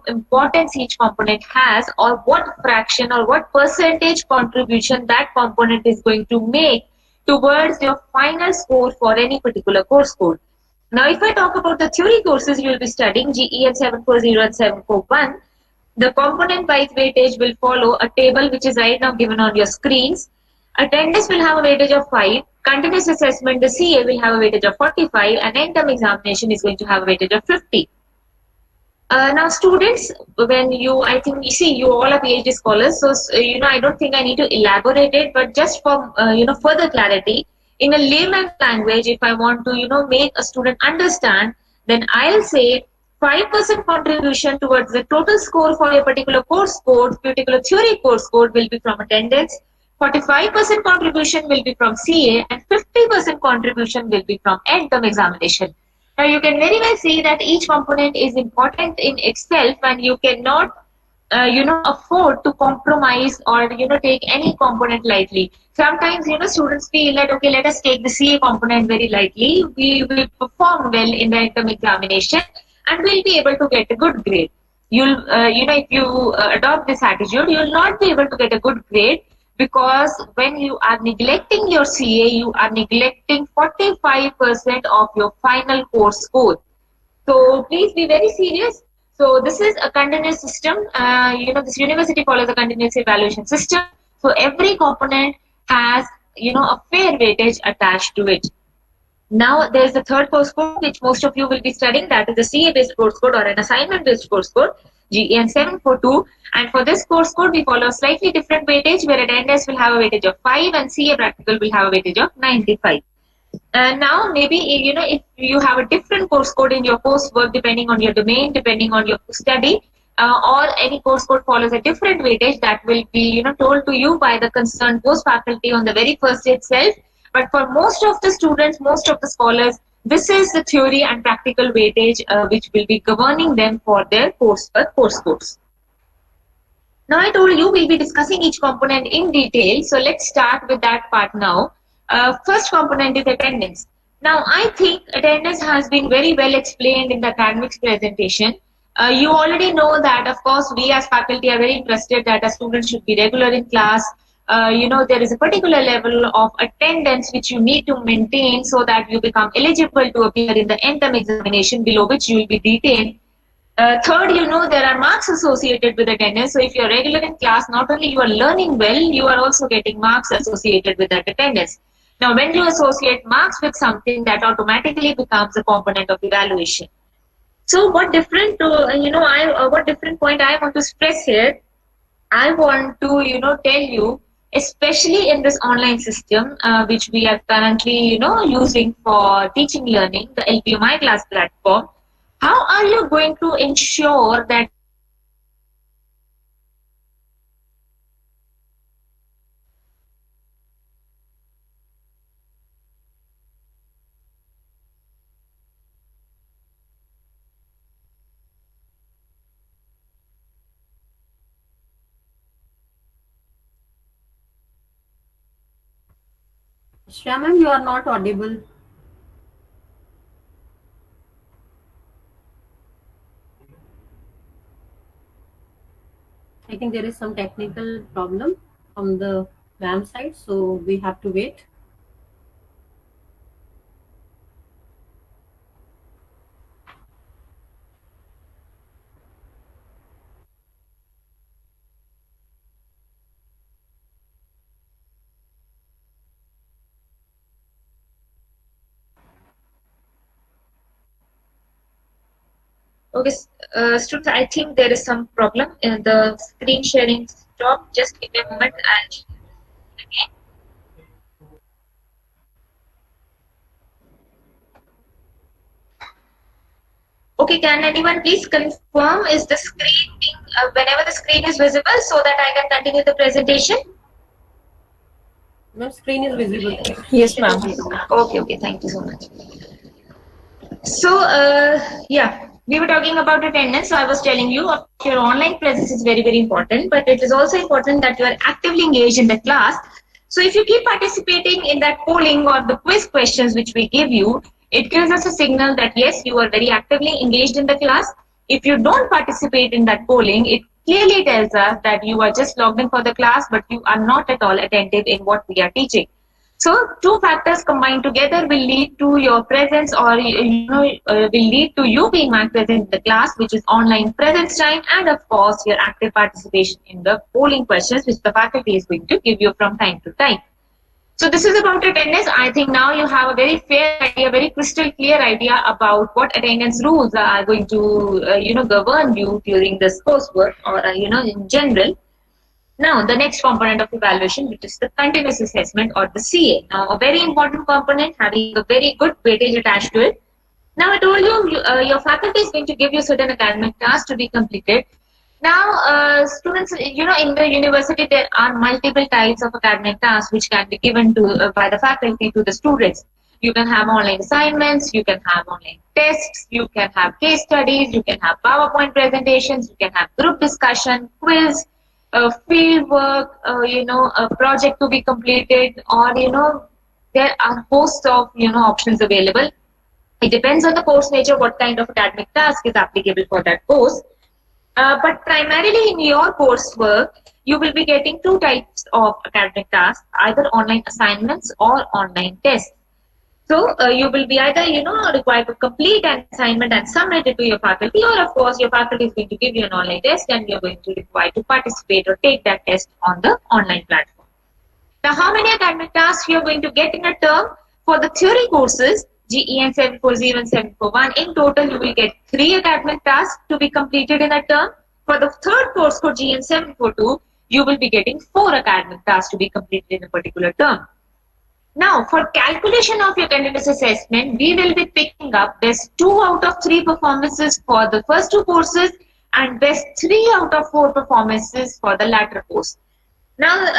importance each component has, or what fraction or what percentage contribution that component is going to make towards your final score for any particular course code. Now, if I talk about the theory courses you will be studying, GEM 740 and 741, the component-wise weightage will follow a table which is right now given on your screens. Attendance will have a weightage of 5. Continuous assessment, the CA, will have a weightage of 45, and end-term examination is going to have a weightage of 50. Now, students, when I think you see, you all are PhD scholars, so I don't think I need to elaborate it, but just for further clarity, in a layman language, if I want to make a student understand, then I'll say 5% contribution towards the total score for a particular course code, particular theory course code, will be from attendance. 45% contribution will be from CA, and 50% contribution will be from end-term examination. Now, you can very well see that each component is important in itself, and you cannot, afford to compromise or, take any component lightly. Sometimes, students feel that, okay, let us take the CA component very lightly. We will perform well in the end-term examination, and we'll be able to get a good grade. You'll, if you adopt this attitude, you'll not be able to get a good grade, because when you are neglecting your CA, you are neglecting 45% of your final course score. So please be very serious. So this is a continuous system. This university follows a continuous evaluation system. So every component has, a fair weightage attached to it. Now there's the third course code, which most of you will be studying. That is the CA-based course code or an assignment-based course code, GEN 742. And for this course code, we follow a slightly different weightage, where attendance will have a weightage of 5 and CA practical will have a weightage of 95. Now, maybe, if you have a different course code in your coursework, depending on your domain, depending on your study, or any course code follows a different weightage, that will be, told to you by the concerned course faculty on the very first day itself. But for most of the students, most of the scholars, this is the theory and practical weightage which will be governing them for their course codes. Now, I told you we'll be discussing each component in detail. So let's start with that part now. First component is attendance. Now, I think attendance has been very well explained in the academics presentation. You already know that, of course, we as faculty are very interested that a student should be regular in class. There is a particular level of attendance which you need to maintain so that you become eligible to appear in the end-term examination, below which you will be detained. Third, there are marks associated with attendance. So if you're regular in class, not only you are learning well, you are also getting marks associated with that attendance. Now, when you associate marks with something, that automatically becomes a component of evaluation. So what different point I want to stress here, I want to, tell you, especially in this online system, which we are currently, using for teaching learning, the LPU My Class platform, how are you going to ensure that Shreya ma'am, you are not audible. I think there is some technical problem from the RAM side, so we have to wait. Okay, students, I think there is some problem in the screen sharing stop. Just give me a moment. Again. Okay, can anyone please confirm, is the screen being, whenever the screen is visible, so that I can continue the presentation? No, screen is visible. Yes, ma'am. Okay, thank you so much. So, we were talking about attendance. So I was telling you, your online presence is very, very important, but it is also important that you are actively engaged in the class. So if you keep participating in that polling or the quiz questions which we give you, it gives us a signal that yes, you are very actively engaged in the class. If you don't participate in that polling, it clearly tells us that you are just logged in for the class, but you are not at all attentive in what we are teaching. So two factors combined together will lead to your presence, or will lead to you being not present in the class, which is online presence time, and of course your active participation in the polling questions, which the faculty is going to give you from time to time. So this is about attendance. I think now you have a very fair idea, very crystal clear idea about what attendance rules are going to, govern you during this coursework, or in general. Now, the next component of evaluation, which is the continuous assessment, or the CA. Now, a very important component, having a very good weightage attached to it. Now, I told you, your faculty is going to give you certain academic tasks to be completed. Now, students, in the university, there are multiple types of academic tasks which can be given to by the faculty to the students. You can have online assignments, you can have online tests, you can have case studies, you can have PowerPoint presentations, you can have group discussion, quiz, field work, a project to be completed, or, there are hosts of, options available. It depends on the course nature, what kind of academic task is applicable for that course. But primarily in your coursework, you will be getting two types of academic tasks, either online assignments or online tests. So you will be either, required to complete an assignment and submit it to your faculty, or of course your faculty is going to give you an online test and you're going to require to participate or take that test on the online platform. Now, how many academic tasks you're going to get in a term? For the theory courses, GEN 740 and 741, in total you will get 3 academic tasks to be completed in a term. For the third course for GEN 742, you will be getting 4 academic tasks to be completed in a particular term. Now, for calculation of your continuous assessment, we will be picking up best 2 out of 3 performances for the first 2 courses and best 3 out of 4 performances for the latter course. Now,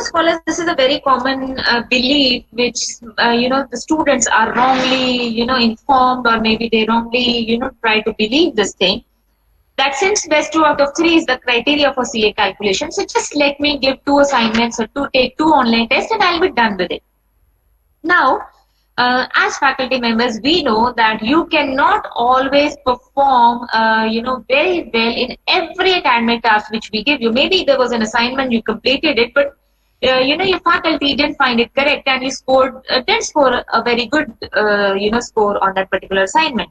scholars, this is a very common belief which, the students are wrongly, informed, or maybe they wrongly, try to believe this thing. That since best 2 out of 3 is the criteria for CA calculation, so just let me give 2 assignments or take 2 online tests and I'll be done with it. Now, as faculty members, we know that you cannot always perform, very well in every academic task which we give you. Maybe there was an assignment, you completed it, but your faculty didn't find it correct and you didn't score a very good, score on that particular assignment.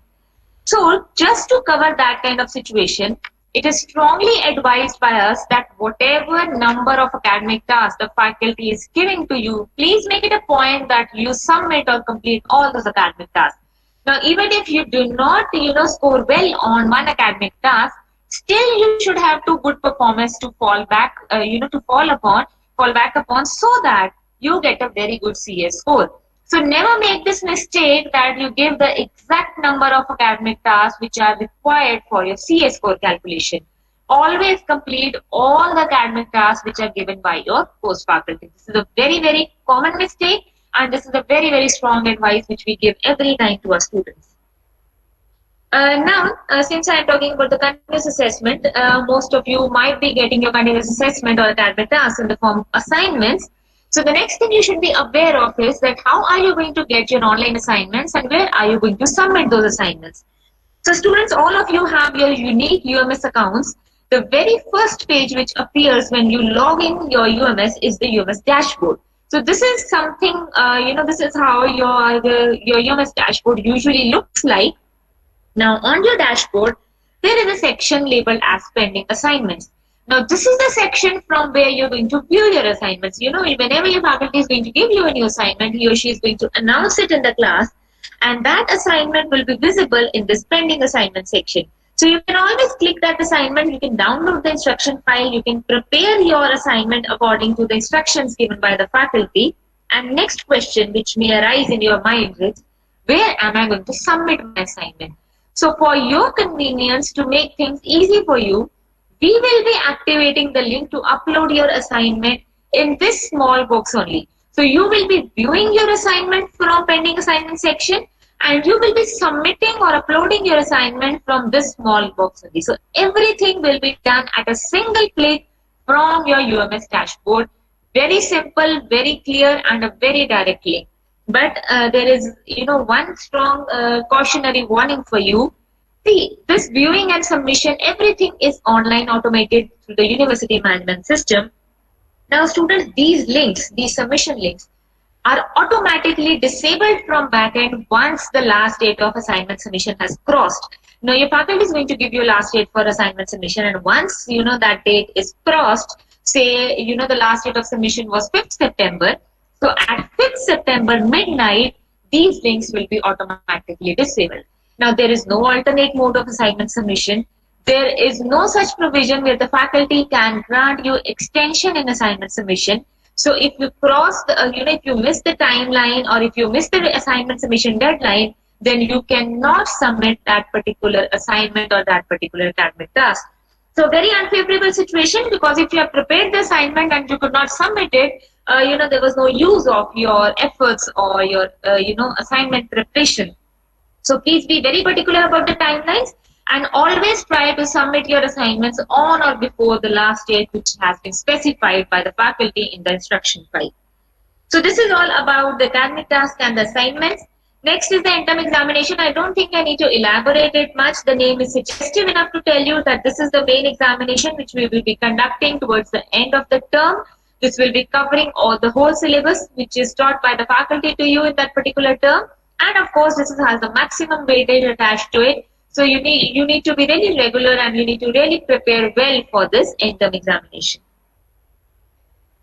So, just to cover that kind of situation, it is strongly advised by us that whatever number of academic tasks the faculty is giving to you, please make it a point that you submit or complete all those academic tasks. Now, even if you do not, score well on one academic task, still you should have 2 good performance to fall back, fall back upon, so that you get a very good CA score. So never make this mistake that you give the exact number of academic tasks which are required for your CA score calculation. Always complete all the academic tasks which are given by your course faculty. This is a very, very common mistake, and this is a very, very strong advice which we give every time to our students. Now, since I am talking about the continuous assessment, most of you might be getting your continuous assessment or academic tasks in the form of assignments. So the next thing you should be aware of is that how are you going to get your online assignments and where are you going to submit those assignments. So students, all of you have your unique UMS accounts. The very first page which appears when you log in your UMS is the UMS dashboard. So this is something, this is how your UMS dashboard usually looks like. Now on your dashboard, there is a section labeled as pending assignments. Now, this is the section from where you're going to view your assignments. Whenever your faculty is going to give you a new assignment, he or she is going to announce it in the class, and that assignment will be visible in this pending assignment section. So you can always click that assignment, you can download the instruction file, you can prepare your assignment according to the instructions given by the faculty. And next question which may arise in your mind is, where am I going to submit my assignment? So for your convenience, to make things easy for you, we will be activating the link to upload your assignment in this small box only. So you will be viewing your assignment from pending assignment section, and you will be submitting or uploading your assignment from this small box only. So everything will be done at a single click from your UMS dashboard. Very simple, very clear, and a very direct link. But there is, one strong cautionary warning for you. See, this viewing and submission, everything is online automated through the university management system. Now students, these links, these submission links are automatically disabled from backend once the last date of assignment submission has crossed. Now your faculty is going to give you last date for assignment submission, and once that date is crossed, say the last date of submission was 5th September. So at 5th September midnight, these links will be automatically disabled. Now there is no alternate mode of assignment submission. There is no such provision where the faculty can grant you extension in assignment submission. So if you cross if you miss the timeline, or if you miss the assignment submission deadline, then you cannot submit that particular assignment or that particular academic task. So very unfavorable situation, because if you have prepared the assignment and you could not submit it, there was no use of your efforts or your assignment preparation. So please be very particular about the timelines, and always try to submit your assignments on or before the last date which has been specified by the faculty in the instruction file. So this is all about the academic task and the assignments. Next is the end-term examination. I don't think I need to elaborate it much. The name is suggestive enough to tell you that this is the main examination which we will be conducting towards the end of the term. This will be covering all the whole syllabus which is taught by the faculty to you in that particular term. And of course, this has the maximum weightage attached to it. So you need to be really regular, and you need to really prepare well for this end-term examination.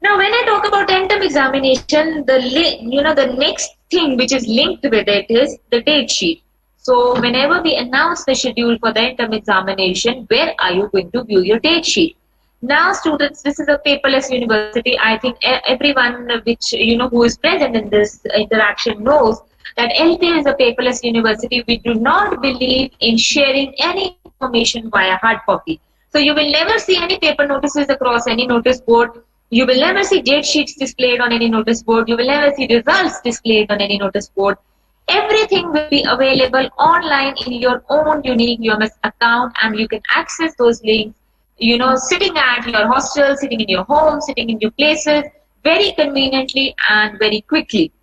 Now, when I talk about end-term examination, the next thing which is linked with it is the date sheet. So whenever we announce the schedule for the end-term examination, where are you going to view your date sheet? Now, students, this is a paperless university. I think everyone who is present in this interaction knows that LPU is a paperless university. We do not believe in sharing any information via hard copy. So you will never see any paper notices across any notice board. You will never see date sheets displayed on any notice board. You will never see results displayed on any notice board. Everything will be available online in your own unique UMS account, and you can access those links, sitting at your hostel, sitting in your home, sitting in your places, very conveniently and very quickly.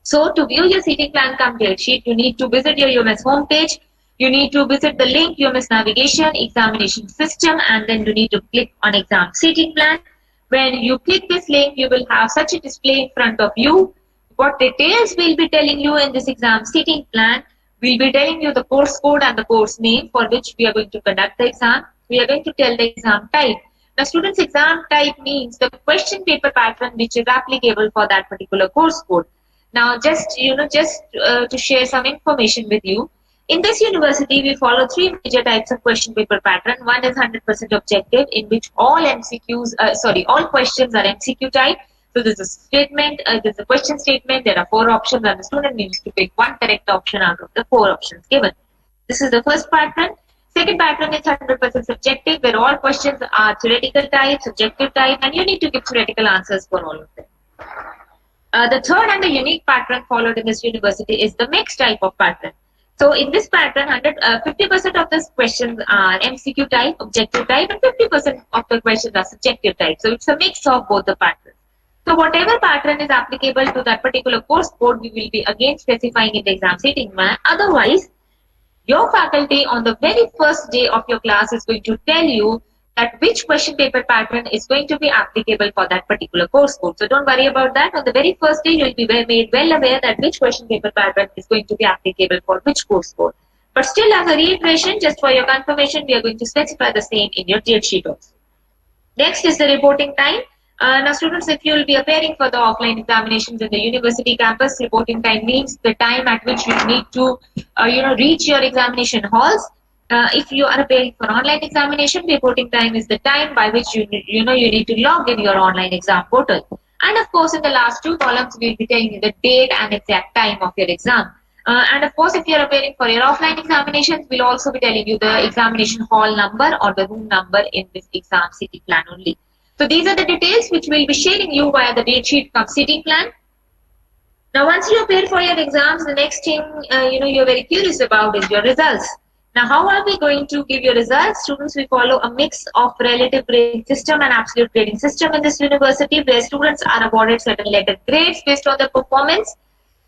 So to view your seating plan cum date sheet, you need to visit your UMS homepage. You need to visit the link UMS navigation, examination system, and then you need to click on exam seating plan. When you click this link, you will have such a display in front of you. What details we'll be telling you in this exam seating plan? We'll be telling you the course code and the course name for which we are going to conduct the exam. We are going to tell the exam type. Now, students, exam type means the question paper pattern which is applicable for that particular course code. Now, just to share some information with you, in this university, we follow three major types of question paper pattern. One is 100% objective, in which all questions are MCQ type. So there's a statement, there's a question statement, there are 4 options, and the student needs to pick one correct option out of the 4 options given. This is the first pattern. Second pattern is 100% subjective, where all questions are theoretical type, subjective type, and you need to give theoretical answers for all of them. The third and the unique pattern followed in this university is the mixed type of pattern. So in this pattern, 50% of the questions are MCQ type, objective type, and 50% of the questions are subjective type. So it's a mix of both the patterns. So whatever pattern is applicable to that particular course code, we will be again specifying in the exam seating plan. Otherwise, your faculty on the very first day of your class is going to tell you that which question paper pattern is going to be applicable for that particular course code. So don't worry about that. On the very first day, you will be made well aware that which question paper pattern is going to be applicable for which course code. But still, as a reiteration, just for your confirmation, we are going to specify the same in your date sheet also. Next is the reporting time. Now, students, if you will be appearing for the offline examinations in the university campus, reporting time means the time at which you need to, reach your examination halls. If you are appearing for online examination, reporting time is the time by which you need to log in your online exam portal. And of course, in the last 2 columns, we will be telling you the date and exact time of your exam. And of course, if you are appearing for your offline examinations, we'll also be telling you the examination hall number or the room number in this exam seating plan only. So these are the details which we'll be sharing you via the date sheet cum seating plan. Now, once you appear for your exams, the next thing you're very curious about is your results. Now, how are we going to give your results? Students, we follow a mix of relative grading system and absolute grading system in this university, where students are awarded certain letter grades based on their performance.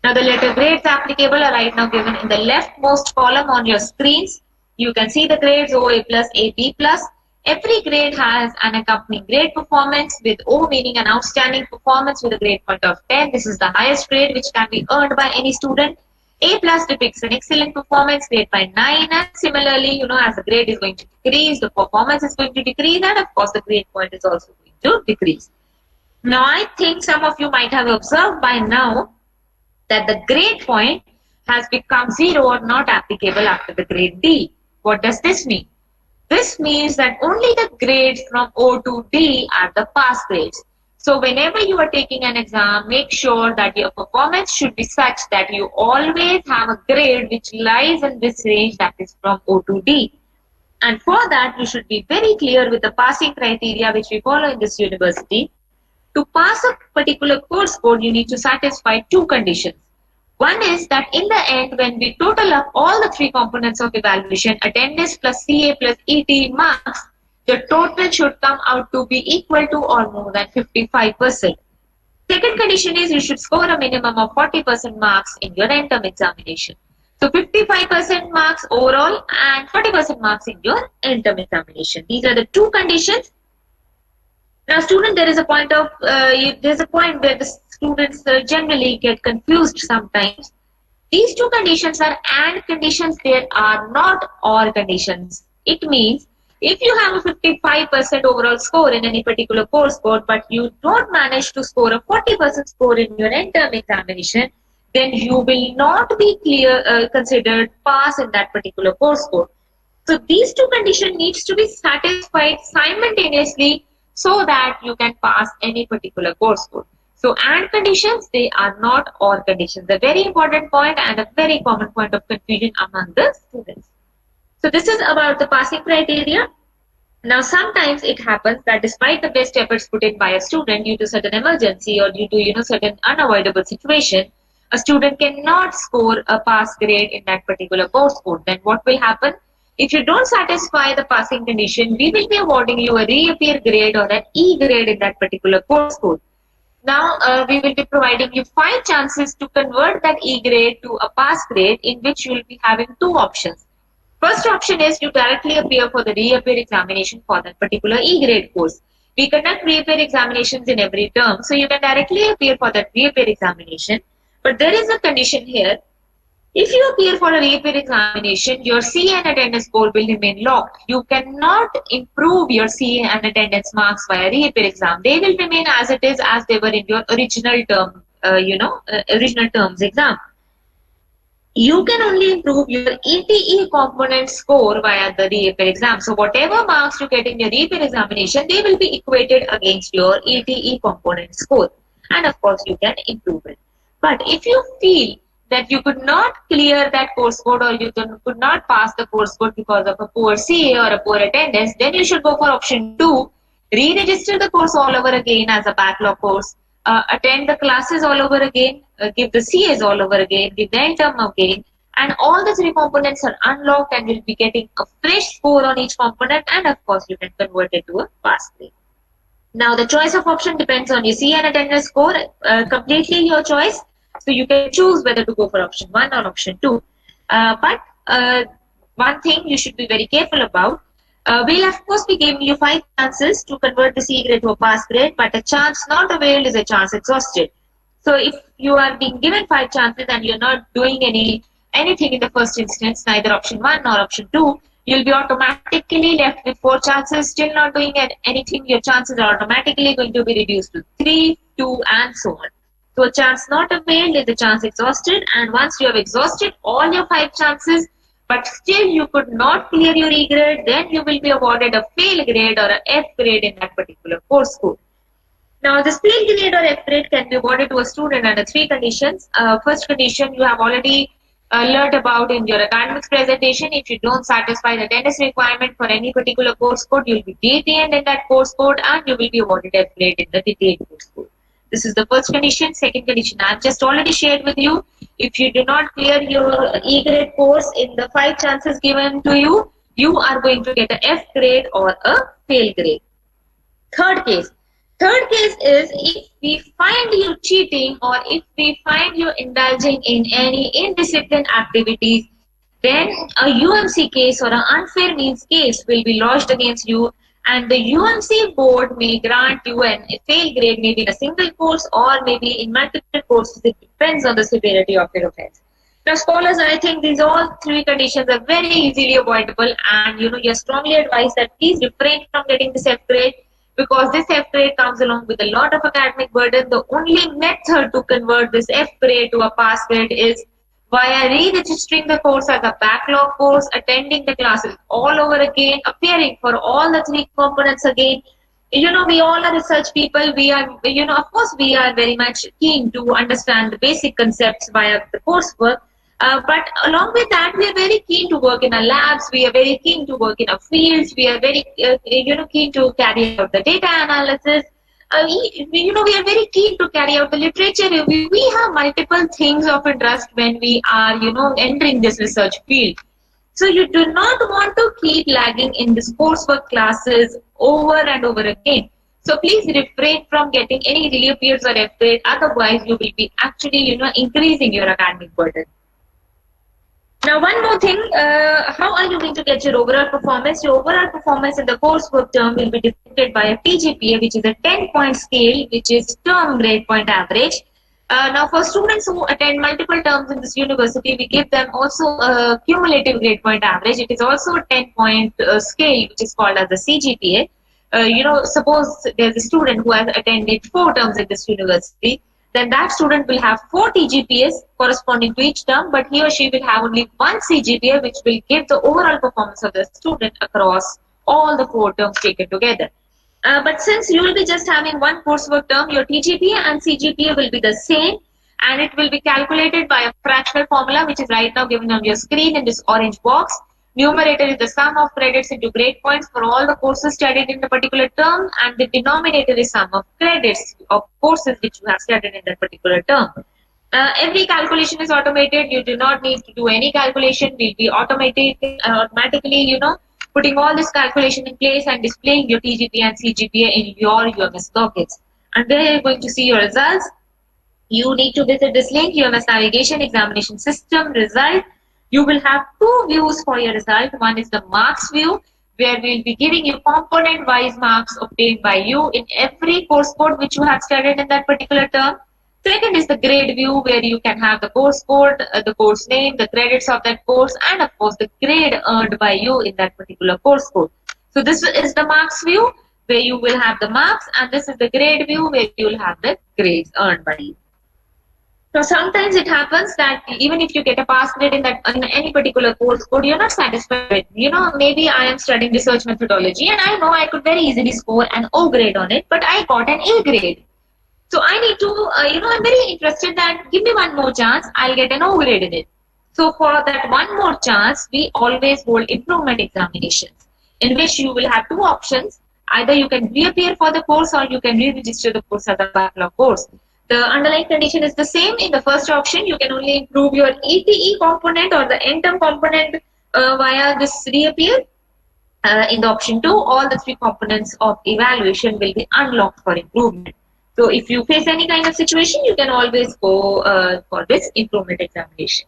Now, the letter grades applicable are right now given in the leftmost column on your screens. You can see the grades O, A plus, A, B plus. Every grade has an accompanying grade performance, with O meaning an outstanding performance with a grade point of 10. This is the highest grade which can be earned by any student. A plus depicts an excellent performance, grade by 9, and similarly, as the grade is going to decrease, the performance is going to decrease, and of course the grade point is also going to decrease. Now, I think some of you might have observed by now that the grade point has become 0 or not applicable after the grade D. What does this mean? This means that only the grades from O to D are the pass grades. So whenever you are taking an exam, make sure that your performance should be such that you always have a grade which lies in this range, that is from O to D. And for that, you should be very clear with the passing criteria which we follow in this university. To pass a particular course code, you need to satisfy two conditions. One is that in the end, when we total up all the three components of evaluation, attendance plus CA plus ET marks, the total should come out to be equal to or more than 55%. Second condition is you should score a minimum of 40% marks in your end term examination. So 55% marks overall and 40% marks in your end term examination. These are the two conditions. Now, student, there is a point where the students generally get confused sometimes. These two conditions are and conditions, they are not or conditions. It means if you have a 55% overall score in any particular course code, but you don't manage to score a 40% score in your end term examination, then you will not be considered pass in that particular course code. So these two conditions needs to be satisfied simultaneously so that you can pass any particular course code. So and conditions, they are not or conditions. A very important point and a very common point of confusion among the students. So this is about the passing criteria. Now sometimes it happens that despite the best efforts put in by a student due to certain emergency or due to certain unavoidable situation, a student cannot score a pass grade in that particular course code. Then what will happen? If you don't satisfy the passing condition, we will be awarding you a reappear grade or an E grade in that particular course code. Now, we will be providing you 5 chances to convert that E grade to a pass grade, in which you will be having 2 options. First option is you directly appear for the reappear examination for that particular E grade course. We conduct reappear examinations in every term, so you can directly appear for that reappear examination. But there is a condition here. If you appear for a reappear examination, your CA and attendance score will remain locked. You cannot improve your CA and attendance marks via reappear exam. They will remain as it is, as they were in your original term, original terms exam. You can only improve your ETE component score via the reappear exam. So whatever marks you get in your reappear examination, they will be equated against your ETE component score. And of course, you can improve it. But if you feel that you could not clear that course code or you could not pass the course code because of a poor CA or a poor attendance, then you should go for option 2, re-register the course all over again as a backlog course, attend the classes all over again, give the CAs all over again, give the end term again, and all the 3 components are unlocked and you'll be getting a fresh score on each component, and of course you can convert it to a pass grade. Now the choice of option depends on your CA and attendance score, completely your choice. So you can choose whether to go for option 1 or option 2. But one thing you should be very careful about, we'll of course be giving you 5 chances to convert the C grade to a pass grade, but a chance not availed is a chance exhausted. So if you are being given 5 chances and you're not doing anything in the first instance, neither option 1 nor option 2, you'll be automatically left with 4 chances, still not doing anything. Your chances are automatically going to be reduced to 3, 2, and so on. So a chance not availed is a chance exhausted, and once you have exhausted all your 5 chances, but still you could not clear your E grade, then you will be awarded a fail grade or a F grade in that particular course code. Now this fail grade or F grade can be awarded to a student under 3 conditions. First condition you have already learned about in your academics presentation. If you don't satisfy the attendance requirement for any particular course code, you will be detained in that course code and you will be awarded F grade in the detained course code. This is the first condition. Second condition, I have just already shared with you. If you do not clear your E grade course in the 5 chances given to you, you are going to get a F grade or a fail grade. Third case is if we find you cheating or if we find you indulging in any indisciplined activities, then a UMC case or an unfair means case will be lodged against you, and the UMC board may grant you an fail grade, maybe in a single course or maybe in multiple courses. It depends on the severity of your offense. Now, scholars, I think these all three conditions are very easily avoidable, and you're strongly advised that please refrain from getting this F grade, because this F grade comes along with a lot of academic burden. The only method to convert this F grade to a pass grade is via re-registering the course as a backlog course, attending the classes all over again, appearing for all the three components again. We all are research people. We are, of course, we are very much keen to understand the basic concepts via the coursework. But along with that, we are very keen to work in our labs. We are very keen to work in our fields. We are very, keen to carry out the data analysis. We are very keen to carry out the literature review. We have multiple things of interest when we are, entering this research field. So you do not want to keep lagging in this coursework classes over and over again. So please refrain from getting any reappears or F grade. Otherwise, you will be actually, increasing your academic burden. Now, one more thing, how are you going to get your overall performance? Your overall performance in the coursework term will be depicted by a TGPA, which is a 10-point scale, which is term grade point average. Now, for students who attend multiple terms in this university, we give them also a cumulative grade point average. It is also a 10-point scale, which is called as the CGPA. Suppose there's a student who has attended 4 terms in this university, then that student will have 4 TGPAs corresponding to each term, but he or she will have only 1 CGPA, which will give the overall performance of the student across all the 4 terms taken together. But since you will be just having one coursework term, your TGPA and CGPA will be the same, and it will be calculated by a fractional formula, which is right now given on your screen in this orange box. Numerator is the sum of credits into grade points for all the courses studied in a particular term, and the denominator is sum of credits of courses which you have studied in that particular term. Every calculation is automated. You do not need to do any calculation. We'll be automatically, putting all this calculation in place and displaying your TGPA and CGPA in your UMS dockets. And there you're going to see your results. You need to visit this link, UMS Navigation Examination System Result. You will have 2 views for your result. One is the marks view, where we'll be giving you component-wise marks obtained by you in every course code which you have studied in that particular term. Second is the grade view, where you can have the course code, the course name, the credits of that course, and of course the grade earned by you in that particular course code. So this is the marks view, where you will have the marks, and this is the grade view, where you will have the grades earned by you. So sometimes it happens that even if you get a pass grade in any particular course code, you're not satisfied with. Maybe I am studying research methodology and I know I could very easily score an O grade on it, but I got an A grade. So I need to, I'm very interested that give me one more chance, I'll get an O grade in it. So for that one more chance, we always hold improvement examinations, in which you will have 2 options. Either you can reappear for the course or you can re-register the course as a backlog course. The underlying condition is the same. In the first option, you can only improve your ETE component or the end-term component via this reappear. In the option 2, all the 3 components of evaluation will be unlocked for improvement. So if you face any kind of situation, you can always go for this improvement examination.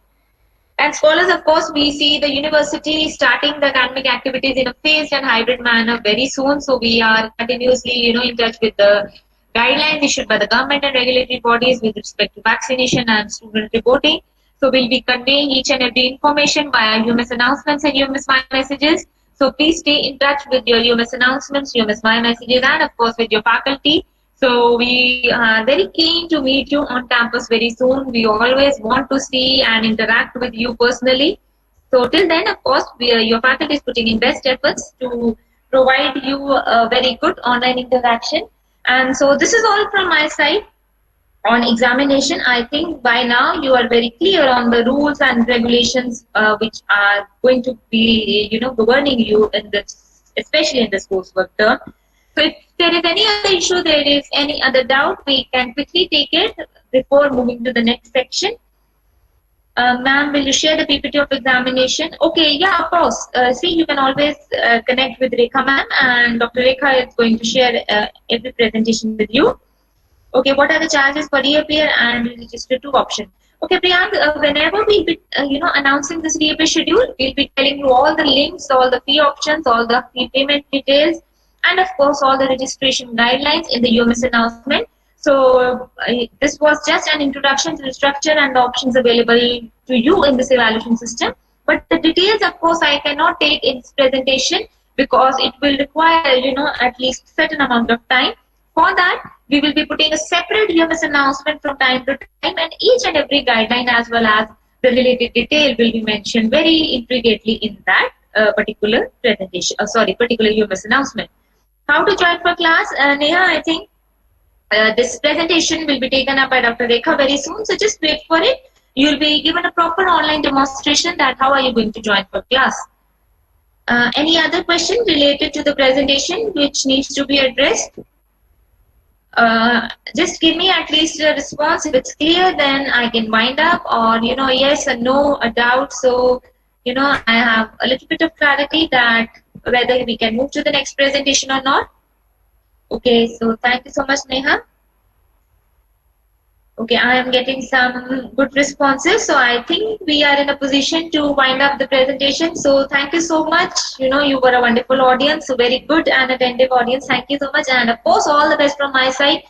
And scholars, of course, we see the university starting the academic activities in a phased and hybrid manner very soon. So we are continuously, in touch with the guidelines issued by the government and regulatory bodies with respect to vaccination and student reporting. So we'll be conveying each and every information via UMS announcements and UMS My messages. So please stay in touch with your UMS announcements, UMS My messages, and of course with your faculty. So we are very keen to meet you on campus very soon. We always want to see and interact with you personally. So till then, of course, your faculty is putting in best efforts to provide you a very good online interaction. And so this is all from my side on examination. I think by now you are very clear on the rules and regulations which are going to be, governing you in this, especially in this coursework term. So if there is any other issue, there is any other doubt, we can quickly take it before moving to the next section. Ma'am, will you share the PPT of examination? Okay, yeah, of course. See, you can always connect with Rekha ma'am, and Dr. Rekha is going to share every presentation with you. Okay, what are the charges for reappear and register 2 option? Okay, Priyank, whenever we'll be, announcing this DAP schedule, we'll be telling you all the links, all the fee options, all the fee payment details, and of course, all the registration guidelines in the UMS announcement. So, this was just an introduction to the structure and the options available to you in this evaluation system. But the details, of course, I cannot take in this presentation because it will require, at least certain amount of time. For that, we will be putting a separate UMS announcement from time to time, and each and every guideline as well as the related detail will be mentioned very intricately in that particular presentation. Particular UMS announcement. How to join for class? Neha, I think this presentation will be taken up by Dr. Rekha very soon, so just wait for it. You'll be given a proper online demonstration that how are you going to join for class. Any other question related to the presentation which needs to be addressed? Just give me at least a response. If it's clear, then I can wind up, or yes or no, a doubt. So I have a little bit of clarity that whether we can move to the next presentation or not. Okay, so thank you so much, Neha. Okay, I am getting some good responses. So I think we are in a position to wind up the presentation. So thank you so much. You were a wonderful audience, a very good and attentive audience. Thank you so much. And of course, all the best from my side.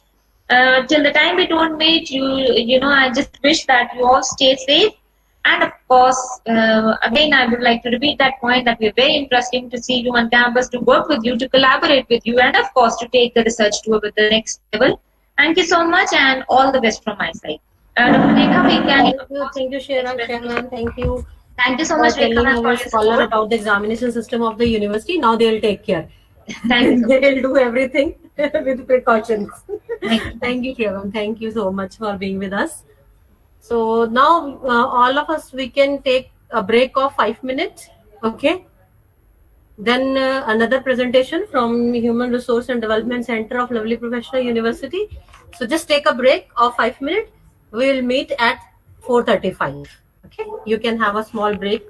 Till the time we don't meet, I just wish that you all stay safe. And of course, again, I would like to repeat that point that we're very interesting to see you on campus, to work with you, to collaborate with you, and of course, to take the research to the next level. Thank you so much, and all the best from my side. Dr. Rekha, we can. Thank you, Sharon, thank you. Thank you so For much, Rekha, telling ma'am, for our your scholar support. about the examination system of the university. Now they'll take care. Thank you so much. They'll do everything with precautions. Thank you. Thank you, Sharon. Thank you so much for being with us. So now all of us, we can take a break of 5 minutes. Okay. Then another presentation from Human Resource and Development Center of Lovely Professional University. So just take a break of 5 minutes. We will meet at 4:35. Okay, you can have a small break.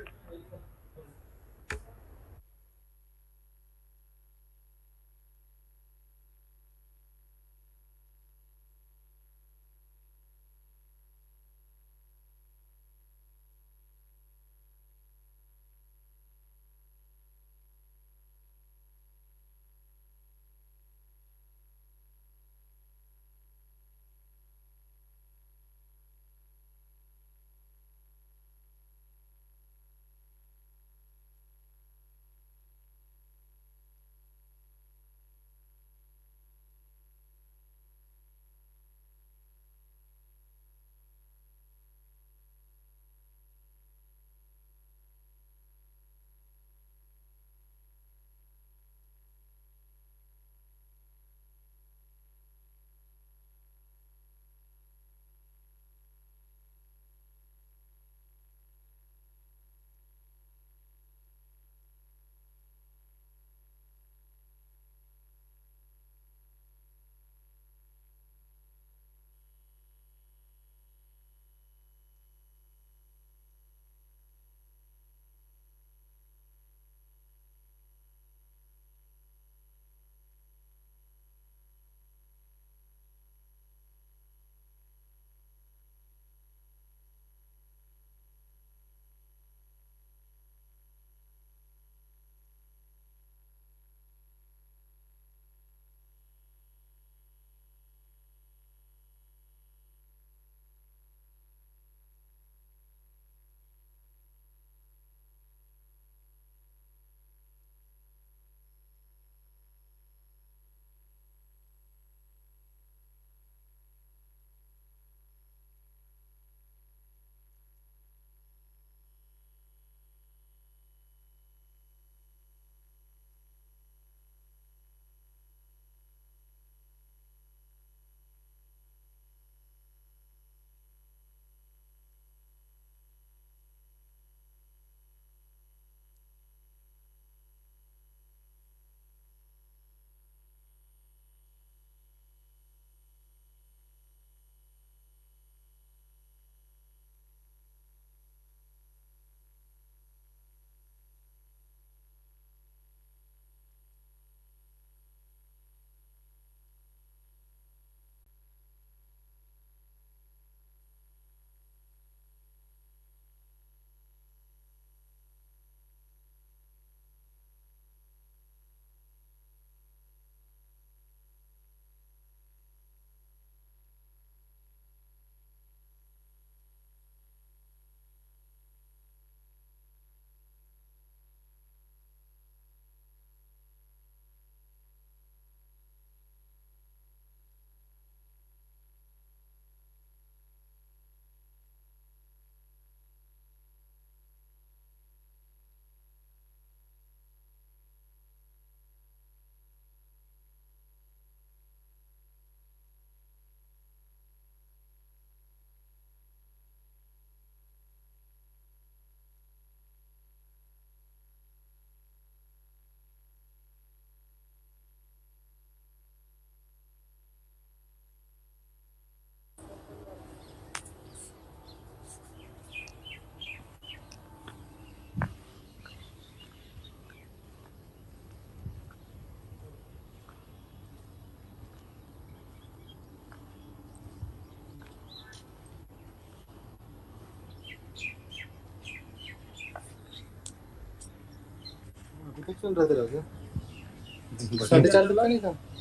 चल रहा था क्या?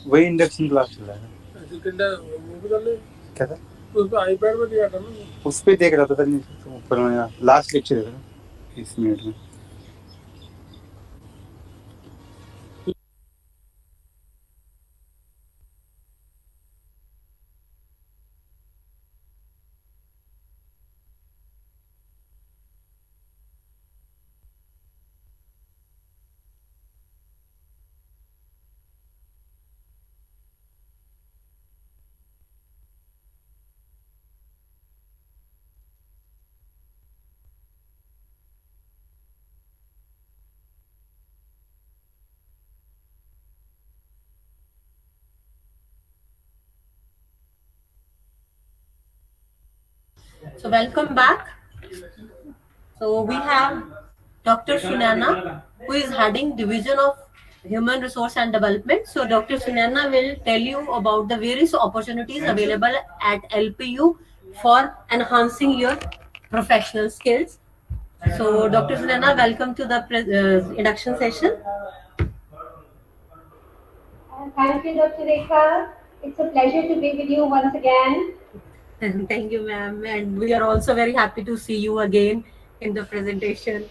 वही induction class चल रहा है। क्या था? उसको आईपैड पे दिया था ना। उस पे देख रहा था ऊपर में लास्ट लेक्चर है 30 मिनट में। So welcome back. So we have Dr. Sunana, who is heading Division of Human Resource and Development. So Dr. Sunana will tell you about the various opportunities available at LPU for enhancing your professional skills. So Dr. Sunana, welcome to the induction session. Thank you, Dr. Rekha. It's a pleasure to be with you once again. Thank you, ma'am. And we are also very happy to see you again in the presentation.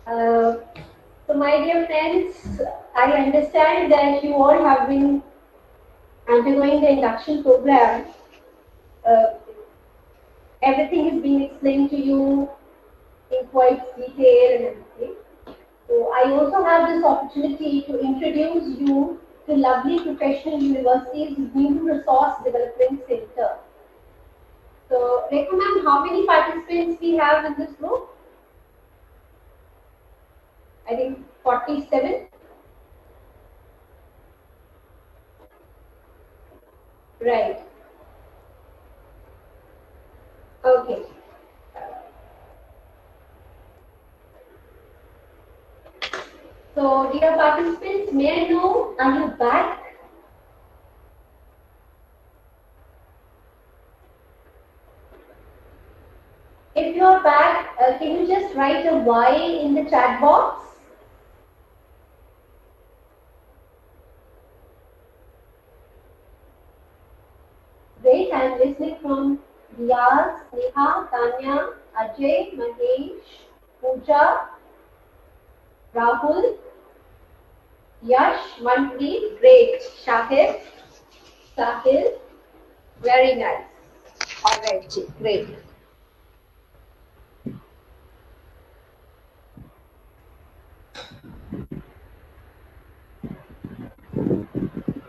So my dear friends, I understand that you all have been undergoing the induction program. Everything is being explained to you in quite detail and everything. So I also have this opportunity to introduce you to lovely Professional University's New Resource Development Center. So, Rekha ma'am, how many participants we have in this group? I think 47. Right. Okay. So, dear participants, may I know, are you back? If you are back, can you just write a Y in the chat box? Great, I am listening from Riyaz, Neha, Tanya, Ajay, Mahesh, Pooja, Rahul, Yash, Manpreet, great. Shahid, Sahil, very nice. All right, great.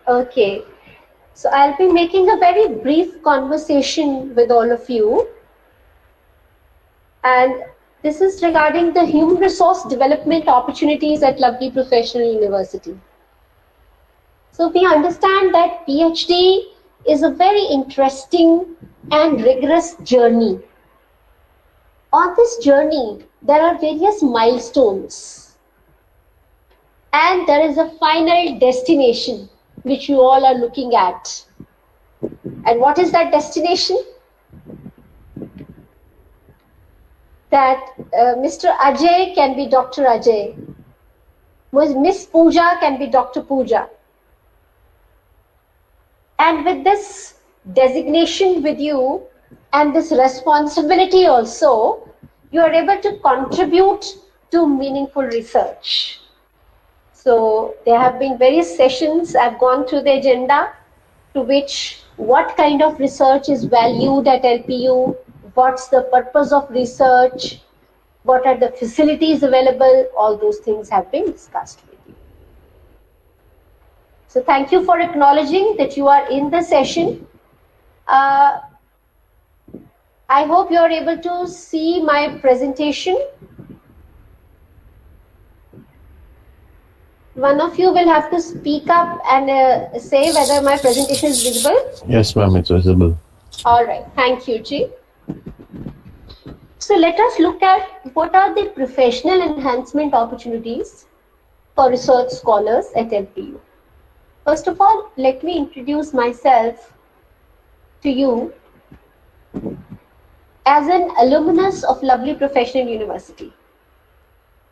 Okay, so I'll be making a very brief conversation with all of you. And this is regarding the human resource development opportunities at lovely Professional University. So we understand that PhD is a very interesting and rigorous journey. On this journey, there are various milestones. And there is a final destination which you all are looking at. And what is that destination? That Mr. Ajay can be Dr. Ajay. Miss Pooja can be Dr. Pooja. And with this designation with you and this responsibility also, you are able to contribute to meaningful research. So there have been various sessions. I've gone through the agenda to which what kind of research is valued at LPU, what's the purpose of research, what are the facilities available, all those things have been discussed with you. So thank you for acknowledging that you are in the session. I hope you are able to see my presentation. One of you will have to speak up and say whether my presentation is visible. Yes, ma'am, it's visible. All right, thank you, Ji. So let us look at what are the professional enhancement opportunities for research scholars at LPU. First of all, let me introduce myself to you as an alumnus of lovely Professional University.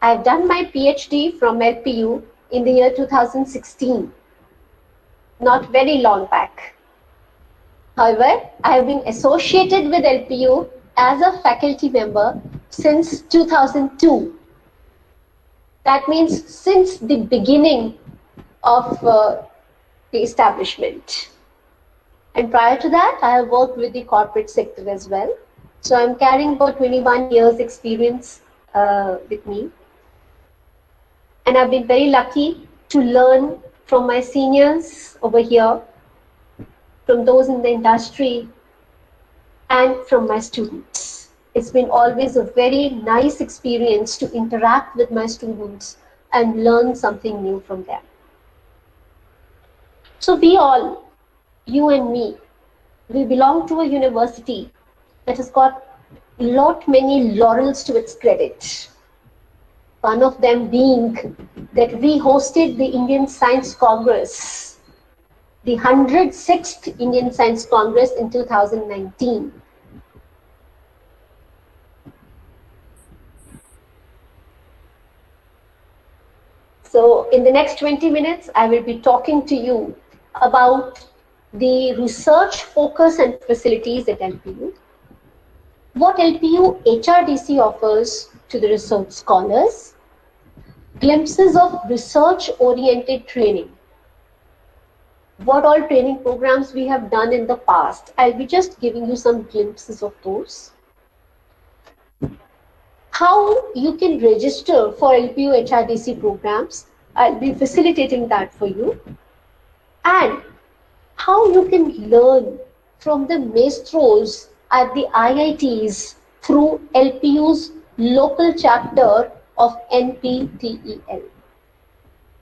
I've done my PhD from LPU in the year 2016, not very long back. However, I have been associated with LPU as a faculty member since 2002. That means since the beginning of the establishment. And prior to that, I have worked with the corporate sector as well. So I'm carrying about 21 years experience with me. And I've been very lucky to learn from my seniors over here, from those in the industry, and from my students. It's been always a very nice experience to interact with my students and learn something new from them. So we all, you and me, we belong to a university that has got many laurels to its credit. One of them being that we hosted the Indian Science Congress, the 106th Indian Science Congress in 2019. So in the next 20 minutes, I will be talking to you about the research focus and facilities at LPU, what LPU HRDC offers to the research scholars, glimpses of research-oriented training, what all training programs we have done in the past. I'll be just giving you some glimpses of those. How you can register for LPU HRDC programs, I'll be facilitating that for you. And how you can learn from the maestros at the IITs through LPU's local chapter of NPTEL.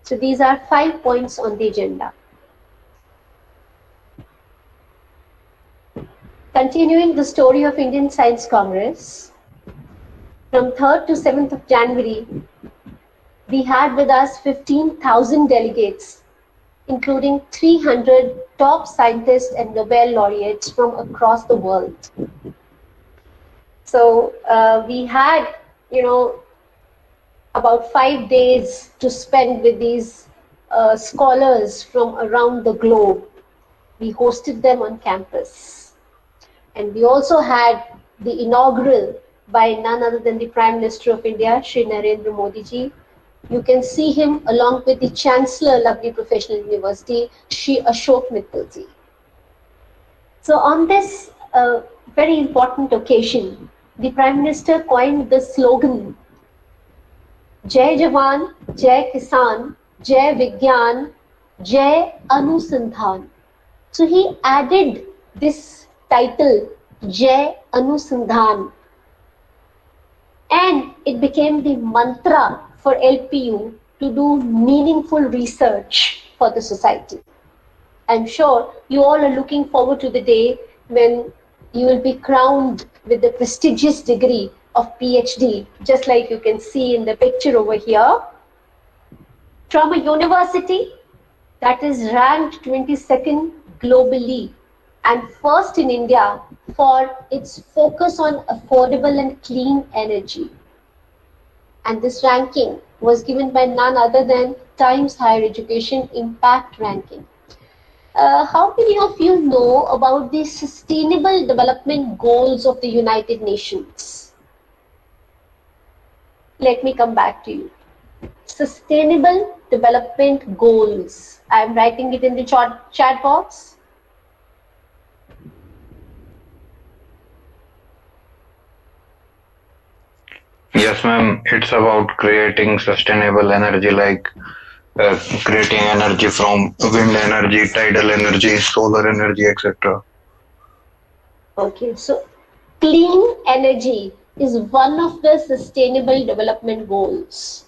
So these are 5 points on the agenda. Continuing the story of Indian Science Congress, from 3rd to 7th of January, we had with us 15,000 delegates, including 300 top scientists and Nobel laureates from across the world. So we had, about 5 days to spend with these scholars from around the globe. We hosted them on campus. And we also had the inaugural by none other than the Prime Minister of India, Shri Narendra Modi ji. You can see him along with the Chancellor, Lovely Professional University, Shri Ashok Mittal ji. So on this very important occasion, the Prime Minister coined the slogan, Jai Jawan, Jai Kisan, Jai Vigyan, Jai Anusandhan. So he added this title, Jai Anusandhan, and it became the mantra for LPU to do meaningful research for the society. I'm sure you all are looking forward to the day when you will be crowned with the prestigious degree of PhD, just like you can see in the picture over here, from a university that is ranked 22nd globally and first in India for its focus on affordable and clean energy. And this ranking was given by none other than Times Higher Education Impact Ranking. How many of you know about the Sustainable Development Goals of the United Nations? Let me come back to you. Sustainable Development Goals. I am writing it in the chat box. Yes, ma'am. It's about creating sustainable energy, like creating energy from wind energy, tidal energy, solar energy, etc. Okay, so clean energy is one of the sustainable development goals.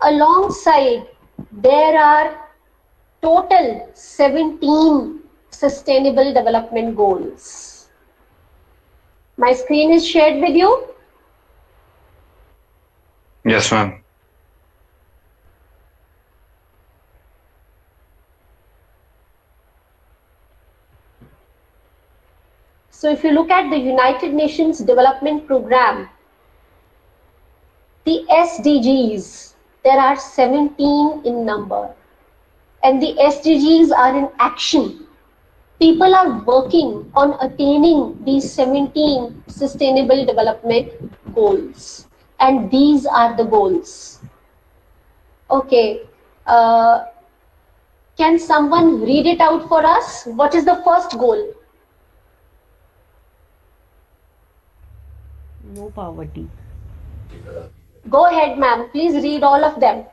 Alongside, there are total 17 sustainable development goals. My screen is shared with you. Yes, ma'am. So if you look at the United Nations Development Program, The SDGs, there are 17 in number, and the SDGs are in action. People are working on attaining these 17 sustainable development goals, and these are the goals. Okay, uh, can someone read it out for us? What is the first goal? No poverty. Go ahead, ma'am. Please read all of them.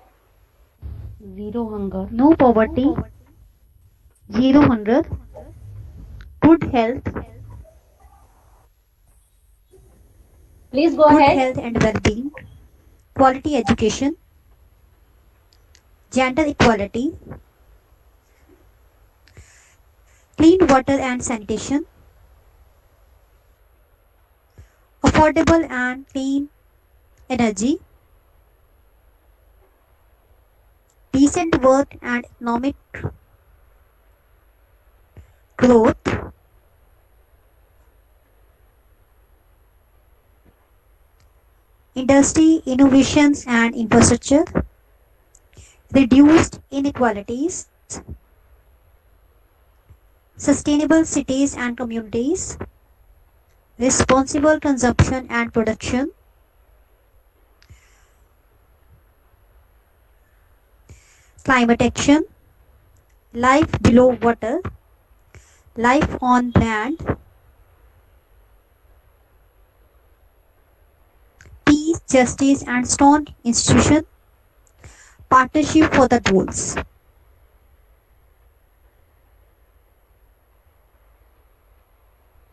Zero hunger. No poverty. Zero hunger. Good health. Please go Good ahead. health and well-being. Quality education. Gender equality. Clean water and sanitation. Affordable and clean energy. Decent work and economic growth. Industry, innovations and infrastructure. Reduced inequalities. Sustainable cities and communities. Responsible consumption and production. Climate action. Life below water. Life on land. Peace, justice and strong institution. Partnership for the goals.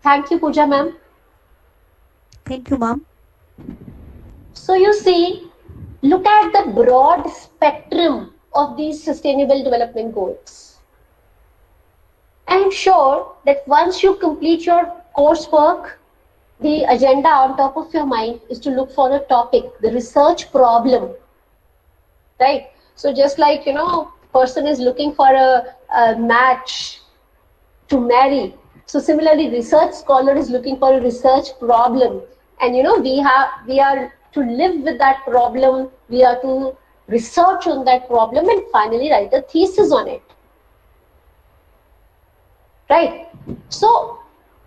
Thank you, Pooja ma'am. Thank you, ma'am. So you see, look at the broad spectrum of these sustainable development goals. I'm sure that once you complete your coursework, the agenda on top of your mind is to look for a topic, the research problem, right? So just like, person is looking for a match to marry. So similarly, research scholar is looking for a research problem. And we are to live with that problem, we are to research on that problem and finally write a thesis on it. Right? So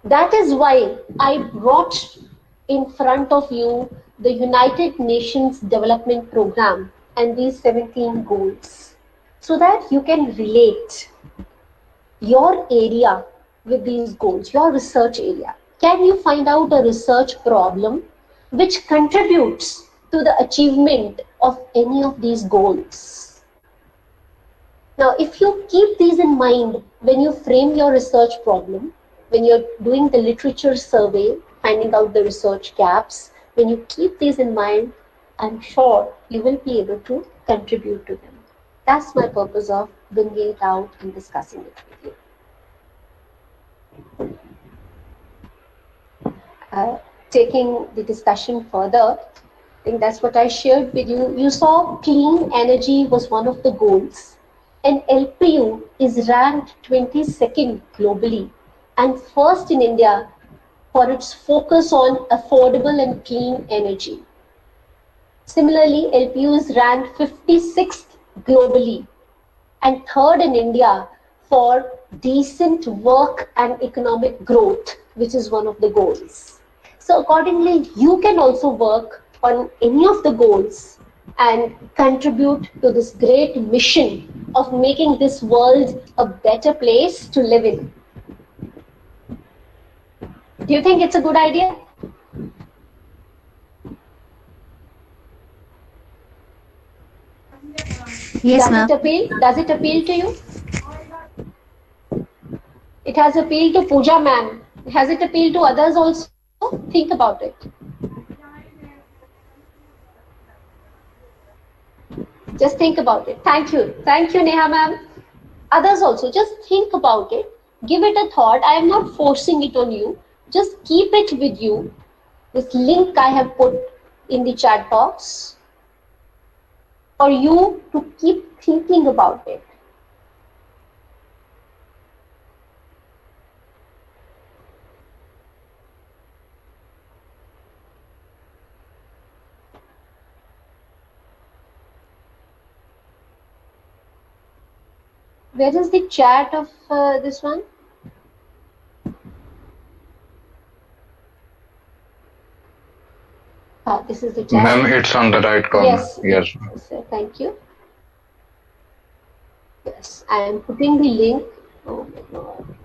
that is why I brought in front of you the United Nations Development Program and these 17 goals so that you can relate your area with these goals, your research area. Can you find out a research problem which contributes to the achievement of any of these goals? Now, if you keep these in mind when you frame your research problem, when you're doing the literature survey, finding out the research gaps, when you keep these in mind, I'm sure you will be able to contribute to them. That's my purpose of bringing it out and discussing it with you. Taking the discussion further, I think that's what I shared with you. You saw clean energy was one of the goals, and LPU is ranked 22nd globally and first in India for its focus on affordable and clean energy. Similarly, LPU is ranked 56th globally and third in India for decent work and economic growth, which is one of the goals. So accordingly, you can also work on any of the goals and contribute to this great mission of making this world a better place to live in. Do you think it's a good idea? Yes, ma'am. Does it appeal to you? It has appealed to Pooja ma'am. Has it appealed to others also? Think about it. Just think about it. Thank you. Thank you, Neha ma'am. Others also, just think about it. Give it a thought. I am not forcing it on you. Just keep it with you. This link I have put in the chat box for you to keep thinking about it. Where is the chat of this one? This is the chat. Ma'am, it's on the right corner. Yes. Yes. Thank you. Yes, I am putting the link. Oh my God.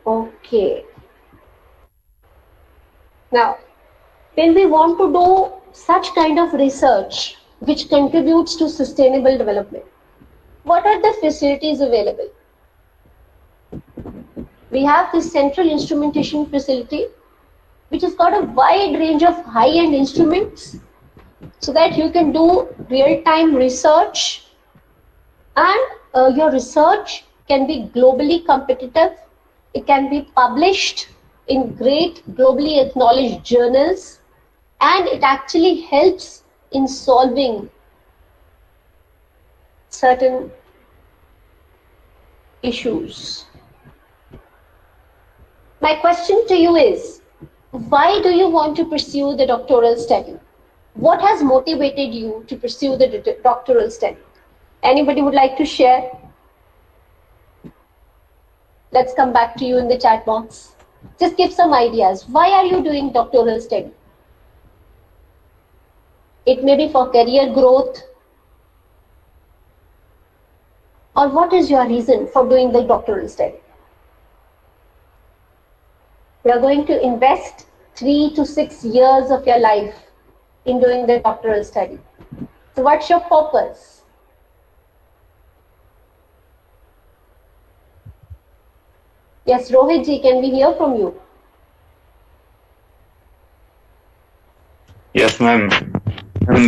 Okay. Now, when we want to do such kind of research which contributes to sustainable development, what are the facilities available? We have this central instrumentation facility, which has got a wide range of high-end instruments so that you can do real-time research, and your research can be globally competitive. It can be published in great globally acknowledged journals, and it actually helps in solving certain issues. My question to you is, why do you want to pursue the doctoral study? What has motivated you to pursue the doctoral study? Anybody would like to share? Let's come back to you in the chat box. Just give some ideas. Why are you doing doctoral study? It may be for career growth. Or what is your reason for doing the doctoral study? You are going to invest 3 to 6 years of your life in doing the doctoral study. So what's your purpose? Yes, Rohit ji, can we hear from you? Yes, ma'am.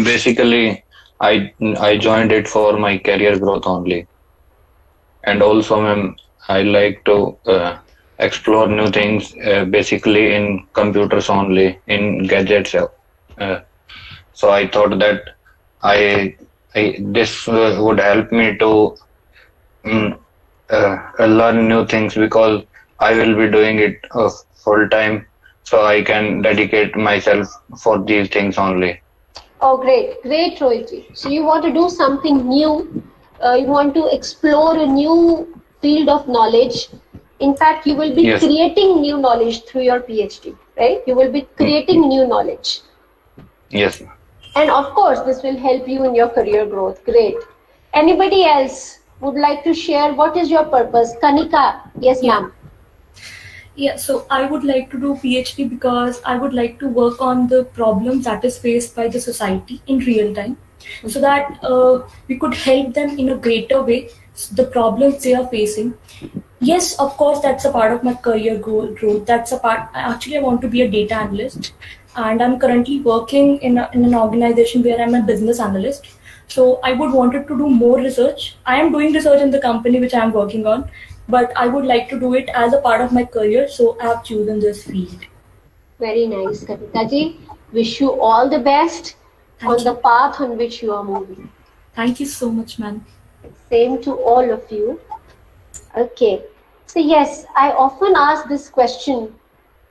Basically, I joined it for my career growth only, and also, ma'am, I like to explore new things. Basically, in computers only, in gadgets. So I thought that this would help me to learn new things, because I will be doing it full time, so I can dedicate myself for these things only. Oh, great, great, Rohit ji. So you want to do something new. You want to explore a new field of knowledge. In fact, you will be Yes. creating new knowledge through your PhD, right? You will be creating new knowledge. Yes. And of course, this will help you in your career growth. Great. Anybody else would like to share what is your purpose? Kanika, yes, ma'am. Yeah, so I would like to do PhD because I would like to work on the problems that is faced by the society in real time, so that we could help them in a greater way, the problems they are facing. Yes, of course, that's a part of my career growth. That's a part. Actually, I want to be a data analyst, and I'm currently working in an organization where I'm a business analyst. So I would wanted to do more research. I am doing research in the company which I am working on, but I would like to do it as a part of my career. So I have chosen this field. Very nice, Kanika ji. Wish you all the best on the path on which you are moving. Thank you so much, ma'am. Same to all of you. Okay. So yes, I often ask this question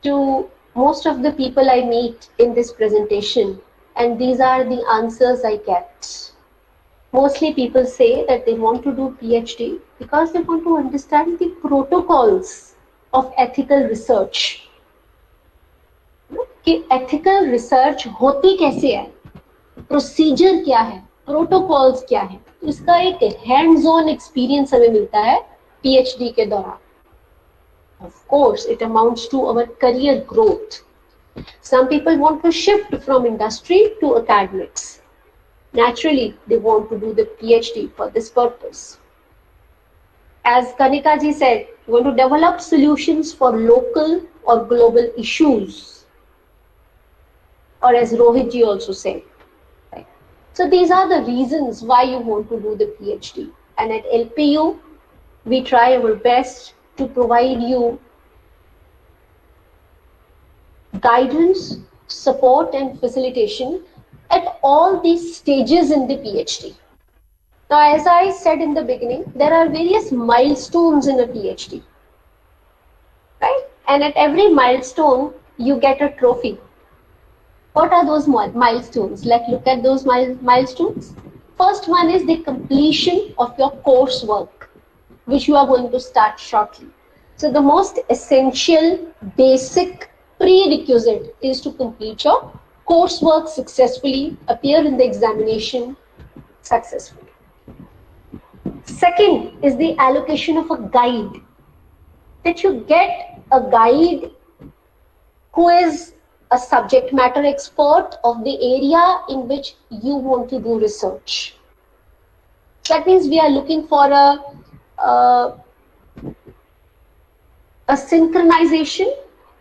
to most of the people I meet in this presentation, and these are the answers I get. Mostly people say that they want to do PhD because they want to understand the protocols of ethical research. कि ethical research होती कैसे है, procedure क्या है, protocols क्या है, तो इसका एक hands on experience हमें मिलता है PhD के दौरान. Of course, it amounts to our career growth. Some people want to shift from industry to academics. Naturally, they want to do the PhD for this purpose. As Kanika ji said, you want to develop solutions for local or global issues. Or as Rohit ji also said. Right? So these are the reasons why you want to do the PhD. And at LPU, we try our best to provide you guidance, support and facilitation at all these stages in the PhD. Now, as I said in the beginning, there are various milestones in a PhD. And at every milestone, you get a trophy. What are those milestones? Let's look at those milestones. First one is the completion of your coursework, which you are going to start shortly. So the most essential, basic prerequisite is to complete your coursework successfully, appear in the examination successfully. Second is the allocation of a guide. That you get a guide who is a subject matter expert of the area in which you want to do research. That means we are looking for a synchronization,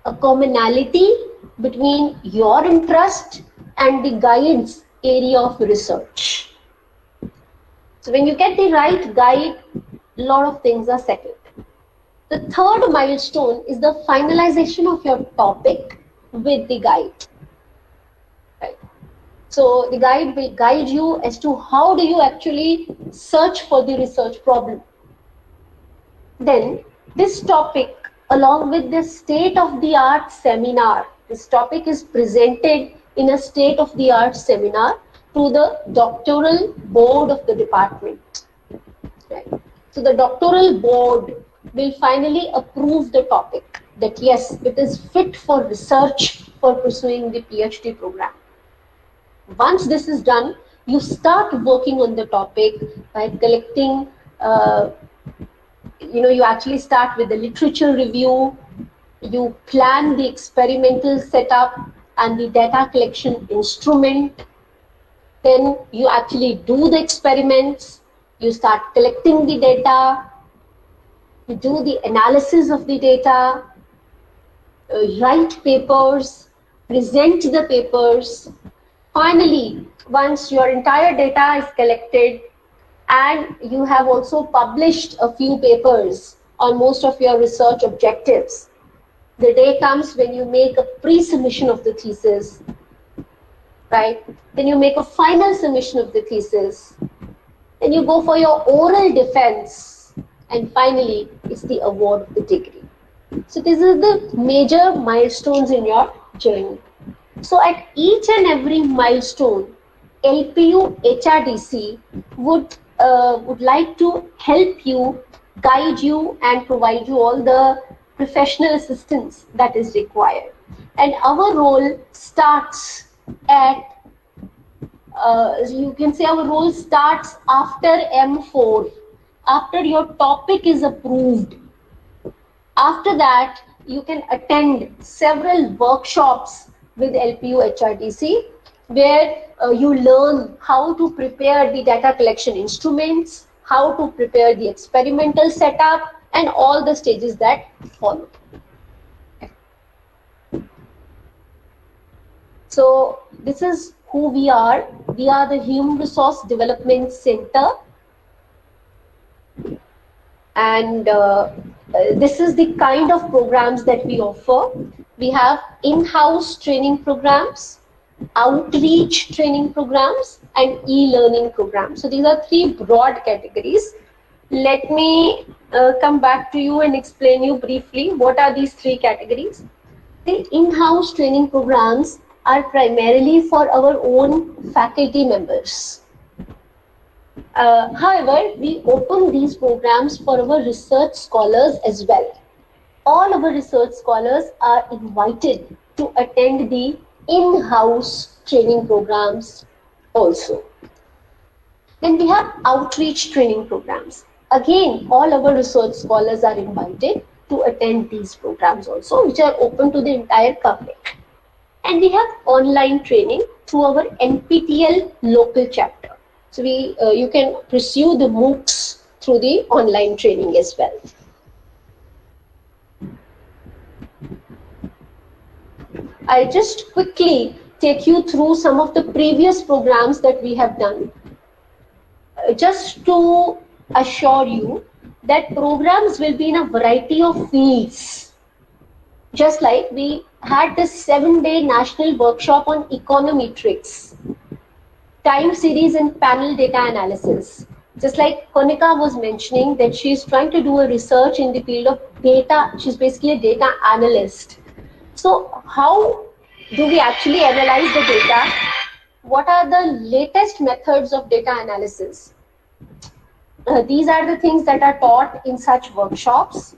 a commonality between your interest and the guide's area of research. So when you get the right guide, a lot of things are settled. The third milestone is the finalization of your topic with the guide. Right. So the guide will guide you as to how do you actually search for the research problem. Then this topic, along with the state-of-the-art seminar, this topic is presented in a state-of-the-art seminar to the doctoral board of the department. Right. So the doctoral board will finally approve the topic that yes, it is fit for research for pursuing the PhD program. Once this is done, you start working on the topic by collecting, you actually start with the literature review, you plan the experimental setup and the data collection instrument, then you actually do the experiments, you start collecting the data, you do the analysis of the data, write papers, present the papers. Finally, once your entire data is collected and you have also published a few papers on most of your research objectives, the day comes when you make a pre-submission of the thesis, right? Then you make a final submission of the thesis. Then you go for your oral defense. And finally, it's the award of the degree. So these are the major milestones in your journey. So at each and every milestone, LPU HRDC would like to help you, guide you, and provide you all the professional assistance that is required. And our role starts at, you can say our role starts after M4, after your topic is approved. After that, you can attend several workshops with LPU HRDC where you learn how to prepare the data collection instruments, how to prepare the experimental setup, and all the stages that follow. So this is who we are. We are the Human Resource Development Center. And this is the kind of programs that we offer. We have in-house training programs, outreach training programs, and e-learning programs. So these are three broad categories. Let me come back to you and explain you briefly what are these three categories. The in-house training programs are primarily for our own faculty members. However, we open these programs for our research scholars as well. All our research scholars are invited to attend the in-house training programs also. Then we have outreach training programs. Again, all our research scholars are invited to attend these programs also, which are open to the entire public. And we have online training through our NPTEL local chapter. So you can pursue the MOOCs through the online training as well. I'll just quickly take you through some of the previous programs that we have done. Just to assure you that programs will be in a variety of fields. Just like we had this 7-day national workshop on econometrics, time series and panel data analysis, Just like Konika was mentioning that she's trying to do a research in the field of data. She's basically a data analyst. So how do we actually analyze the data? What are the latest methods of data analysis? These are the things that are taught in such workshops.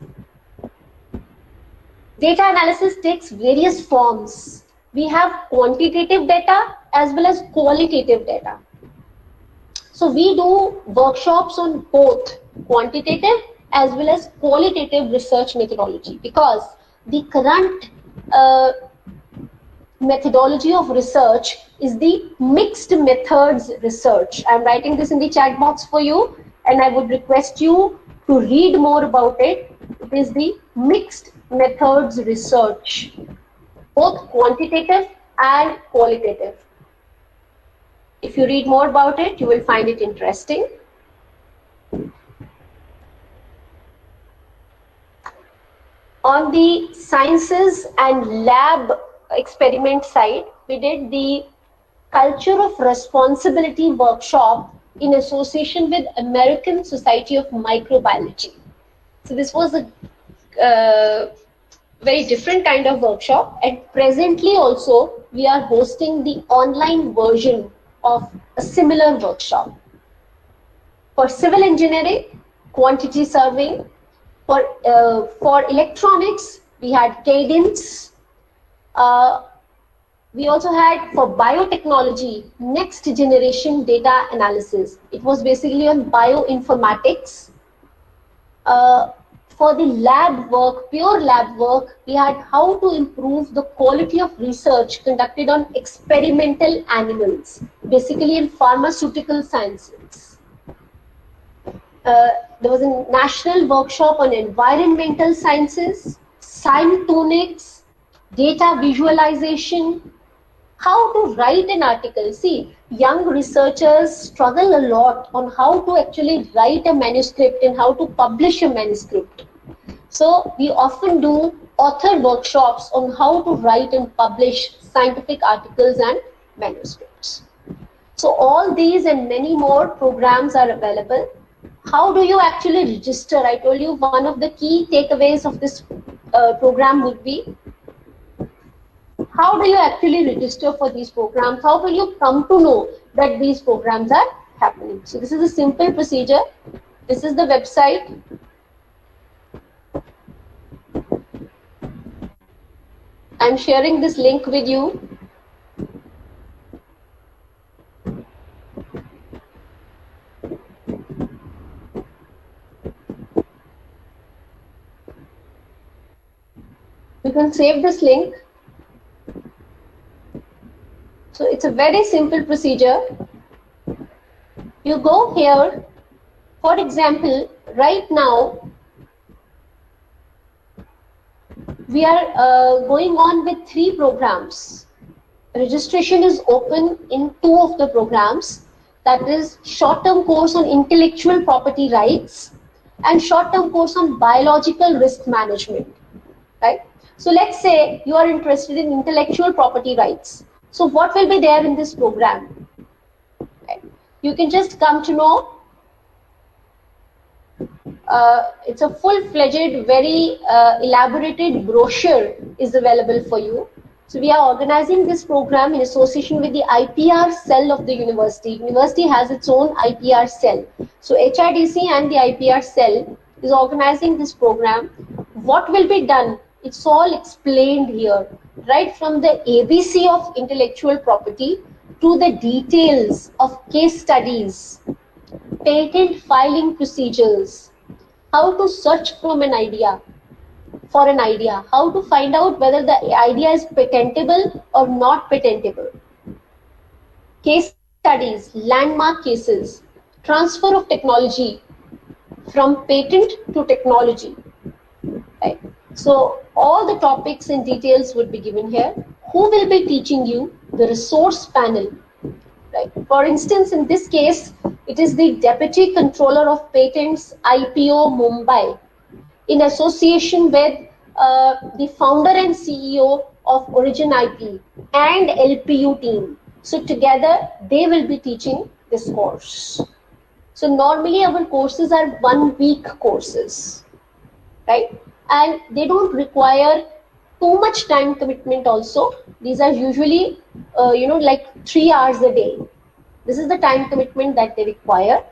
Data analysis takes various forms. We have quantitative data as well as qualitative data. So we do workshops on both quantitative as well as qualitative research methodology, because the current methodology of research is the mixed methods research. I'm writing this in the chat box for you, and I would request you to read more about it. It is the mixed methods research, both quantitative and qualitative. If you read more about it, you will find it interesting. On the sciences and lab experiment side, we did the Culture of Responsibility workshop in association with American Society of Microbiology. So this was a very different kind of workshop, and presently also we are hosting the online version of a similar workshop. For civil engineering, quantity surveying. For electronics, we had cadence. We also had, for biotechnology, next generation data analysis. It was basically on bioinformatics. For the lab work, pure lab work, we had how to improve the quality of research conducted on experimental animals, basically in pharmaceutical sciences. There was a national workshop on environmental sciences, scientonics, data visualization, how to write an article. See, young researchers struggle a lot on how to actually write a manuscript and how to publish a manuscript. So we often do author workshops on how to write and publish scientific articles and manuscripts. So all these and many more programs are available. How do you actually register? I told you one of the key takeaways of this program would be, how do you actually register for these programs? How will you come to know that these programs are happening? So this is a simple procedure. This is the website. I'm sharing this link with you. You can save this link. So it's a very simple procedure. You go here, for example, right now, we are going on with 3 programs. Registration is open in 2 of the programs. That is short-term course on intellectual property rights and short-term course on biological risk management. Right? So let's say you are interested in intellectual property rights. So what will be there in this program? Right? You can just come to know. It's a full-fledged, very elaborated brochure is available for you. So we are organizing this program in association with the IPR cell of the university. University has its own IPR cell. So HRDC and the IPR cell is organizing this program. What will be done? It's all explained here, right from the ABC of intellectual property to the details of case studies, patent filing procedures, how to search from an idea, for an idea, how to find out whether the idea is patentable or not patentable, case studies, landmark cases, transfer of technology from patent to technology. Right? So all the topics and details would be given here. Who will be teaching you? The resource panel. Right? For instance, in this case, it is the Deputy Controller of Patents, IPO Mumbai, in association with the founder and CEO of Origin IP and LPU team. So together, they will be teaching this course. So normally our courses are 1 week courses, right? And they don't require too much time commitment also. These are usually, like 3 hours a day. This is the time commitment that they require.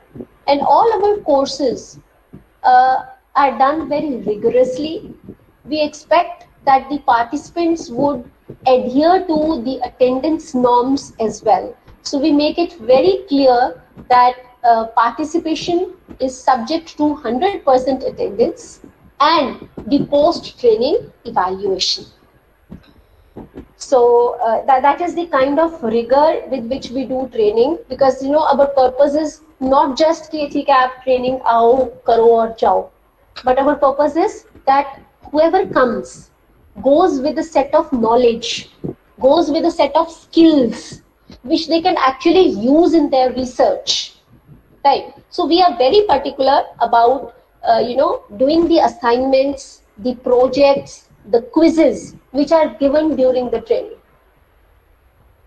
And all our courses are done very rigorously. We expect that the participants would adhere to the attendance norms as well. So we make it very clear that participation is subject to 100% attendance and the post-training evaluation. So that is the kind of rigor with which we do training, because our purpose is not just कि ठीक है आप training आओ करो और जाओ, but our purpose is that whoever comes goes with a set of knowledge, goes with a set of skills which they can actually use in their research, right? So we are very particular about doing the assignments, the projects, the quizzes which are given during the training,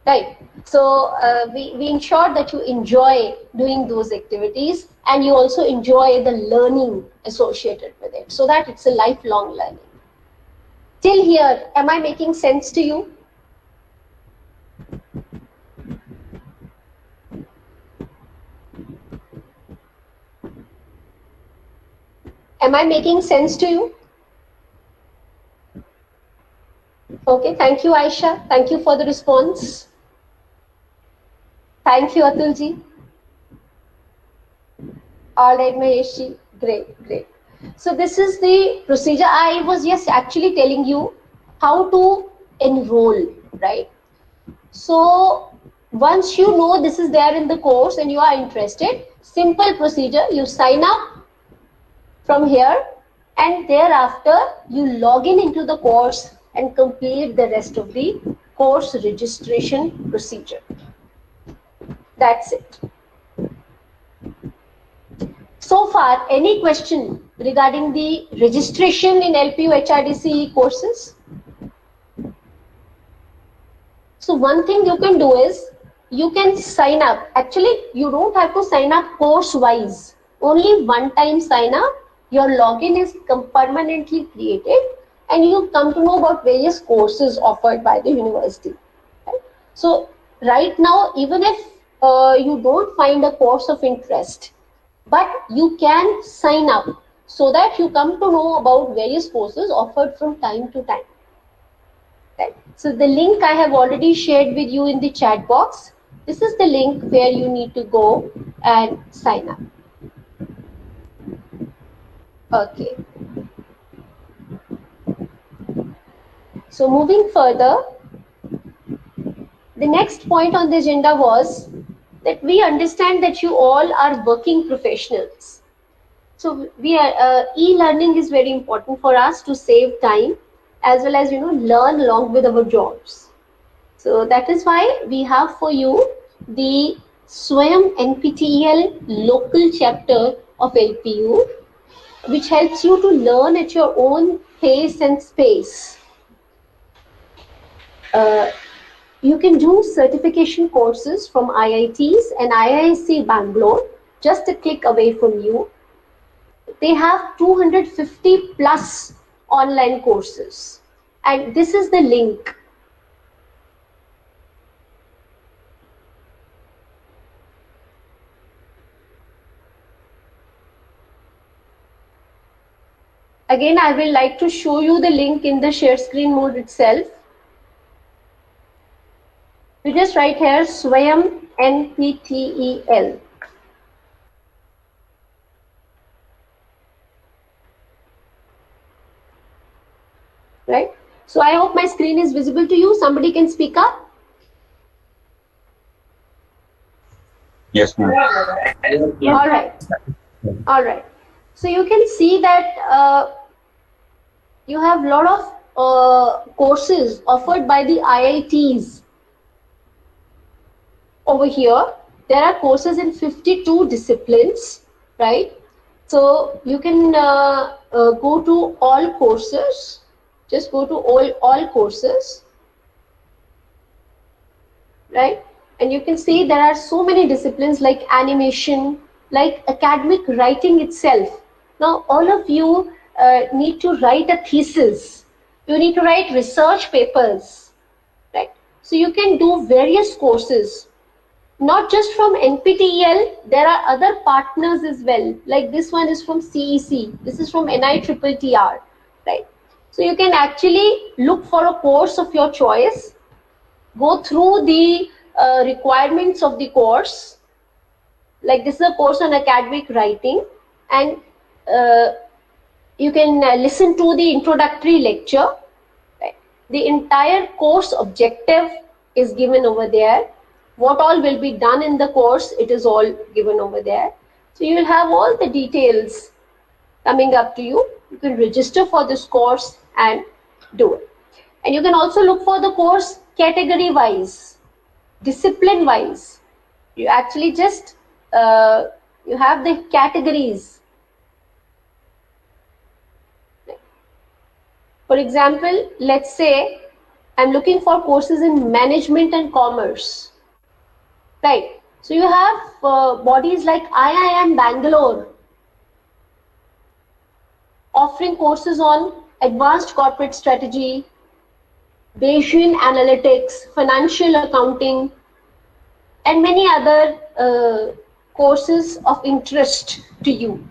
right? So we ensure that you enjoy doing those activities and you also enjoy the learning associated with it, so that it's a lifelong learning. Till here, am I making sense to you? Am I making sense to you? Okay, thank you, Aisha. Thank you for the response. Thank you, Atulji. All right, Maheshji. Great, great. So this is the procedure. I was actually telling you how to enroll, right? So once you know this is there in the course and you are interested, simple procedure, you sign up from here and thereafter you log in into the course and complete the rest of the course registration procedure. That's it. So far, any question regarding the registration in LPU HRDC courses? So one thing you can do is, you can sign up. Actually, you don't have to sign up course-wise. Only one time sign up, your login is permanently created and you come to know about various courses offered by the university. Right? So right now, even if you don't find a course of interest, but you can sign up so that you come to know about various courses offered from time to time. Right. So the link I have already shared with you in the chat box. This is the link where you need to go and sign up. Okay. So moving further, the next point on the agenda was that we understand that you all are working professionals. So we are e-learning is very important for us to save time as well as learn along with our jobs. So that is why we have for you the Swayam NPTEL local chapter of LPU, which helps you to learn at your own pace and space. You can do certification courses from IITs and IISc Bangalore, just a click away from you. They have 250 plus online courses, and this is the link. Again, I will like to show you the link in the share screen mode itself. You just write here Swayam NPTEL. Right? So I hope my screen is visible to you. Somebody can speak up. Yes, ma'am. All right. All right. So you can see that you have a lot of courses offered by the IITs. Over here, there are courses in 52 disciplines, right? So you can go to all courses. Just go to all courses, right? And you can see there are so many disciplines like animation, like academic writing itself. Now, all of you need to write a thesis. You need to write research papers, right? So you can do various courses, not just from NPTEL. There are other partners as well. Like this one is from CEC. This is from NITTTR, right? So you can actually look for a course of your choice, go through the requirements of the course. Like this is a course on academic writing, and you can listen to the introductory lecture. Right? The entire course objective is given over there. What all will be done in the course, it is all given over there. So you will have all the details coming up to you. You can register for this course and do it. And you can also look for the course category wise, discipline wise. You actually just you have the categories. For example, let's say I'm looking for courses in management and commerce, right? So you have bodies like IIM Bangalore offering courses on advanced corporate strategy, Bayesian analytics, financial accounting, and many other courses of interest to you.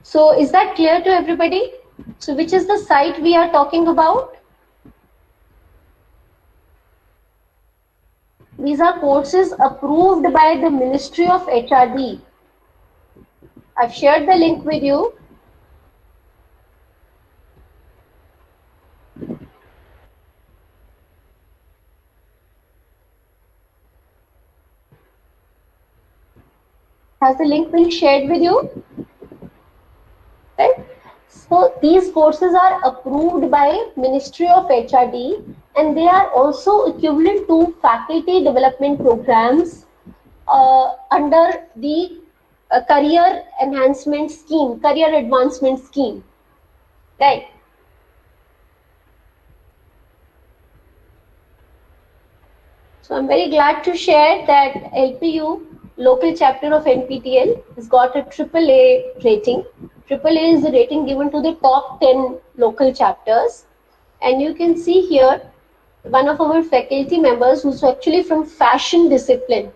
So is that clear to everybody? So which is the site we are talking about? These are courses approved by the Ministry of HRD. I've shared the link with you. Has the link been shared with you? Right? So these courses are approved by Ministry of HRD, and they are also equivalent to faculty development programs under the career enhancement scheme, career advancement scheme, right? So I'm very glad to share that LPU, local chapter of NPTEL, has got a AAA rating. AAA is the rating given to the top 10 local chapters. And you can see here, one of our faculty members who's actually from fashion discipline,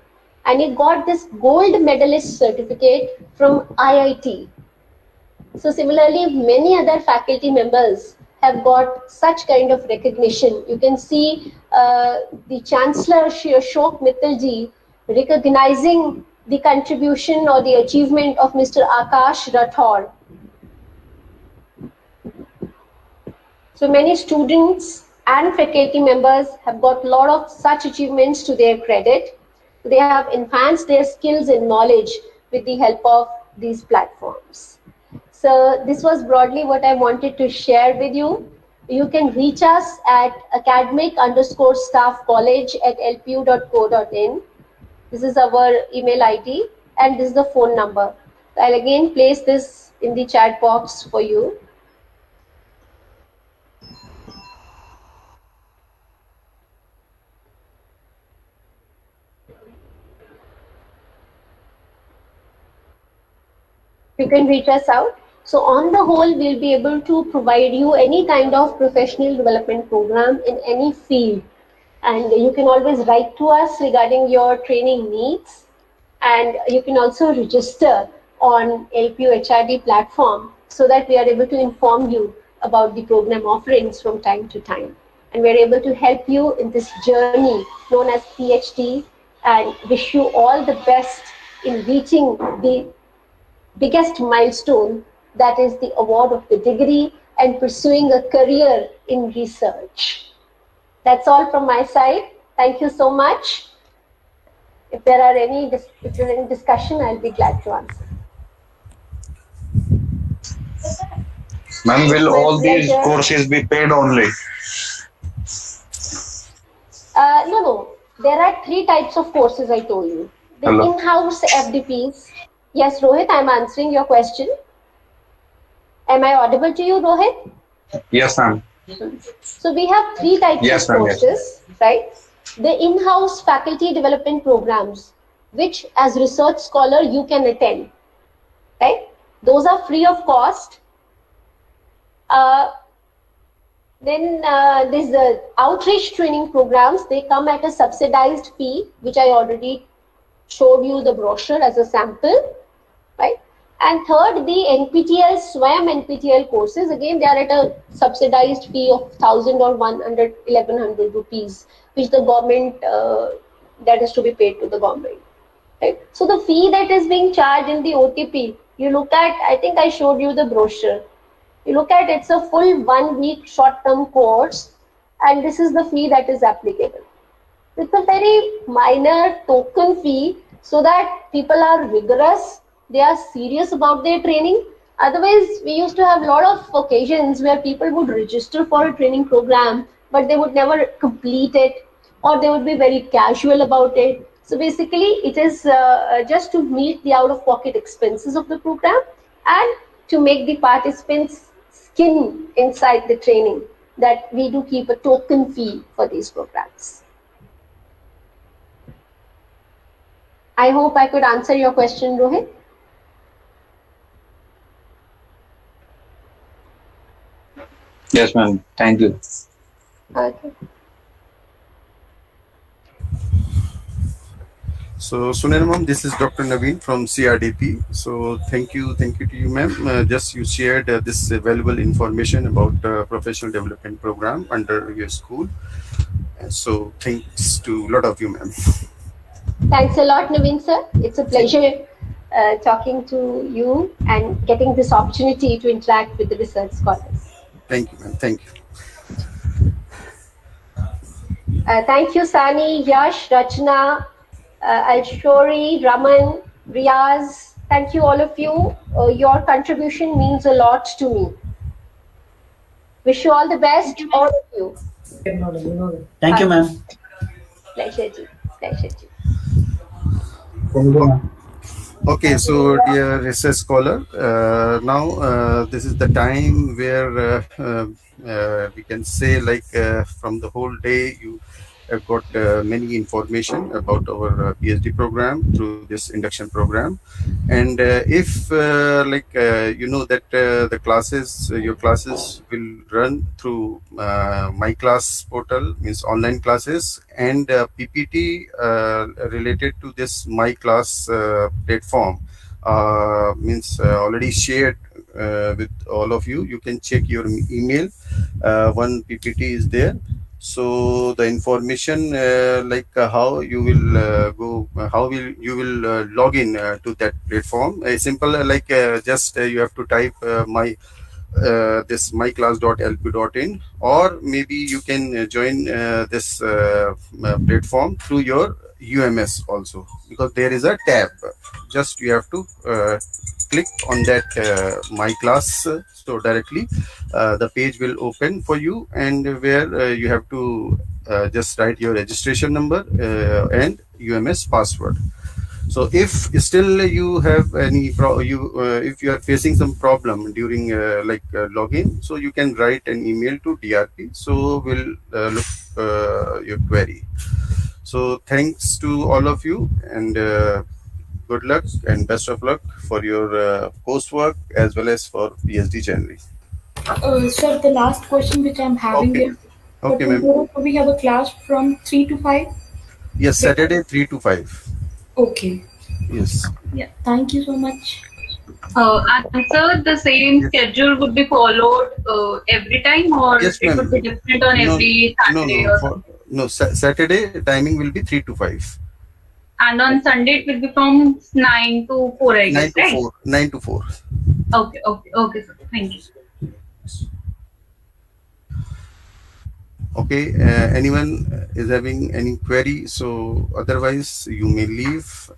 and he got this gold medalist certificate from IIT. So similarly, many other faculty members have got such kind of recognition. You can see the Chancellor Shri Ashok Mittalji recognizing the contribution or the achievement of Mr. Akash Rathore. So many students and faculty members have got a lot of such achievements to their credit. They have enhanced their skills and knowledge with the help of these platforms. So this was broadly what I wanted to share with you. You can reach us at academic_staffcollege@lpu.co.in. This is our email ID, and this is the phone number. I'll again place this in the chat box for you. You can reach us out. So on the whole, we'll be able to provide you any kind of professional development program in any field. And you can always write to us regarding your training needs. And you can also register on LPU HRD platform so that we are able to inform you about the program offerings from time to time. And we're able to help you in this journey known as PhD, and wish you all the best in reaching the biggest milestone, that is the award of the degree and pursuing a career in research. That's all from my side. Thank you so much. If there are any discussion, I'll be glad to answer. Ma'am, will all these courses be paid only? No. There are 3 types of courses I told you. The in-house FDPs. Yes, Rohit, I'm answering your question. Am I audible to you, Rohit? Yes, ma'am. So we have 3 types of courses, right? The in-house faculty development programs. which as research scholar you can attend, right? Those are free of cost. Then there's the outreach training programs. They come at a subsidized fee, which I already showed you the brochure as a sample, right? And third, the NPTEL, SWAM NPTEL courses, again, they are at a subsidized fee of 1,000 or 1,100 rupees, which the government, that is to be paid to the government, right? So the fee that is being charged in the OTP, you look at, I think I showed you the brochure. You look at, it's a full 1 week short-term course, and this is the fee that is applicable. It's a very minor token fee so that people are rigorous, they are serious about their training. Otherwise, we used to have a lot of occasions where people would register for a training program, but they would never complete it, or they would be very casual about it. So basically, it is just to meet the out-of-pocket expenses of the program and to make the participants skin inside the training, that we do keep a token fee for these programs. I hope I could answer your question, Rohit. Yes, ma'am. Thank you. Okay. So, Sunil ma'am, this is Dr. Naveen from CRDP. So, thank you to you, ma'am. Just you shared this valuable information about professional development program under your school. So, thanks to a lot of you, ma'am. Thanks a lot, Naveen sir. It's a pleasure talking to you and getting this opportunity to interact with the research scholars. Thank you, ma'am. Thank you. Thank you, Sani, Yash, Rachna, Alshori, Raman, Riaz. Thank you, all of you. Your contribution means a lot to me. Wish you all the best, all of you. Thank you, ma'am. Pleasure, ji. Pleasure, ji. Okay, so dear research scholar, now this is the time where we can say, like, from the whole day you have got many information about our PhD program through this induction program. And if you know that the classes, your classes will run through my class portal, means online classes, and PPT related to this my class platform means already shared with all of you. You can check your email. One PPT is there. So the information how you will go, how will you will log in to that platform. Simple, just you have to type my this myclass.lp.in, or maybe you can join this platform through your UMS also, because there is a tab. Just you have to click on that my class, so directly the page will open for you, and where you have to just write your registration number and UMS password. So if still you have any if you are facing some problem during login, so you can write an email to DRP, so we'll look your query. So thanks to all of you, and good luck and best of luck for your coursework as well as for PhD journey. Sir, the last question which I'm having is, Okay, ma'am. tomorrow we have a class from 3 to 5? Yes, Saturday 3 to 5. Okay. Yes. Yeah, thank you so much. And sir, the same schedule would be followed every time, or Yes, it would be different on every Saturday? Saturday timing will be 3 to 5. And on Sunday it will be from 9 to 4, I guess, 9 to right? 4. 9 to 4. Okay, sir. Thank you. Okay, anyone is having any query? So otherwise you may leave.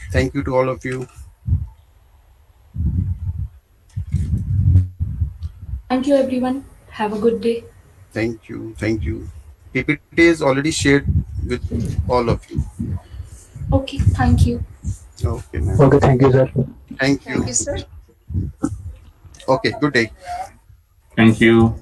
Thank you to all of you. Thank you, everyone. Have a good day. Thank you. PPT is already shared with all of you. Okay, thank you. Okay, ma'am. Okay, thank you, sir. Thank you. Thank you, sir. Okay, good day. Thank you.